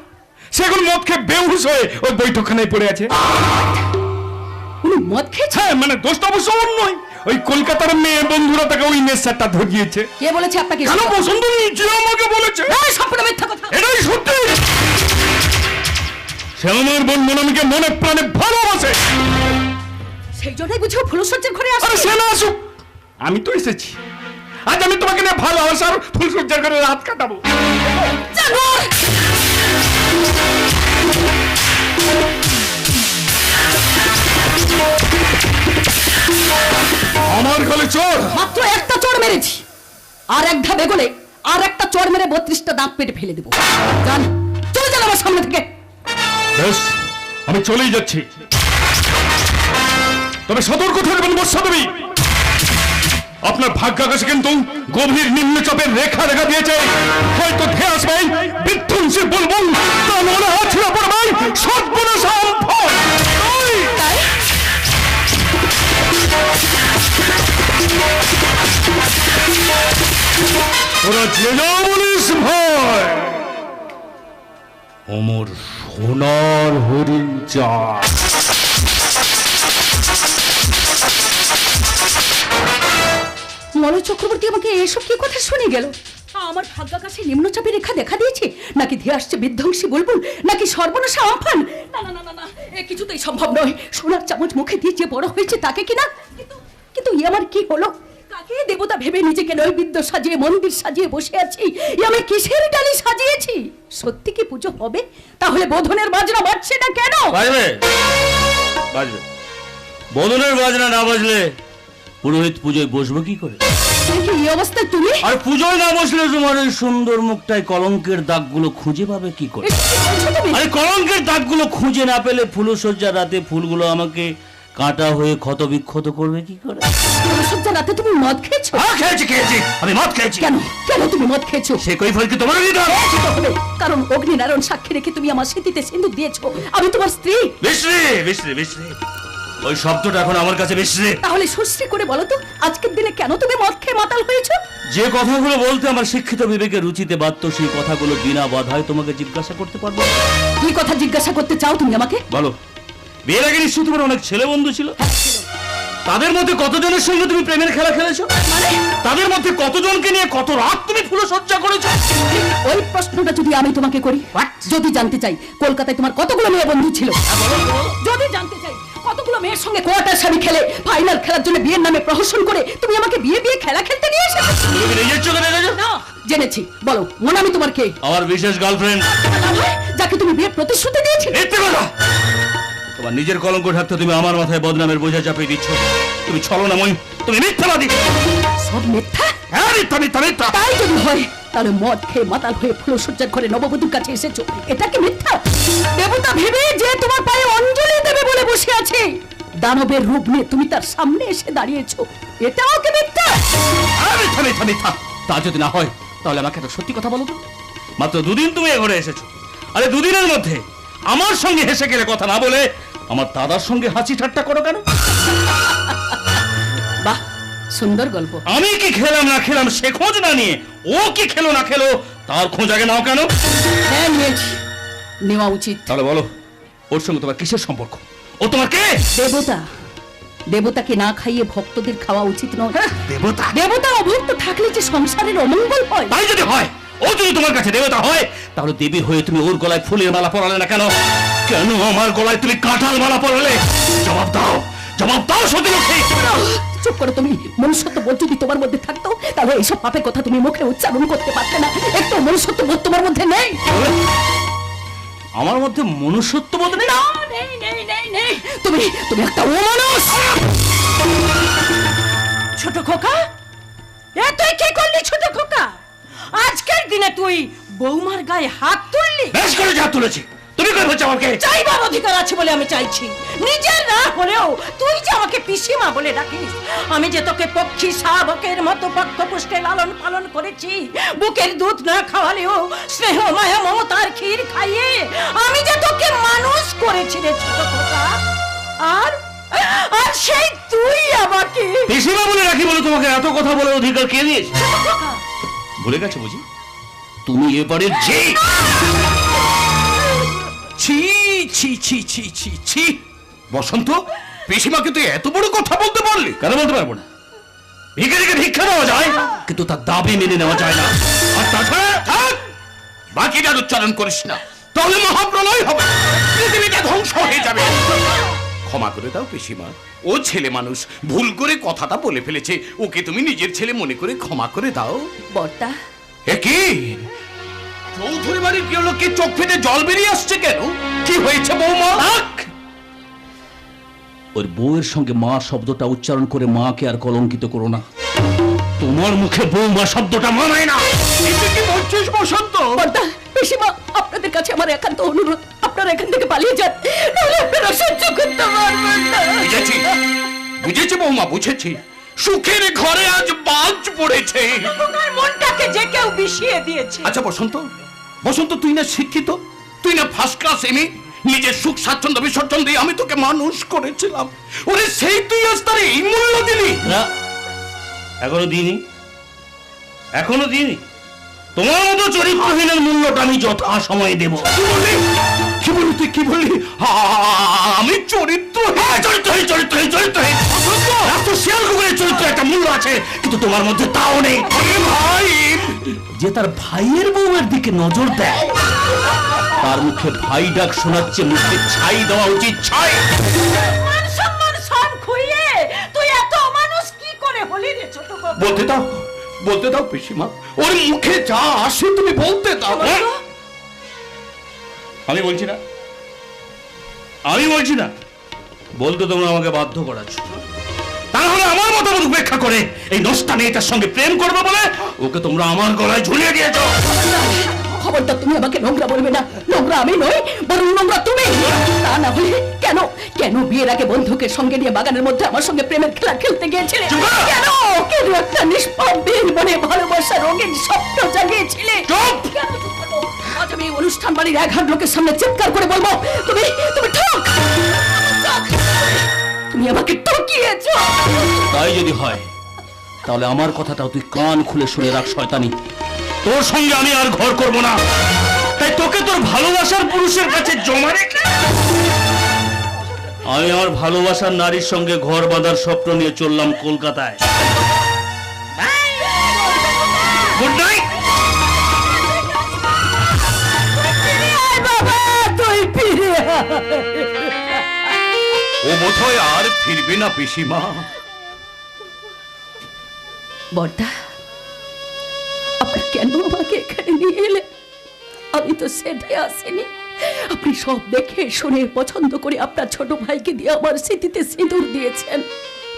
[SPEAKER 5] সে এখন মদ খেয়ে বেহুশ হয়ে ওই বৈঠকখানায় পড়ে আছে।
[SPEAKER 3] উনি মদ খেয়েছে?
[SPEAKER 5] হ্যাঁ, মানে দোষটা অবশ্য ওর নয়, ওই কলকাতার মেয়ে বন্ধুরা তাকে ওই নেশাটা ধরিয়েছে।
[SPEAKER 3] কে বলেছে আপনাকে?
[SPEAKER 5] কেন বসন্ত নিজে আমাকে বলেছে।
[SPEAKER 3] সম্পূর্ণ মিথ্যা কথা।
[SPEAKER 5] এটাই সত্যি। সে আমার বোন মনামিকে মনে প্রাণে ভালোবাসে।
[SPEAKER 3] সেই জন্যই বুঝিও ফুলসজ্জার ঘরে
[SPEAKER 5] আরে
[SPEAKER 3] আসে।
[SPEAKER 5] সে না আসুক, আমি তো এসেছি। আজ আমি তোমাকে নিয়ে ভালোবাসার ফুলসজ্জার ঘরে রাত কাটাবো। আমার গলে চোর।
[SPEAKER 3] মাত্র একটা চোর মেরেছি, আর এক ধাপ এগোলে আর একটা চোর মেরে 32টা দাঁত পেটে ফেলে দেবো। যান, চলে যান আমার সামনে থেকে।
[SPEAKER 5] বেশ, আমি চলেই যাচ্ছি, তবে সতর্ক থাকবেন বর্ষা দেবী। আপনার ভাগ্যাকাশে কিন্তু গভীর নিম্নচাপের রেখা দেখা দিয়েছে। হয়তো ধেয়ে আসবে বিধ্বংসী বলবো, তা মনে হচ্ছিল পড়বে সর্বনাশ আমফন। ওরা যে যা বলিস ভাই, অমর সোনার হরিণ চায়।
[SPEAKER 3] মলয় চক্রবর্তী আমাকে এসব কি কথা শুনে গেল? আমার ভাগ্যাকাশে নিম্নচাপের রেখা দেখা দিয়েছে, নাকি ধেয়ে আসছে বিধ্বংসী বুলবুল, নাকি সর্বনাশা আমফান? না না না না না, এ কিছুতেই সম্ভব নয়। সোনার চামচ মুখে দিয়ে যে বড় হয়েছে তাকে কিনা। কিন্তু ই আমার কি হলো? কাকে দেবতা ভেবে নিজেকে নৈবেদ্য সাজিয়ে মন্দির সাজিয়ে বসে আছি? ই আমি কিসের ডালি সাজিয়েছি? সত্যি কি পুজো হবে? তাহলে বোধনের বাজনা বাজছে না কেন?
[SPEAKER 1] বাজবে বাজবে, বদনের বাজনা না বাজলে পুরোহিত পুজোয় বসবো কি করে?
[SPEAKER 3] এই অবস্থায় তুমি?
[SPEAKER 1] আর পুজোয় না বসলে তোমার ওই সুন্দর মুখটায় কলঙ্কের দাগগুলো খুঁজে পাবে কি করে?
[SPEAKER 3] এসব কি বলছো তুমি?
[SPEAKER 1] আরে কলঙ্কের দাগগুলো খুঁজে না পেলে ফুলসজ্জার রাতে ফুলগুলো আমাকে কাঁটা হয়ে ক্ষত বিক্ষত করবে কি করে?
[SPEAKER 3] ফুলসজ্জার রাতে তুমি মদ খেয়েছো?
[SPEAKER 1] হ্যাঁ খেয়েছি, আমি মদ খেয়েছি।
[SPEAKER 3] কেন কেন তুমি মদ খেয়েছো?
[SPEAKER 1] সে কই ফল কি তোমার দিতে হবে?
[SPEAKER 3] খেতে হবে, কারণ অগ্নিনারায়ণ সাক্ষী রেখে তুমি আমার স্মৃতিতে সিঁদুর দিয়েছো। আমি তোমার স্ত্রী।
[SPEAKER 1] বিশ্রী বিশ্রী বিশ্রী, ওই শব্দটা এখন আমার কাছে বিশ্রী।
[SPEAKER 3] তাহলে সুশ্রী করে বলো তো, আজকের দিনে কেন তুমি মদ খেয়ে মাতাল হয়েছো?
[SPEAKER 1] যে কথাগুলো বলতে আমার শিক্ষিত বিবেকের রুচিতে বাধ্য, সেই কথাগুলো বিনা বাধায় তোমাকে জিজ্ঞাসা করতে পারবো?
[SPEAKER 3] কি কথা জিজ্ঞাসা করতে চাও তুমি আমাকে?
[SPEAKER 1] বলো। বিয়ের আগে নিশ্চয়ই তোমার অনেক ছেলে বন্ধু ছিল।
[SPEAKER 3] হ্যাঁ, ছিল।
[SPEAKER 1] তাদের মধ্যে কতজনের সঙ্গে তুমি প্রেমের খেলা খেলেছো? তাদের মধ্যে কতজনকে নিয়ে কত রাত তুমি ফুলসজ্জা করেছো?
[SPEAKER 2] ওই প্রশ্নটা যদি আমি তোমাকে করি, যদি জানতে চাই কলকাতায় তোমার কতগুলো মেয়ে বন্ধু ছিল, যদি জানতে চাই কতগুলো মেয়ের সঙ্গে কোয়ার্টার শাড়ি খেলে ফাইনাল খেলার জন্য বিয়ের নামে প্রহসন করে তুমি আমাকে বিয়ে বিয়ে খেলা খেলতে নিয়ে এসেছো?
[SPEAKER 1] তুমি নিজের চোখে দেখেছো?
[SPEAKER 2] না, জেনেছি। বলো মোনামি তোমার কে?
[SPEAKER 1] আমার বিশেষ গার্লফ্রেন্ড,
[SPEAKER 2] যাকে তুমি বিয়ের প্রতিশ্রুতি দিয়েছিলে।
[SPEAKER 1] মিথ্যে কথা! তোমার নিজের কলঙ্ক থাকতে তুমি আমার মাথায় বদনামের বোঝা চাপিয়ে দিচ্ছ। তুমি ছলনাময়ী, তুমি মিথ্যাবাদী।
[SPEAKER 2] সব মিথ্যা?
[SPEAKER 1] হ্যাঁ, মিথ্যা মিথ্যা মিথ্যা।
[SPEAKER 2] তাই যদি হয় তাহলে মদ খেয়ে মাতাল হয়ে ফুলসজ্জার ঘরে নববধূর কাছে এসেছো, এটা কি মিথ্যা? দেবতা ভেবে যে তোমার পায়ে অঞ্জলি দেবে বলে বসে আছে, দানবের রূপ নিয়ে তুমি তার সামনে এসে দাঁড়িয়েছো, এটাও কি মিথ্যা?
[SPEAKER 1] হ্যাঁ, মিথ্যা মিথ্যা মিথ্যা। তা যদি না হয় তাহলে আমাকে একটা সত্যি কথা বলো তো। মাত্র দুদিন তুমি এ ঘরে এসেছো, আরে দুদিনের মধ্যে আমার সঙ্গে হেসে গেলে কথা না বলে আমার দাদার সঙ্গে হাসি ঠাট্টা করো কেন?
[SPEAKER 2] বাহ, সুন্দর গল্প।
[SPEAKER 1] আমি কি খেলাম না খেলাম সে খোঁজ না নিয়ে ও কি খেলো না খেলো তার খোঁজ আগে নাও কেন?
[SPEAKER 2] হ্যাঁ, নিয়েছি, নেওয়া উচিত।
[SPEAKER 1] তাহলে বলো, ওর সঙ্গে তোমার কিসের সম্পর্ক? ও তোমার কে?
[SPEAKER 2] দেবতা। দেবতাকে না খাইয়ে ভক্তদের খাওয়া উচিত নয়।
[SPEAKER 1] দেবতা?
[SPEAKER 2] দেবতা অভক্ত থাকলে যে সংসারের অমঙ্গল হয়।
[SPEAKER 1] তাই যদি হয়, ও যদি তোমার কাছে দেবতা হয়, তাহলে দেবী হয়ে তুমি ওর গলায় ফুলের মালা পরালে না কেন? কেন আমার গলায় তুমি কাঁঠাল মালা পরালে? জবাব দাও, জবাব দাও সতীলক্ষ্মী।
[SPEAKER 2] চুপ করো তুমি। মনুষ্যত্ব বোধ যদি তোমার মধ্যে থাকতো তাহলে এইসব পাপের কথা তুমি মুখে উচ্চারণ করতে পারতে না। একটু মনুষ্যত্ব বোধ তোমার মধ্যে নেই।
[SPEAKER 1] আমার মধ্যে মনুষ্যত্ব বোধ নেই?
[SPEAKER 2] না, নেই নেই নেই নেই। তুমি তুমি একটা অমানুষ।
[SPEAKER 3] ছোট খোকা, এ তুই কি করলি ছোট খোকা? আজকের দিনে তুই বৌমার গায়ে হাত তুললি?
[SPEAKER 1] বেশ করে যা তুলেছি। তুমি কই বলছো আমাকে?
[SPEAKER 3] চাইবার অধিকার আছে বলে আমি চাইছি। নিজের না হলেও তুই যে আমাকে পিসিমা বলে ডাকিস, আমি যে তোকে পক্ষী শাবকের মতো পক্ষপুষ্টে লালন পালন করেছি, বুকের দুধ না খাওয়ালেও স্নেহ মায়া মমতার ক্ষীর খাইয়ে আমি যে তোকে মানুষ করেছি রে ছোট খোকা। আর আর সেই তুই আমাকে
[SPEAKER 1] পিসিমা বলে রাখি বলে তোমাকে এত কথা বলার অধিকার কে দিয়েছে? ভুলে গেছো বুঝি? তুমি এবারে যে ছি ছি ছি ছি ছি ছি। বসন্ত, পিসিমাকে তুই এত বড় কথা বলতে পারলি? কেন বলতে পারবো না? ভিখারিকে ভিক্ষা দেওয়া যায়, কিন্তু তার দাবি মেনে নেওয়া যায় না। আর তাছাড়া থাক, বাকিটার উচ্চারণ করিস না, তাহলে মহাপ্রলয় হবে, পৃথিবীটা ধ্বংস হয়ে যাবে। ক্ষমা করে দাও পিসিমা, ও ছেলে মানুষ, ভুল করে কথাটা বলে ফেলেছে, ওকে তুমি নিজের ছেলে মনে করে ক্ষমা করে দাও।
[SPEAKER 2] বর্তা,
[SPEAKER 1] এ কি চৌধুরী বাড়ির প্রিয় লোককে চোখ ফেটে জল বেরিয়ে আসছে কেন? কি হয়েছে বৌমা? ওর বউয়ের সঙ্গে মা শব্দটা উচ্চারণ করে মাকে আর কলঙ্কিত করো না। তোমার মুখে বৌমা শব্দটা মানায় না। এটা কি বলছিস বসন্ত?
[SPEAKER 2] বর্তা, পিসিমা, আপনাদের কাছে আমার একান্ত অনুরোধ, আপনারা এখান থেকে পালিয়ে যান, নাহলে আপনারা সহ্য করতে পারবেন না।
[SPEAKER 1] বুঝেছি, বুঝেছি বৌমা, বুঝেছি। সুখের ঘরে আজ বাজ পড়েছে।
[SPEAKER 3] তোমার মনটাকে যে কেউ বিষিয়ে দিয়েছে।
[SPEAKER 1] আচ্ছা বসন্ত, বসন্ত তুই না শিক্ষিত, তুই না ফার্স্ট ক্লাস এমএ, নিজের সুখ স্বাচ্ছন্দ্য বিসর্জন দিয়ে আমি তোকে মানুষ করেছিলাম, ওরে সেই তুই আজ তার এই মূল্য দিলি? না, এখনো দিইনি, এখনো দিইনি। তোমার মতো চরিত্রহীনের মূল্যটা আমি যথা সময়ে দেব। কি বললি তুই? কি বললি? আমি চরিত্রহীন? চরিত্রহীন চরিত্রহীন চরিত্রহীন এত শিয়াল কুকুরের চরিত্র একটা মূল্য আছে, কিন্তু তোমার মধ্যে তাও নেই। ভাই যে তার ভাইয়ের বউয়ের দিকে নজর দেয়, তার মুখে ভাই ডাক শোনাচ্ছে, মুখে ছাই দেওয়া উচিত। ছাই।
[SPEAKER 3] মান সম্মান সব খুইয়ে তুই এত মানুষ কি করে হলি রে ছোট খোকা?
[SPEAKER 1] বলতে দাও, বলতে দাও পিসিমা, ওর মুখে যা আসে তুমি বলতে দাও। আমি বলছি না, আমি বলছি না, বলতে তোমরা আমাকে বাধ্য করাচ্ছ। তাহলে আমার মতামত উপেক্ষা করে এই নষ্টা মেয়েটার সঙ্গে প্রেম করবে বলে ওকে তোমরা আমার গলায় ঝুলিয়ে দিয়েছ।
[SPEAKER 2] খবরদার, তুমি আমাকে নোংরা বলবে না। নোংরা আমি নই, বরং নোংরা তুমি। তা না হলে কেন কেন বিয়ের আগে বন্ধুকে সঙ্গে নিয়ে বাগানের মধ্যে আমার সঙ্গে প্রেমের খেলা খেলতে গিয়েছিলে? কেন কেন একটা নিষ্পাপ বীর মনে ভালোবাসার রঙিন স্বপ্ন জাগিয়েছিলে? কেন চুপ থাকো? আজ আমি অনুষ্ঠান বাড়ির 1,000 লোকের সামনে চিৎকার করে বলবো, তুমি তুমি ঠক, তুমি আমাকে ঠকিয়েছো।
[SPEAKER 1] তাই যদি হয় তাহলে আমার কথাটাও তুই কান খুলে শুনে রাখ শয়তানি। তোর সঙ্গে আমি আর ঘর করব না, তাই তোকে তোর ভালোবাসার পুরুষের কাছে জমা রেখে
[SPEAKER 5] আমি আমার ভালোবাসার নারীর সঙ্গে ঘর বাঁধার স্বপ্ন নিয়ে চললাম কলকাতায়। Good night.
[SPEAKER 2] বাবা তুই ফিরে
[SPEAKER 1] ও বোধহয় আর ফিরবে না পিসিমা।
[SPEAKER 2] বর্দা, আপনি কেন আমাকে এখানে নিয়ে এলেন? আমি তো সেধে আসিনি। আপনি সব দেখে শুনে পছন্দ করে আপনার ছোট ভাইকে দিয়ে আমার স্মৃতিতে সিঁদুর দিয়েছেন।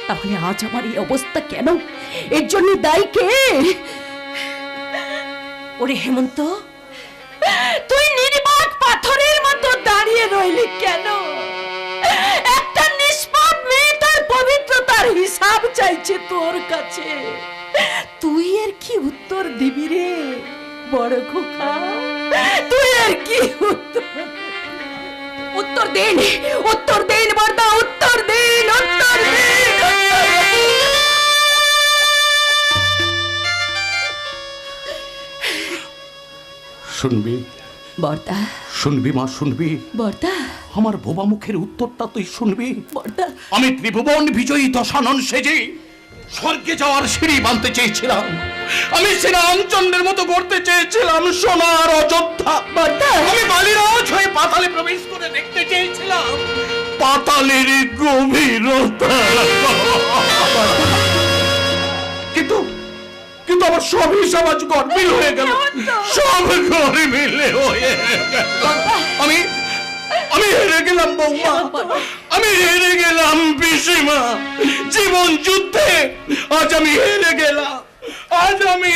[SPEAKER 2] তাহলে আজ আমার এই অবস্থা কেন? এর জন্য দায়ী কে?
[SPEAKER 3] ওরে হেমন্ত, তুই নির্বাক পাথরের মতো দাঁড়িয়ে রইলি কেন? একটা নিষ্পাপ মেয়ে তার পবিত্রতার হিসাব চাইছে তোর কাছে, তুই এর কি উত্তর দিবি রে বড় খোকা? তুই এর কি
[SPEAKER 2] উত্তর দিন, উত্তর দিন বর্দা, উত্তর দিন, উত্তর দিন।
[SPEAKER 1] শুনবি
[SPEAKER 2] বর্দা,
[SPEAKER 1] শুনবি মা, শুনবি
[SPEAKER 2] বর্দা,
[SPEAKER 1] আমার বোবা মুখের উত্তরটা তুই শুনবি।
[SPEAKER 2] বর্দা,
[SPEAKER 1] আমি ত্রিভুবন বিজয়ী দশানন সেজে স্বর্গে যাওয়ার সিঁড়ি বাঁধতে চেয়েছিলাম। আমি শ্রীরামচন্দ্রের মতো করতে চেয়েছিলাম সোনার অযোধ্যা। আমি বালিরাজ হয়ে পাতালে প্রবেশ করে দেখতে চেয়েছিলাম পাতালের গভীরতা। কিন্তু কিন্তু আমার সব হিসাব আজ গরমিল হয়ে গেল, সব গরমিল হয়ে গেল। আমি হেরে গেলাম বৌমা, আমি হেরে গেলাম পিসিমা। জীবন যুদ্ধে আজ আমি হেরে গেলাম, আজ আমি